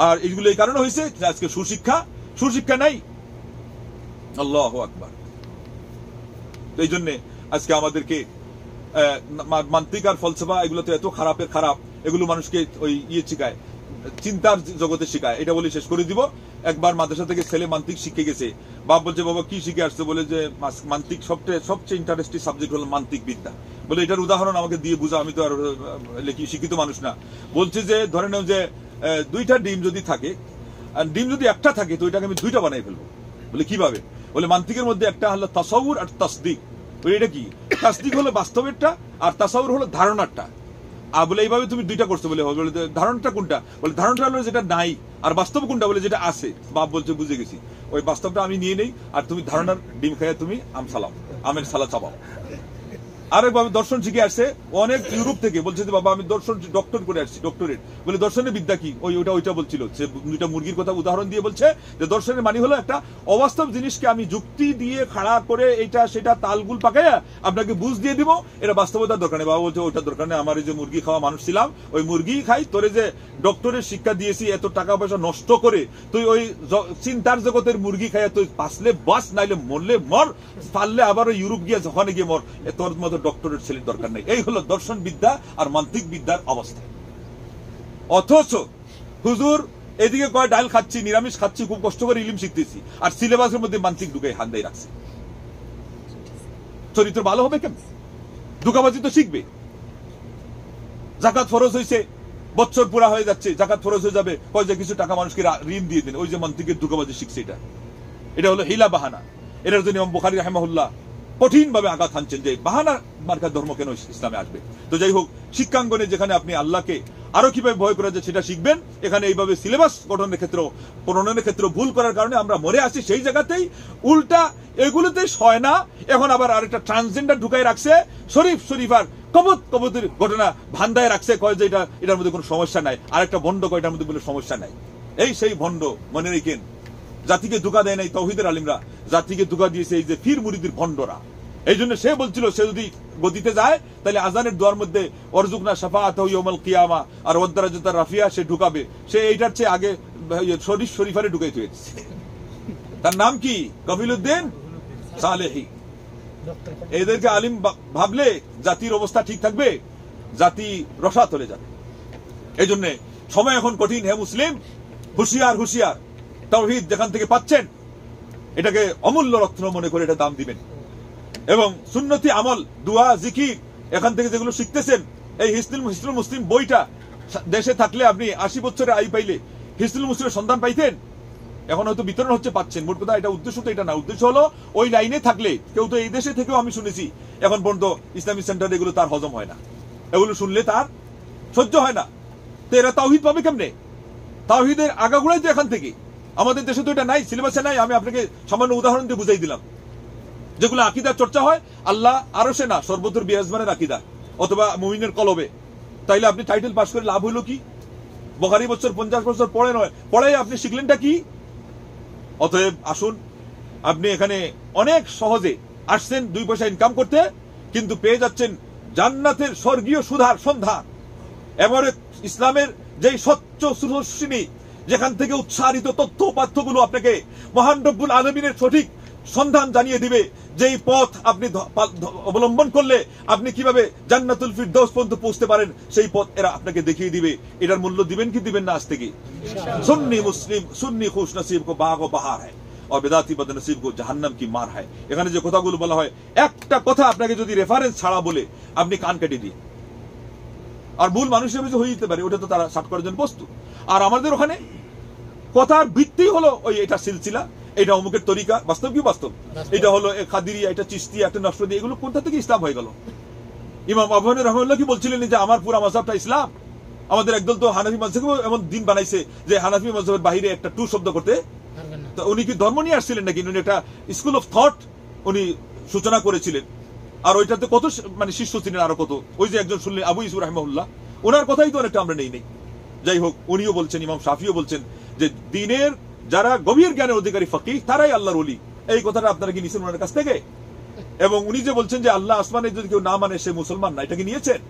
আর এগুলো এই কারণে হয়েছে যে আজকে সুশিক্ষা নাই। আল্লাহু আকবার। এই জন্য আজকে আমাদেরকে মান্তিক আর ফলসফা, এগুলো তো এত খারাপের খারাপ, এগুলো মানুষকে ওই শিখায়। চিন্তার জগতে শেখায়, এটা বলে শেষ করে দিব। একবার মাদ্রাসা থেকে ছেলে মান্তিক শিখে গেছে, বাপ বলছে বাবা কি শিখে আসছে, বলে যে মান্তিক সবচেয়ে ইন্টারেস্টিং সাবজেক্ট হলো মান্তিক বিদ্যা। বলে এটার উদাহরণ আমাকে দিয়ে বুঝা, আমি তো আর শিক্ষিত মানুষ না। বলছে যে ধরে নাও যে দুইটা ডিম যদি থাকে, আর ডিম যদি একটা থাকে তো ওইটাকে আমি দুইটা বানাই ফেলবো। বলে কিভাবে? বলে মান্তিকের মধ্যে একটা হলো তাসাউর আর তাসদিক। বলে এটা কি? তাসদিক হলো বাস্তবেরটা আর তাসাউর হলো ধারণারটা। বলে এইভাবে তুমি দুইটা করছো। বলে ধারণাটা কোনটা? বলে ধারণাটা হলো যেটা নাই, আর বাস্তব কোনটা? বলে যেটা আছে। বাপ বলছে বুঝে গেছি, ওই বাস্তবটা আমি নিয়ে নেই, আর তুমি ধারণার ডিম খাইয়া তুমি আমের সালা চাবাও। আরেকভাবে দর্শন শিখে আসছে অনেক ইউরোপ থেকে, বলছে যে বাবা আমি দর্শন ডক্টর করে আসছি, ডক্টরেট। বলে দর্শনের বিদ্যা কি? ওইটা বলছিল, সে দুইটা মুরগির কথা উদাহরণ দিয়ে বলছে যে দর্শনের মানে হলো একটা অবাস্তব জিনিসকে আমি যুক্তি দিয়ে খাড়া করে এটা সেটা তালগুল পাকাইয়া আপনাকে বুঝ দিয়ে দিব, এটা বাস্তবতার দরকার নেই। বাবা বলছে ওইটার দরকার নেই, আমার যে মুরগি খাওয়া মানুষ ছিলাম ওই মুরগি খাই, তোরে যে ডক্টরের শিক্ষা দিয়েছি এত টাকা পয়সা নষ্ট করে, তুই ওই চিন্তার জগতের মুরগি খাইয়া তুই বাঁচলে বাঁচ, নাইলে মরলে মর, পারলে আবার ইউরোপ গিয়ে ওখানে গিয়ে মর, তোর মতো ডক্টরের ছেলের দরকার নেই। এই হলো দর্শন বিদ্যা আর মান্তিক বিদ্যার অবস্থা। অথচ হুজুর এদিকে কয় ডাল খাচ্ছি, নিরামিষ খাচ্ছি, খুব কষ্ট করে ইলিম শিখতেছি, আর সিলেবাসের মধ্যে মান্তিক ঢুকে হাত দিয়ে রাখছে। চরিত্র ভালো হবে কেমন? ধোঁকাবাজি তো শিখবে। জাকাত ফরজ হয়েছে, বছর পুরা হয়ে যাচ্ছে, জাকাত ফরজ হয়ে যাবে, কয় যে কিছু টাকা মানুষকে ঋণ দিয়ে দেন, ওই যে মান্তিকের ধোঁকাবাজি শিখছে। এটা হলো হিলা বাহানা। এটার জন্য ইমাম বুখারী রাহিমাহুল্লাহ কঠিন ভাবে আঘাত হানছেন যে বাহানা মার্কা ধর্ম কেন ইসলামে আসবে। তো যাই হোক, শিক্ষাঙ্গনে যেখানে আপনি আল্লাহকে আরো কিভাবে ভয় করা যায় সেটা শিখবেন, এখানে এইভাবে সিলেবাস গঠনের ক্ষেত্রে প্রণয়নের ক্ষেত্রে ভুল করার কারণে আমরা মরে আসি সেই জায়গাতেই, উল্টা এগুলোতে হয় না। এখন আবার আরেকটা ট্রান্সজেন্ডার ঢুকাই রাখছে, শরীফ আর কবতের ঘটনা ভান্দায় রাখছে, কয় যে এটার মধ্যে কোনো সমস্যা নাই। আরেকটা ভণ্ড কয় এটার মধ্যে কোনো সমস্যা নাই। এই সেই ভণ্ড, মনে রেখেন, জাতিকে ধোঁকা দেয় নাই তৌহিদের আলিমরা, জাতিকে ধোঁকা দিয়েছে এই যে ফির মুরিদের ভণ্ডরা। এই জন্য সে বলছিল সে যদি গদিতে যায় তাহলে আজানের দোয়ার মধ্যে অরজুকনা শাফাআতাহু ইয়াউমাল কিয়ামা আর ওয়াদারাজাতার রাফিয়া সে ঢুকাবে। সে এইটার চেয়ে আগে শরীফারে ঢুকাই দিয়েছে। তার নাম কি? কফিলউদ্দিন সালেহী। এদেরকে আলিম ভাবলে জাতির অবস্থা ঠিক থাকবে, জাতি রসাত হয়ে যাবে। এই জন্য সময় এখন কঠিন। হে মুসলিম, হুঁশিয়ার। তাওহীদ যেখান থেকে পাচ্ছেন এটাকে অমূল্য রত্ন মনে করে এটা দাম দিবেন, এবং সুন্নতি আমল, দোয়া, জিকির এখান থেকে যেগুলো শিখতেছেন, এই হিসনুল মুসলিম বইটা দেশে থাকলে আপনি 80 বছরে আই পাইলে হিসনুল মুসলিমের সন্ধান পাইতেন। এখন হয়তো বিতরণ হচ্ছে, পাচ্ছেন। মোট কথা এটা উদ্দেশ্য তো এটা না, উদ্দেশ্য হলো ওই লাইনে থাকলে কেউ তো এই দেশে থেকেও আমি শুনেছি এখন পর্যন্ত ইসলামিক সেন্টার এগুলো তার হজম হয় না, এগুলো শুনলে তার সহ্য হয় না। তো এরা তাওহীদ পাবে কেমনে? তাওহীদের আগাগোড়াই তো এখান থেকে। আমাদের দেশে তো এটা নাই, সিলেবাসে নাই। আমি আপনাকে সামান্য উদাহরণ দিয়ে বুঝাই দিলাম। যেগুলো আকীদার চর্চা হয়, আল্লাহ আরশে না, সর্বত্র বিরাজমানের আকীদা, অথবা মুমিনের কলবে, তাইলে আপনি টাইটেল পাস করে লাভ হইল কি? বুখারী বছর 50 বছর পড়ে নয়, পড়াই আপনি শিখলেনটা কি? অতএব আসুন, আপনি এখানে অনেক সহজে আসছেন 2 পয়সা ইনকাম করতে, কিন্তু পেয়ে যাচ্ছেন জান্নাতের স্বর্গীয় সুধার সন্ধান। এবারে ইসলামের যেই স্বচ্ছ সুদর্শিনী, যেখান থেকে উচ্চারিত তথ্য পাঠ্যগুলো আপনাকে মহান রব্বুল আলামিনের সঠিক সন্ধান জানিয়ে দিবে, যেই পথ আপনি অবলম্বন করলে আপনি কিভাবে জান্নাতুল ফিরদৌস পর্যন্ত পৌঁছতে পারেন, সেই পথ এরা আপনাকে দেখিয়ে দিবে। এটার মূল্য দিবেন কি দিবেন না? আজ থেকে সুন্নি মুসলিম, সুন্নি খুশ নসিব কো বাগ ও বাহার হয়, আর বেদাতি বদনসিব কো জাহান্নাম কি মার হয়। এখানে যে কথাগুলো বলা হয়, একটা কথা আপনাকে যদি রেফারেন্স ছাড়া বলে আপনি কান কেটে দিন, আর ভুল মানুষের মধ্যে হয়ে যেতে পারে, ওটা তো তারা সাট করার জন্য বস্তু। আর আমাদের ওখানে কথার ভিত্তি হলো ওই এটা সিলসিলা, এটা অমুকের তরিকা, বাস্তব কি বাস্তব, এটা হলো খাদিরিয়া, এটা চিশতিয়া, একটা নকশবন্দি, এগুলো কোনটা থেকে ইসলাম হয়ে গেল? ইমাম আবু হানিফা রাহিমাহুল্লাহ কি বলছিলেন যে আমার পুরা মাযহাবটা ইসলাম? আমাদের একদল তো হানাফি মাযহাবকে এমন দিন বানাইছে যে হানাফি মাযহাবের বাইরে একটা টু শব্দ করতে। তো উনি কি ধর্ম নিয়ে আসছিলেন নাকি? উনি একটা স্কুল অফ থট উনি সূচনা করেছিলেন, আর ওইটাতে কত মানে শিষ্য ছিলেন, আরো কত। ওই যে একজন শুনলেন আবু ইউসুফ রাহিমাহুল্লাহ, ওনার কথাই তো অনেকটা আমরা নেই। যাই হোক, উনিও বলছেন, ইমাম শাফিও বলছেন যে দ্বীনের যারা গভীর জ্ঞানের অধিকারী ফকিহ তারাই আল্লাহর ওলি। এই কথাটা আপনারা কি নিয়েছেন ওনার কাছ থেকে? এবং উনি যে বলছেন যে আল্লাহ আসমানে যদি কেউ না মানে সে মুসলমান না, এটা কি নিয়েছেন?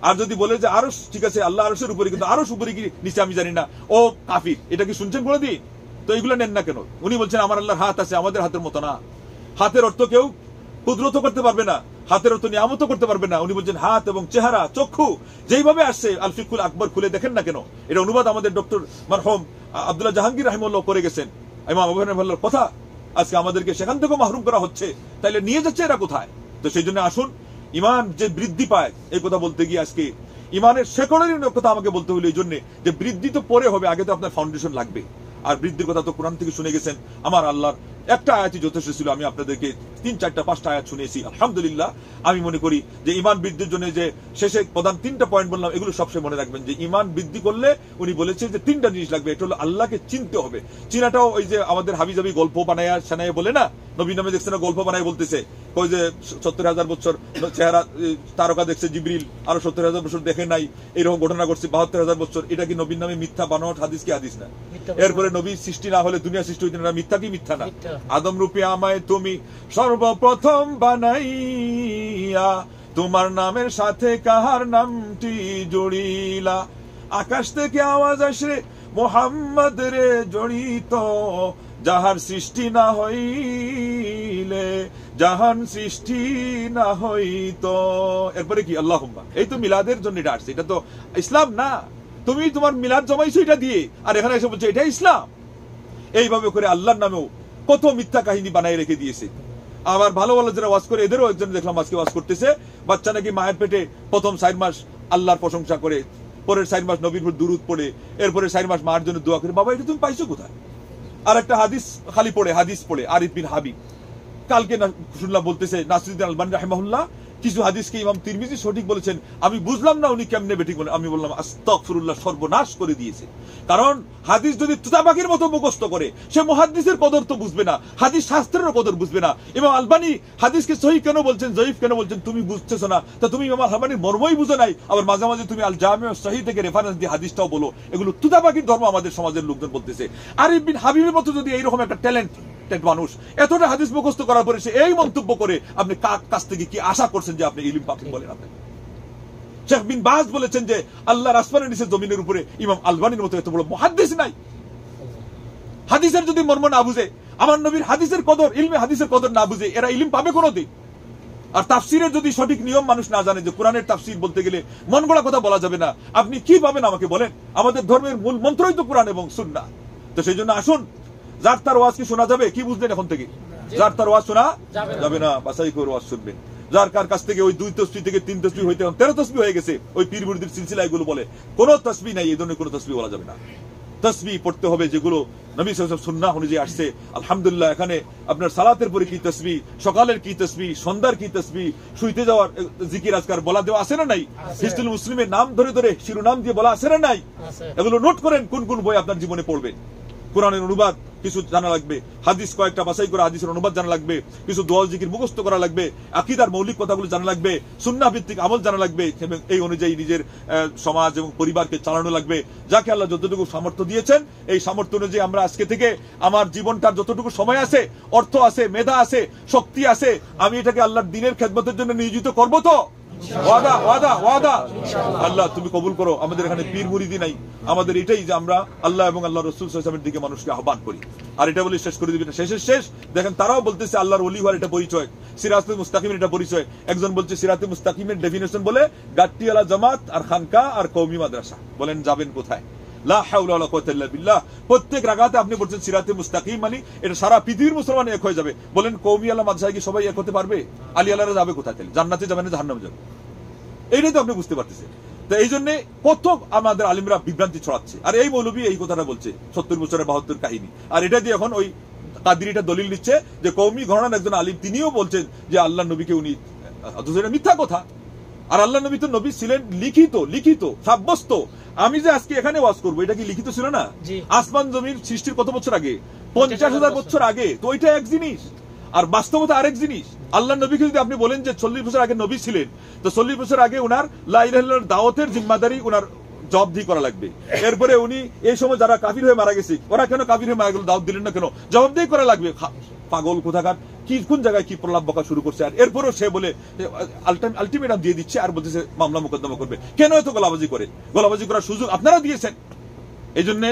আর যদি বলে যে আরশ, ঠিক আছে আল্লাহ আরশের উপরে, কিন্তু আরশ উপরে কি নিচে আমি জানি না, ও কাফির, এটা কি শুনছেন বলে দিন? তো এইগুলো নেন না কেন? উনি বলছেন আমার আল্লাহর হাত আছে, আমাদের হাতের মতো না। হাতের অর্থ কেউ কুদরত করতে পারবে না, হাতের তো নিয়ামত করতে পারবেন না। উনি বলছেন হাত এবং চেহারা, চক্ষু যেইভাবে আসছে আল ফিকুল আকবর খুলে দেখেন না কেন, এটা অনুবাদ আমাদের ডক্টর মারহুম আব্দুল্লাহ জাহাঙ্গীর রাহিমাহুল্লাহ করে গেছেন। ইমাম আবু হানিফার কথা আজকে আমাদেরকে সেখান থেকেও মাহরুম করা হচ্ছে, তাইলে নিয়ে যাচ্ছে এরা কোথায়? তো সেই জন্য আসুন, ইমান যে বৃদ্ধি পায় এই কথা বলতে গিয়ে আজকে ইমানের শেকড়ের কথা আমাকে বলতে হলো এই জন্য যে বৃদ্ধি তো পরে হবে, আগে তো আপনার ফাউন্ডেশন লাগবে। আর বৃদ্ধির কথা তো কোরআন থেকে শুনে গেছেন। আমার আল্লাহর একটা আয়াতই যথেষ্ট ছিল, আমি আপনাদেরকে 3, 4, 5টা আয়াত শুনিয়েছি। আলহামদুলিল্লাহ, আমি মনে করি যে ইমান বৃদ্ধির জন্য যে শেষে প্রধান 3টা পয়েন্ট বললাম, এগুলো সবসময় মনে রাখবেন যে ইমান বৃদ্ধি করলে উনি বলেছেন যে 3টা জিনিস লাগবে। এটা হলো আল্লাহকে চিনতে হবে। চিনাটাও ওই যে আমাদের হাবিজাবি গল্প বানায়া সানায় বলে না, নবী নামে দেখছে না গল্প বানায় বলতেছে, কই যে 70,000 বছর চেহারা তারকা দেখছে জিবরিল, আরো 70,000 বছর দেখে নাই, এরকম ঘটনা ঘটছে 72,000 বছর। এটা কি নবীর নামে মিথ্যা বানোয়াট হাদিস কি হাদিস না? এরপরে নবী সৃষ্টি না হলে দুনিয়া সৃষ্টি হইতে না, মিথ্যা কি মিথ্যা না? আদম রূপে আমায় তুমি সর্বপ্রথম বানাইয়া, তোমার নামের সাথে কাহার নামটি জড়িলা, আকাশ থেকে আওয়াজ আসে মোহাম্মদ রে জড়িত, যাহার সৃষ্টি না হইলে জাহান সৃষ্টি না হইতো। এরপরে কি আল্লাহুম্মা, এই তো মিলাদের জন্য এটা আসছে, এটা তো ইসলাম না। তুমি তোমার মিলাদ জমাইছো এটা দিয়ে, আর এখানে এসে বলছো এটা ইসলাম। এইভাবে করে আল্লাহর নামেও কত মিথ্যা কাহিনী বানাই রেখে দিয়েছে। আবার ভালো ভালো যারা ওয়াজ করে, এদেরও একজন দেখলাম আজকে ওয়াজ করতেছে, বাচ্চা নাকি মায়ের পেটে প্রথম 4 মাস আল্লাহর প্রশংসা করে, পরের 4 মাস নবীর উপর দুরূদ পড়ে, এরপরে 4 মাস মার জন্য দোয়া করে। বাবা, এটা তুমি পাইছো কোথায়? আর একটা হাদিস খালি পড়ে, হাদিস পড়ে আরিফ বিন হাবিব কালকে শুনলাম বলতেছে নাসিরুদ্দিন আলবানী রাহিমাহুল্লাহ কিছু হাদিসকে ইমাম তিরমিজি সঠিক বলেছেন, আমি বুঝলাম না উনি কেমনে বেঠিক বলে। আমি বললাম আস্তাগফিরুল্লাহ, সর্বনাশ করে দিয়েছে। কারণ হাদিস যদি তুতাবাকির মতো মুখস্থ করে, সে মুহাদ্দিসের কদর তো বুঝবে না, হাদিস শাস্ত্রের কদর বুঝবে না। ইমাম আলবানী হাদিসকে সহিহ কেন বলছেন, জয়ীফ কেন বলছেন তুমি বুঝতেছো না। তা তুমি ইমাম আলবানীর মর্মই বুঝো নাই, আবার মাঝে মাঝে তুমি আল জামি ও সহিহ থেকে রেফারেন্স দিয়ে হাদিসটাও বলো। এগুলো তুতাবাকির ধর্ম আমাদের সমাজের লোকজন বলতেছে। আরিফ বিন হাবিবের মতো যদি এইরকম একটা ট্যালেন্ট মানুষ এতটা হাদিস মুখস্থ করার পরে সে এই মন্তব্য করে, আপনি কাছ থেকে কি আশা করছেন যে আপনি ইলম পাবেন বলেন? আপনি শেখ বিন বাজ বলেছেন যে আল্লাহর আসমানের নিচে জমিনের উপরে ইমাম আলবানীর মতো এত বড় মুহাদ্দিস নাই। হাদিসের যদি মর্ম না বুঝে, আমার নবীর হাদিসের কদর, ইলমে হাদিসের কদর না বুঝে, এরা ইলম পাবে কোনোদিন? আর তাফসিরের যদি সঠিক নিয়ম মানুষ না জানে, যে কোরআনের তাফসির বলতে গেলে মন গড়া কথা বলা যাবে না, আপনি কি পাবেন আমাকে বলেন? আমাদের ধর্মের মূল মন্ত্রই তো কোরআন এবং সুন্নাহ। তো সেই জন্য আসুন, যার তার ওয়াজ কি শোনা যাবে? কি বুঝলেন এখন থেকে? যার তার ওয়াজ শোনা যাবে না, বাছাই করে ওয়াজ শুনবেন। যার কার কাছ থেকে ওই 2 তসবিহ থেকে 3 তসবিহ হইতে 13 তসবিহ হয়ে গেছে, ওই পীর মুরিদের সিলসিলা এগুলো বলে, কোন তসবিহ নাই, এই ধরনের কোন তসবিহ বলা যাবে না। তসবিহ পড়তে হবে যেগুলো নবী সাল্লাল্লাহু আলাইহি ওয়াসাল্লাম সুন্নাহ অনুযায়ী আসছে। আলহামদুলিল্লাহ, এখানে আপনার সালাতের পরে কি তসবিহ, সকালের কি তসবিহ, সন্ধ্যার কি তসবিহ, শুইতে যাওয়ার জিকির আজকার বলা দেওয়া আছে না নাই? হিজতুল মুসলিমের নাম ধরে ধরে শিরোনাম দিয়ে বলা আছে না নাই? এগুলো নোট করেন, কোন কোন বই আপনার জীবনে পড়বেন। কোরআনের অনুবাদ কিছু জানা লাগবে, হাদিস কয়েকটা বাছাই করে হাদিসের অনুবাদ জানা লাগবে, কিছু দোয়া জিকির মুখস্থ করা লাগবে, আকীদার মৌলিক কথাগুলো জানা লাগবে, সুন্নাহ ভিত্তিক আমল জানা লাগবে, এবং এই অনুযায়ী নিজের সমাজ এবং পরিবারকে চালানো লাগবে। যাকে আল্লাহ যতটুকু সামর্থ্য দিয়েছেন, এই সামর্থ্য অনুযায়ী আমরা আজকে থেকে আমার জীবনটার যতটুকু সময় আছে, অর্থ আছে, মেধা আছে, শক্তি আছে, আমি এটাকে আল্লাহর দ্বীনের খেদমতের জন্য নিয়োজিত করব। তো ওয়াদা ওয়াদা ওয়াদা। আল্লাহ তুমি কবুল করো। আমাদের এখানে পীর মুরিদি নাই, আমাদের এটাই যে আমরা আল্লাহ এবং আল্লাহ রাসূল সাল্লাল্লাহু আলাইহি ওয়াসাল্লামের দিকে মানুষকে আহ্বান করি। আর এটা বলে শেষ করে দিবি না, শেষের শেষ দেখেন তারাও বলতেছে আল্লাহর ওলি হওয়ার এটা পরিচয়, সিরাতুল মুস্তাকিমের এটা পরিচয়। একজন বলছে সিরাতুল মুস্তাকিমের ডেফিনেশন বলে গাট্টিওয়ালা জামাত আর খানকা আর কওমি মাদ্রাসা। বলেন যাবেন কোথায়? লা হাওলা ওয়ালা কুওয়াতা ইল্লা বিল্লাহ। প্রত্যেক রাকাতে আপনি বলছেন সিরাতুল মুস্তাকিম, মানে এটা সারা পৃথিবীর মুসলমান এক হয়ে যাবে। বলেন কওমি আলা মাদ্রাসায় কি সবাই এক হতে পারবে? আলী আল্লাহরা যাবে কোথায়? তাহলে জান্নাতে যাবে না জাহান্নামে যাবে? এইটাই তো আপনি বুঝতে পারতেছেন। তো এই জন্য কত আমাদের আলিমরা বিভ্রান্তি ছড়াচ্ছে। আর এই মৌলবী এই কথাটা বলছে 70 বছরের 72 কাহিনী। আর এটা দিয়ে এখন ওই কাদিরিটা দলিল নিচ্ছে যে কওমি ঘরানার একজন আলিম তিনিও বলছেন যে আল্লাহ নবীকে উনি, অথচ এটা মিথ্যা কথা। আর আল্লাহ নবী তো নবী ছিলেন লিখিত সাব্যস্ত। আমি যে আজকে এখানে ওয়াজ করবো, এটা কি লিখিত ছিল না? আসমান জমির সৃষ্টির কত বছর আগে? 50,000 বছর আগে। তো ওইটা এক জিনিস, আর বাস্তবতা আরেক জিনিস। আল্লাহ নবীকে যদি আপনি বলেন যে 40 বছর আগে নবী ছিলেন, তো 40 বছর আগে উনার লা ইলাহা ইল্লাল্লাহর দাওয়াতের জিম্মাদারি উনার জবাবদিহি করা লাগবে। এরপরে উনি এই সময় যারা কাফির হয়ে মারা গেছে, ওরা কেন কাফির হয়ে মারা গেল, দাওয়াত দিলেন না কেন? জবাবদিহি করা লাগবে। পাগল কোথাকার, কি কোন জায়গায় কি প্রলাপ বকা শুরু করছে। আর এরপরও সে বলে আলটিমেটাম দিয়ে দিচ্ছে, আর বলতেছে মামলা মোকদ্দমা করবে। কেন এত গলাবাজি করে? গলাবাজি করার সুযোগ আপনারা দিয়েছেন। এই জন্য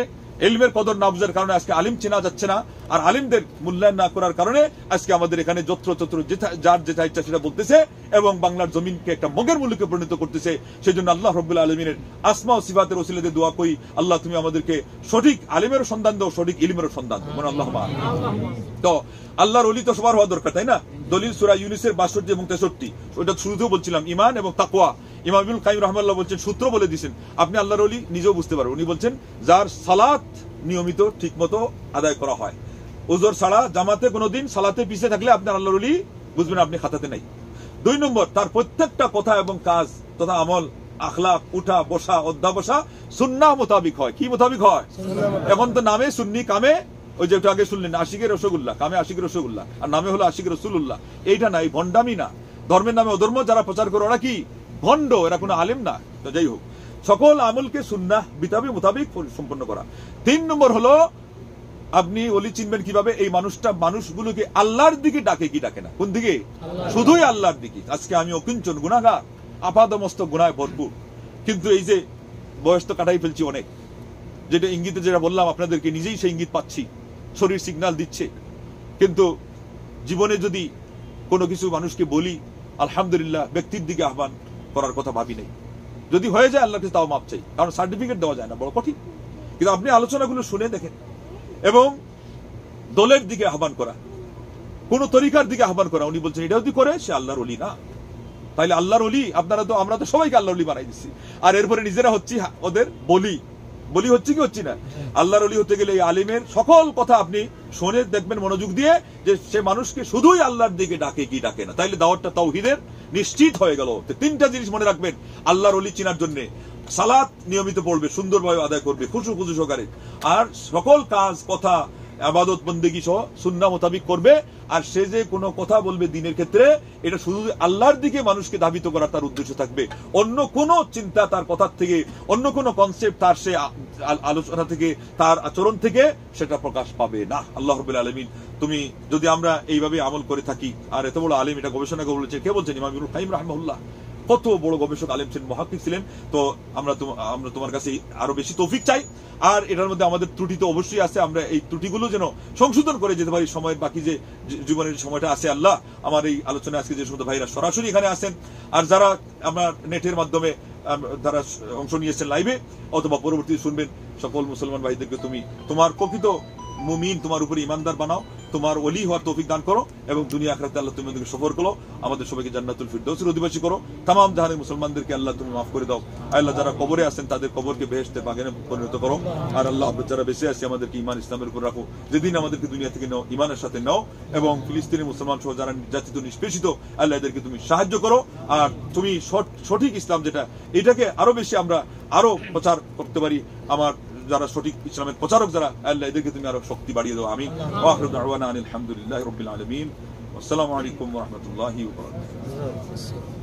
ইলমের কদর না বুঝার কারণে আজকে আলিম চেনা যাচ্ছে না, আর আলিমদের মূল্যায়ন না করার কারণে আজকে আমাদের এখানে যত্র যার যেটা ইচ্ছা সেটা বলতেছে এবং বাংলার জমিনকে একটা মগের মুলুকে পরিণত করতেছে। সেই জন্য আল্লাহ রাব্বুল আলামিনের আসমা ও সিফাতের ওসিলাতে দোয়া করি, আল্লাহ তুমি আমাদেরকে সঠিক আলিমেরও সন্ধান দাও, সঠিক ইলমেরও সন্ধান দাও। আল্লাহুম্মা আমিন। তো আল্লাহর ওলি তো সবার হওয়া দরকার, তাই না? দলিল সূরা ইউনূসের 62 এবং 63, ওটা শুরুতেও বলছিলাম, ঈমান এবং তাকওয়া। ইমাম ইবনুল কাইয়িম রাহিমাহুল্লাহ বলছেন, সূত্র বলে দিয়েছেন, আপনি আল্লাহর ওলি নিজেও বুঝতে পারবেন। উনি বলছেন যার সালাত নিয়মিত ঠিকমতো আদায় করা হয়, ওজর ছাড়া জামাতে কোনোদিন সালাতে পিছিয়ে থাকলে আপনার আল্লাহর ওলি বুঝবেন আপনি খাতাতে নাই। 2 নম্বর, তার প্রত্যেকটা কথা এবং কাজ তথা আমল, আখলাক, উঠা বসা, অধ্যাবসা সুন্নাহ মোতাবিক হয়। কি মোতাবিক হয়? এখন তো নামে সুন্নি, কামে ওই যে একটু আগে শুনলেন আশিকের রসগোল্লা, কামে আশিকের রসগোল্লা, আর নামে হলো আশিকের রসুল্লাহ। এইটা না, এই ভণ্ডামি না। ধর্মের নামে অধর্ম যারা প্রচার করে ওরা কি ভণ্ড, এরা কোনো আলেম না। তো যাই হোক, সকল আমলকে সুন্নাহ বিতাবি মোতাবিক সম্পন্ন করা। 3 নম্বর হলো আপনি ওলি চিনবেন কিভাবে? এই মানুষগুলোকে আল্লাহর দিকে ডাকে কি ডাকে না? কোন দিকে? শুধুই আল্লাহর দিকে। আজকে আমি অকিঞ্চন গুনাহগার, আপাদমস্তক গুনাহে ভরপুর, কিন্তু এই যে বয়স তো কাটাই ফেলছি অনেক, যেটা ইঙ্গিতে যেটা বললাম আপনাদেরকে, নিজেই সেই ইঙ্গিত পাচ্ছি, শরীর সিগন্যাল দিচ্ছে। কিন্তু জীবনে যদি কোনো কিছু মানুষকে বলি, আলহামদুলিল্লাহ, ব্যক্তির দিকে আহ্বান করার কথা ভাবি নাই। যদি হয়ে যায় আল্লাহকে তাও মাপ চাই, কারণ সার্টিফিকেট দেওয়া যায় না, বড় কঠিন। কিন্তু আপনি আলোচনাগুলো শুনে দেখেন, এবং দলের দিকে আহ্বান করা, কোন তরিকার দিকে আহ্বান করা, উনি বলছেন এটা যদি করে সে আল্লাহর ওলি না। তাইলে আল্লাহর ওলি আমরা তো সবাইকে আল্লাহর ওলি বানাই দিচ্ছি, আর এরপরে নিজেরা হচ্ছি ওদের বলি হচ্ছে কি হচ্ছি না? আল্লাহর ওলি হতে গেলে এই আলিমের সকল কথা আপনি শুনে দেখবেন মনোযোগ দিয়ে, যে সে মানুষকে শুধুই আল্লাহর দিকে ডাকে কি ডাকে না। তাইলে দাওয়াতটা তাওহীদের নিশ্চিত হয়ে গেল। 3টা জিনিস মনে রাখবেন আল্লাহর ওলি চিনার জন্য: সালাত নিয়মিত পড়বে, সুন্দরভাবে আদায় করবে, খুশু সহকারে, আর সকল কাজ কথা ইবাদত বন্দেগী সহ সুন্নাহ মোতাবিক করবে। আর সে যে কোনো কথা বলবে দিনের ক্ষেত্রে, এটা শুধু আল্লাহর দিকে মানুষকে ধাবিত করার তার উদ্দেশ্য থাকবে। অন্য কোনো চিন্তা তার কথার থেকে, অন্য কোনো কনসেপ্ট তার সে আলোচনা থেকে, তার আচরণ থেকে সেটা প্রকাশ পাবে না। আল্লাহ রাব্বুল আলামিন, তুমি যদি আমরা এইভাবে আমল করে থাকি, আর এত বড় আলেম এটা গবেষণা করে বলেছে, কে বলছেন? ইমাম ইবনুল কাইয়িম রাহিমাহুল্লাহ, কত বড় গবেষক আলেম ছিলেন, মুহাক্কিক ছিলেন। তো আমরা তোমার কাছে আরো বেশি তৌফিক চাই। আর এটার মধ্যে আমাদের ত্রুটি তো অবশ্যই আছে, আমরা এই ত্রুটিগুলো যেন সংশোধন করে যেতে পারি সময়ের বাকি যে জীবনের সময়টা আছে। আল্লাহ আমার এই আলোচনায় আজকে যে সমস্ত ভাইরা সরাসরি এখানে আছেন, আর যারা আমরা নেটের মাধ্যমে যারা অংশ নিয়েছেন লাইভে অথবা পরবর্তী শুনবেন, সকল মুসলমান ভাইদেরকে তুমি তোমার প্রকৃত মুমিন, তোমার উপরে ইমানদার বানাও, তোমার ওলি হওয়ার তৌফিক দান করো, এবং দুনিয়া আখিরাতে আল্লাহ তুমি আমাদেরকে সফর করো, আমাদের সবাইকে জান্নাতুল ফিরদৌসের অধিবাসী করো। তামাম জাহানের মুসলমানদেরকে আল্লাহ তুমি মাফ করে দাও। আল্লাহ যারা কবরে আছেন তাদের কবরকে বেহেশতের বাগানে পরিণত করো। আর আল্লাহ যারা বেঁচে আছে আমাদেরকে ইমান ইসলামের উপর রাখো, যেদিন আমাদেরকে দুনিয়া থেকে নাও ইমানের সাথে নাও, এবং ফিলিস্তিনের মুসলমান সহ যারা নির্যাতিত নিষ্পেষিত, আল্লাহ এদেরকে তুমি সাহায্য করো। আর তুমি সঠিক ইসলাম যেটা, এটাকে আরো বেশি আমরা আরো প্রচার করতে পারি। আমার যারা সঠিক ইসলামের প্রচারক যারা, আল্লাহ এদেরকে তুমি আরো শক্তি বাড়িয়ে দাও। আমিন। ওয়া আখিরু দাওয়ানা আলহামদুলিল্লাহি রাব্বিল আলামিন। আসসালামু আলাইকুম ওয়া রাহমাতুল্লাহি ওয়া বারাকাতুহু।